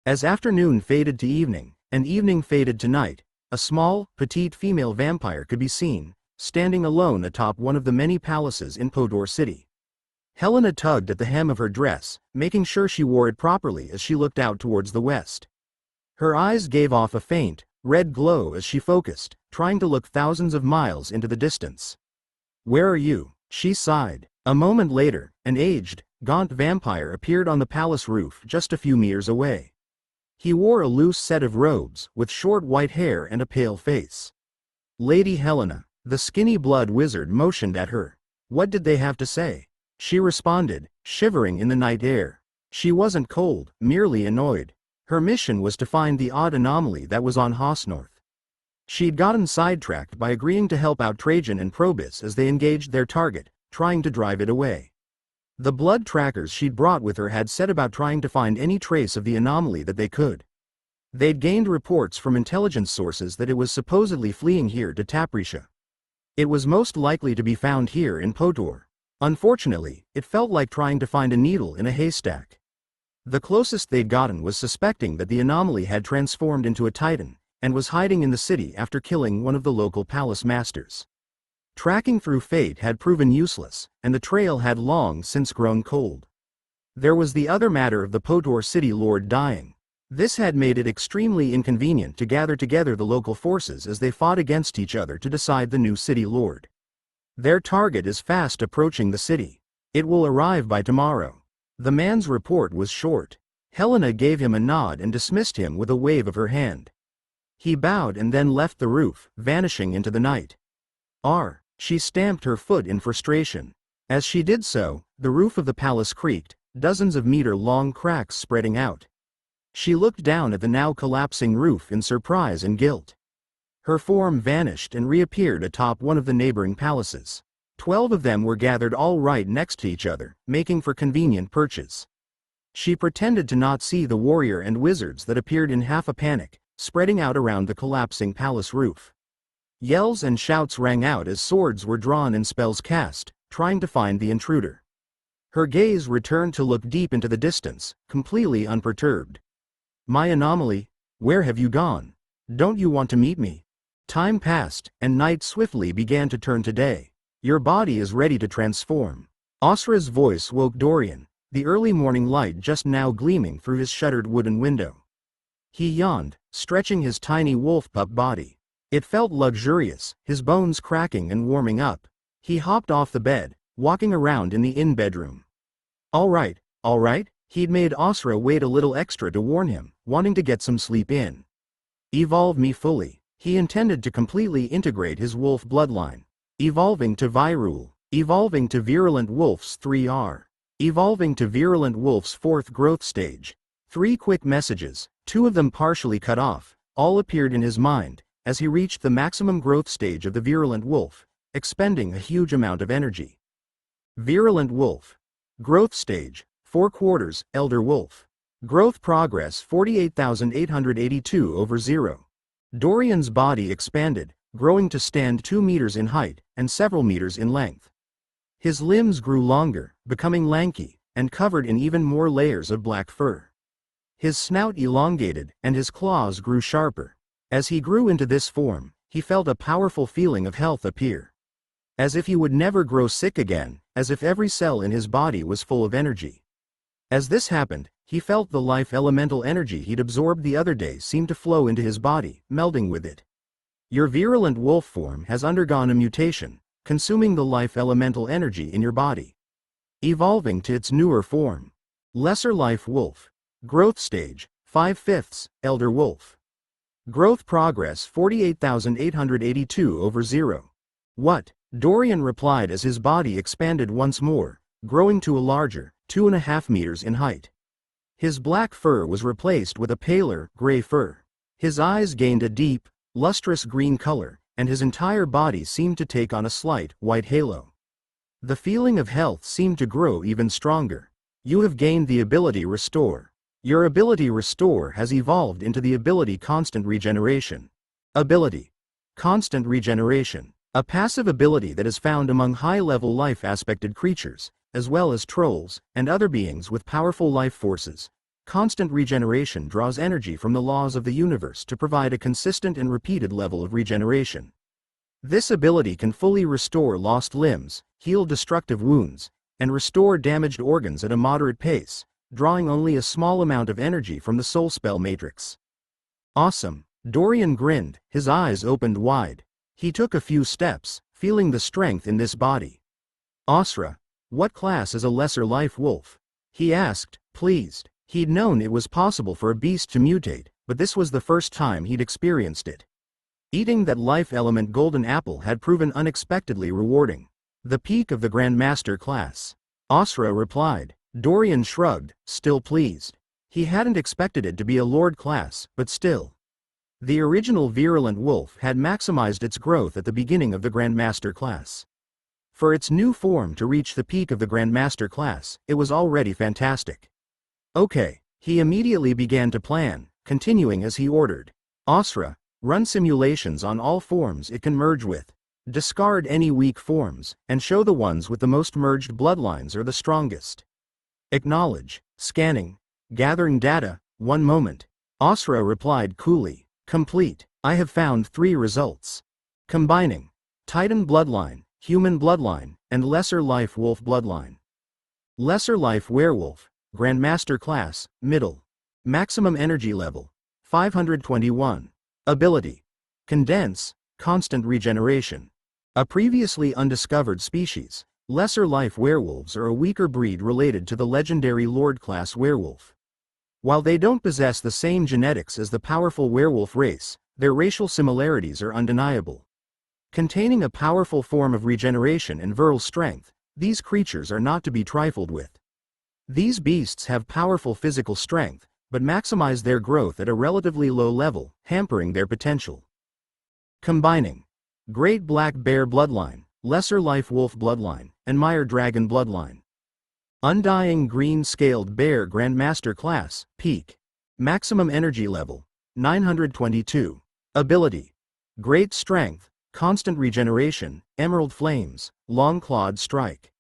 As afternoon faded to evening, and evening faded to night, a small, petite female vampire could be seen, standing alone atop one of the many palaces in Podor City. Helena tugged at the hem of her dress, making sure she wore it properly as she looked out towards the west. Her eyes gave off a faint, red glow as she focused, trying to look thousands of miles into the distance. Where are you? She sighed. A moment later, an aged, gaunt vampire appeared on the palace roof just a few meters away. He wore a loose set of robes, with short white hair and a pale face. Lady Helena, the skinny blood wizard motioned at her. What did they have to say? She responded, shivering in the night air. She wasn't cold, merely annoyed. Her mission was to find the odd anomaly that was on Hosnorth. She'd gotten sidetracked by agreeing to help out Trajan and Probus as they engaged their target, trying to drive it away. The blood trackers she'd brought with her had set about trying to find any trace of the anomaly that they could. They'd gained reports from intelligence sources that it was supposedly fleeing here to Taprisha. It was most likely to be found here in Potor. Unfortunately, it felt like trying to find a needle in a haystack. The closest they'd gotten was suspecting that the anomaly had transformed into a titan, and was hiding in the city after killing one of the local palace masters. Tracking through fate had proven useless, and the trail had long since grown cold. There was the other matter of the Potor city lord dying. This had made it extremely inconvenient to gather together the local forces as they fought against each other to decide the new city lord. Their target is fast approaching the city. It will arrive by tomorrow. The man's report was short. Helena gave him a nod and dismissed him with a wave of her hand. He bowed and then left the roof, vanishing into the night. She stamped her foot in frustration. As she did so, the roof of the palace creaked, dozens of meter-long cracks spreading out. She looked down at the now collapsing roof in surprise and guilt. Her form vanished and reappeared atop one of the neighboring palaces. 12 of them were gathered all right next to each other, making for convenient perches. She pretended to not see the warrior and wizards that appeared in half a panic, spreading out around the collapsing palace roof. Yells and shouts rang out as swords were drawn and spells cast, trying to find the intruder. Her gaze returned to look deep into the distance, completely unperturbed. "My anomaly, where have you gone? Don't you want to meet me?" Time passed, and night swiftly began to turn to day. "Your body is ready to transform." Asra's voice woke Dorian, the early morning light just now gleaming through his shuttered wooden window. He yawned, stretching his tiny wolf pup body. It felt luxurious, his bones cracking and warming up. He hopped off the bed, walking around in the inn-bedroom. All right, he'd made Asra wait a little extra to warn him, wanting to get some sleep in. Evolve me fully. He intended to completely integrate his wolf bloodline. Evolving to Virule. Evolving to Virulent Wolf's 3R. Evolving to Virulent Wolf's 4th growth stage. 3 quick messages, 2 of them partially cut off, all appeared in his mind, as he reached the maximum growth stage of the Virulent Wolf, expending a huge amount of energy. Virulent Wolf. Growth stage, 4/4, Elder Wolf. Growth progress 48,882/0. Dorian's body expanded, growing to stand 2 meters in height, and several meters in length. His limbs grew longer, becoming lanky, and covered in even more layers of black fur. His snout elongated, and his claws grew sharper. As he grew into this form, he felt a powerful feeling of health appear. As if he would never grow sick again, as if every cell in his body was full of energy. As this happened, he felt the life elemental energy he'd absorbed the other day seem to flow into his body, melding with it. Your virulent wolf form has undergone a mutation, consuming the life elemental energy in your body. Evolving to its newer form. Lesser life wolf. Growth stage, 5/5, Elder Wolf. Growth progress 48,882/0. What? Dorian replied as his body expanded once more, growing to a larger, 2.5 meters in height. His black fur was replaced with a paler, gray fur. His eyes gained a deep, lustrous green color, and his entire body seemed to take on a slight, white halo. The feeling of health seemed to grow even stronger. You have gained the ability Restore. Your ability Restore has evolved into the ability Constant Regeneration. Ability. Constant Regeneration. A passive ability that is found among high-level life-aspected creatures, as well as trolls, and other beings with powerful life forces. Constant regeneration draws energy from the laws of the universe to provide a consistent and repeated level of regeneration. This ability can fully restore lost limbs, heal destructive wounds, and restore damaged organs at a moderate pace, drawing only a small amount of energy from the soul spell matrix. Awesome. Dorian grinned, his eyes opened wide. He took a few steps, feeling the strength in this body. Asra, what class is a lesser life wolf? He asked, pleased. He'd known it was possible for a beast to mutate, but this was the first time he'd experienced it. Eating that life element golden apple had proven unexpectedly rewarding. The peak of the Grandmaster class. Asra replied. Dorian shrugged, still pleased. He hadn't expected it to be a Lord class, but still. The original Virulent Wolf had maximized its growth at the beginning of the Grandmaster class. For its new form to reach the peak of the Grandmaster class, it was already fantastic. Okay, he immediately began to plan, continuing as he ordered. Asura, run simulations on all forms it can merge with. Discard any weak forms, and show the ones with the most merged bloodlines are the strongest. Acknowledge. Scanning. Gathering data. 1 moment. Asura replied coolly. Complete. I have found 3 results. Combining. Titan bloodline, human bloodline, and lesser life wolf bloodline. Lesser life werewolf, Grandmaster class, middle. Maximum energy level. 521. Ability. Condense, constant regeneration. A previously undiscovered species, lesser life werewolves are a weaker breed related to the legendary Lord class werewolf. While they don't possess the same genetics as the powerful werewolf race, their racial similarities are undeniable. Containing a powerful form of regeneration and virile strength, these creatures are not to be trifled with. These beasts have powerful physical strength, but maximize their growth at a relatively low level, hampering their potential. Combining. Great Black Bear bloodline, Lesser Life Wolf bloodline, and Mire Dragon bloodline. Undying Green Scaled Bear Grandmaster class, peak. Maximum energy level, 922. Ability. Great Strength, Constant Regeneration, Emerald Flames, Long Clawed Strike.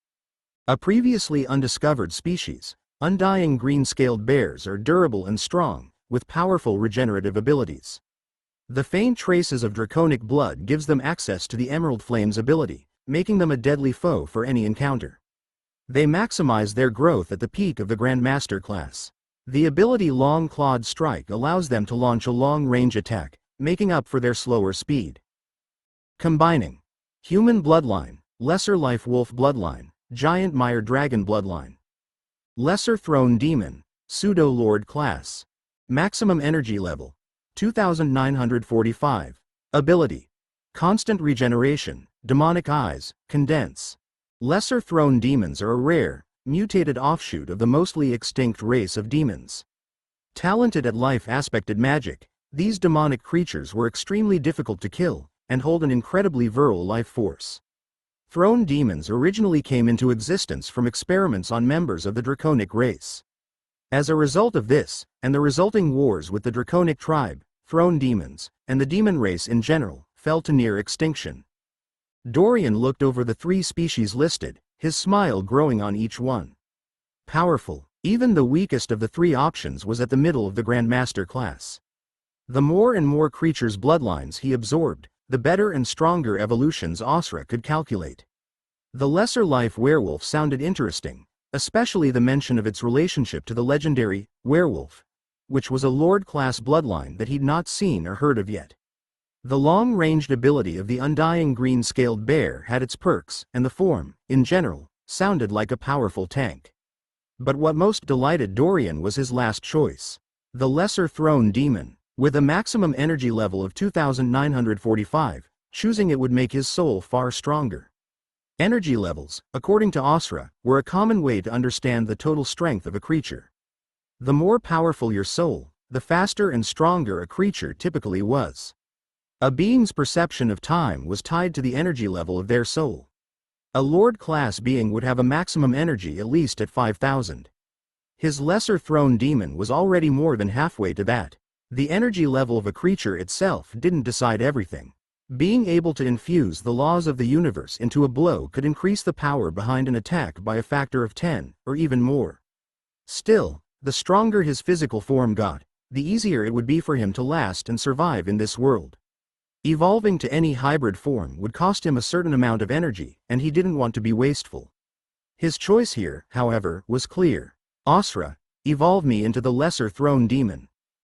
A previously undiscovered species, Undying Green Scaled Bears are durable and strong, with powerful regenerative abilities. The faint traces of draconic blood gives them access to the Emerald Flames ability, making them a deadly foe for any encounter. They maximize their growth at the peak of the Grandmaster class. The ability Long Clawed Strike allows them to launch a long-range attack, making up for their slower speed. Combining. Human bloodline, Lesser Life Wolf bloodline, Giant Mire Dragon bloodline. Lesser Throne Demon, Pseudo-Lord class. Maximum energy level, 2945. Ability. Constant Regeneration, Demonic Eyes, Condense. Lesser Throne Demons are a rare, mutated offshoot of the mostly extinct race of demons. Talented at life-aspected magic, these demonic creatures were extremely difficult to kill, and hold an incredibly virile life force. Throne Demons originally came into existence from experiments on members of the draconic race. As a result of this, and the resulting wars with the draconic tribe, Throne Demons, and the demon race in general, fell to near extinction. Dorian looked over the 3 species listed, his smile growing on each one. Powerful, even the weakest of the 3 options was at the middle of the Grandmaster class. The more and more creatures' bloodlines he absorbed, the better and stronger evolutions Asura could calculate. The Lesser Life Werewolf sounded interesting, especially the mention of its relationship to the legendary werewolf, which was a Lord-class bloodline that he'd not seen or heard of yet. The long-ranged ability of the Undying Green-Scaled Bear had its perks, and the form, in general, sounded like a powerful tank. But what most delighted Dorian was his last choice. The Lesser Throne Demon, with a maximum energy level of 2945, choosing it would make his soul far stronger. Energy levels, according to Asura, were a common way to understand the total strength of a creature. The more powerful your soul, the faster and stronger a creature typically was. A being's perception of time was tied to the energy level of their soul. A Lord-class being would have a maximum energy at least at 5,000. His Lesser Throne Demon was already more than halfway to that. The energy level of a creature itself didn't decide everything. Being able to infuse the laws of the universe into a blow could increase the power behind an attack by a factor of 10, or even more. Still, the stronger his physical form got, the easier it would be for him to last and survive in this world. Evolving to any hybrid form would cost him a certain amount of energy, and he didn't want to be wasteful. His choice here, however, was clear. Asura, evolve me into the Lesser Throne Demon.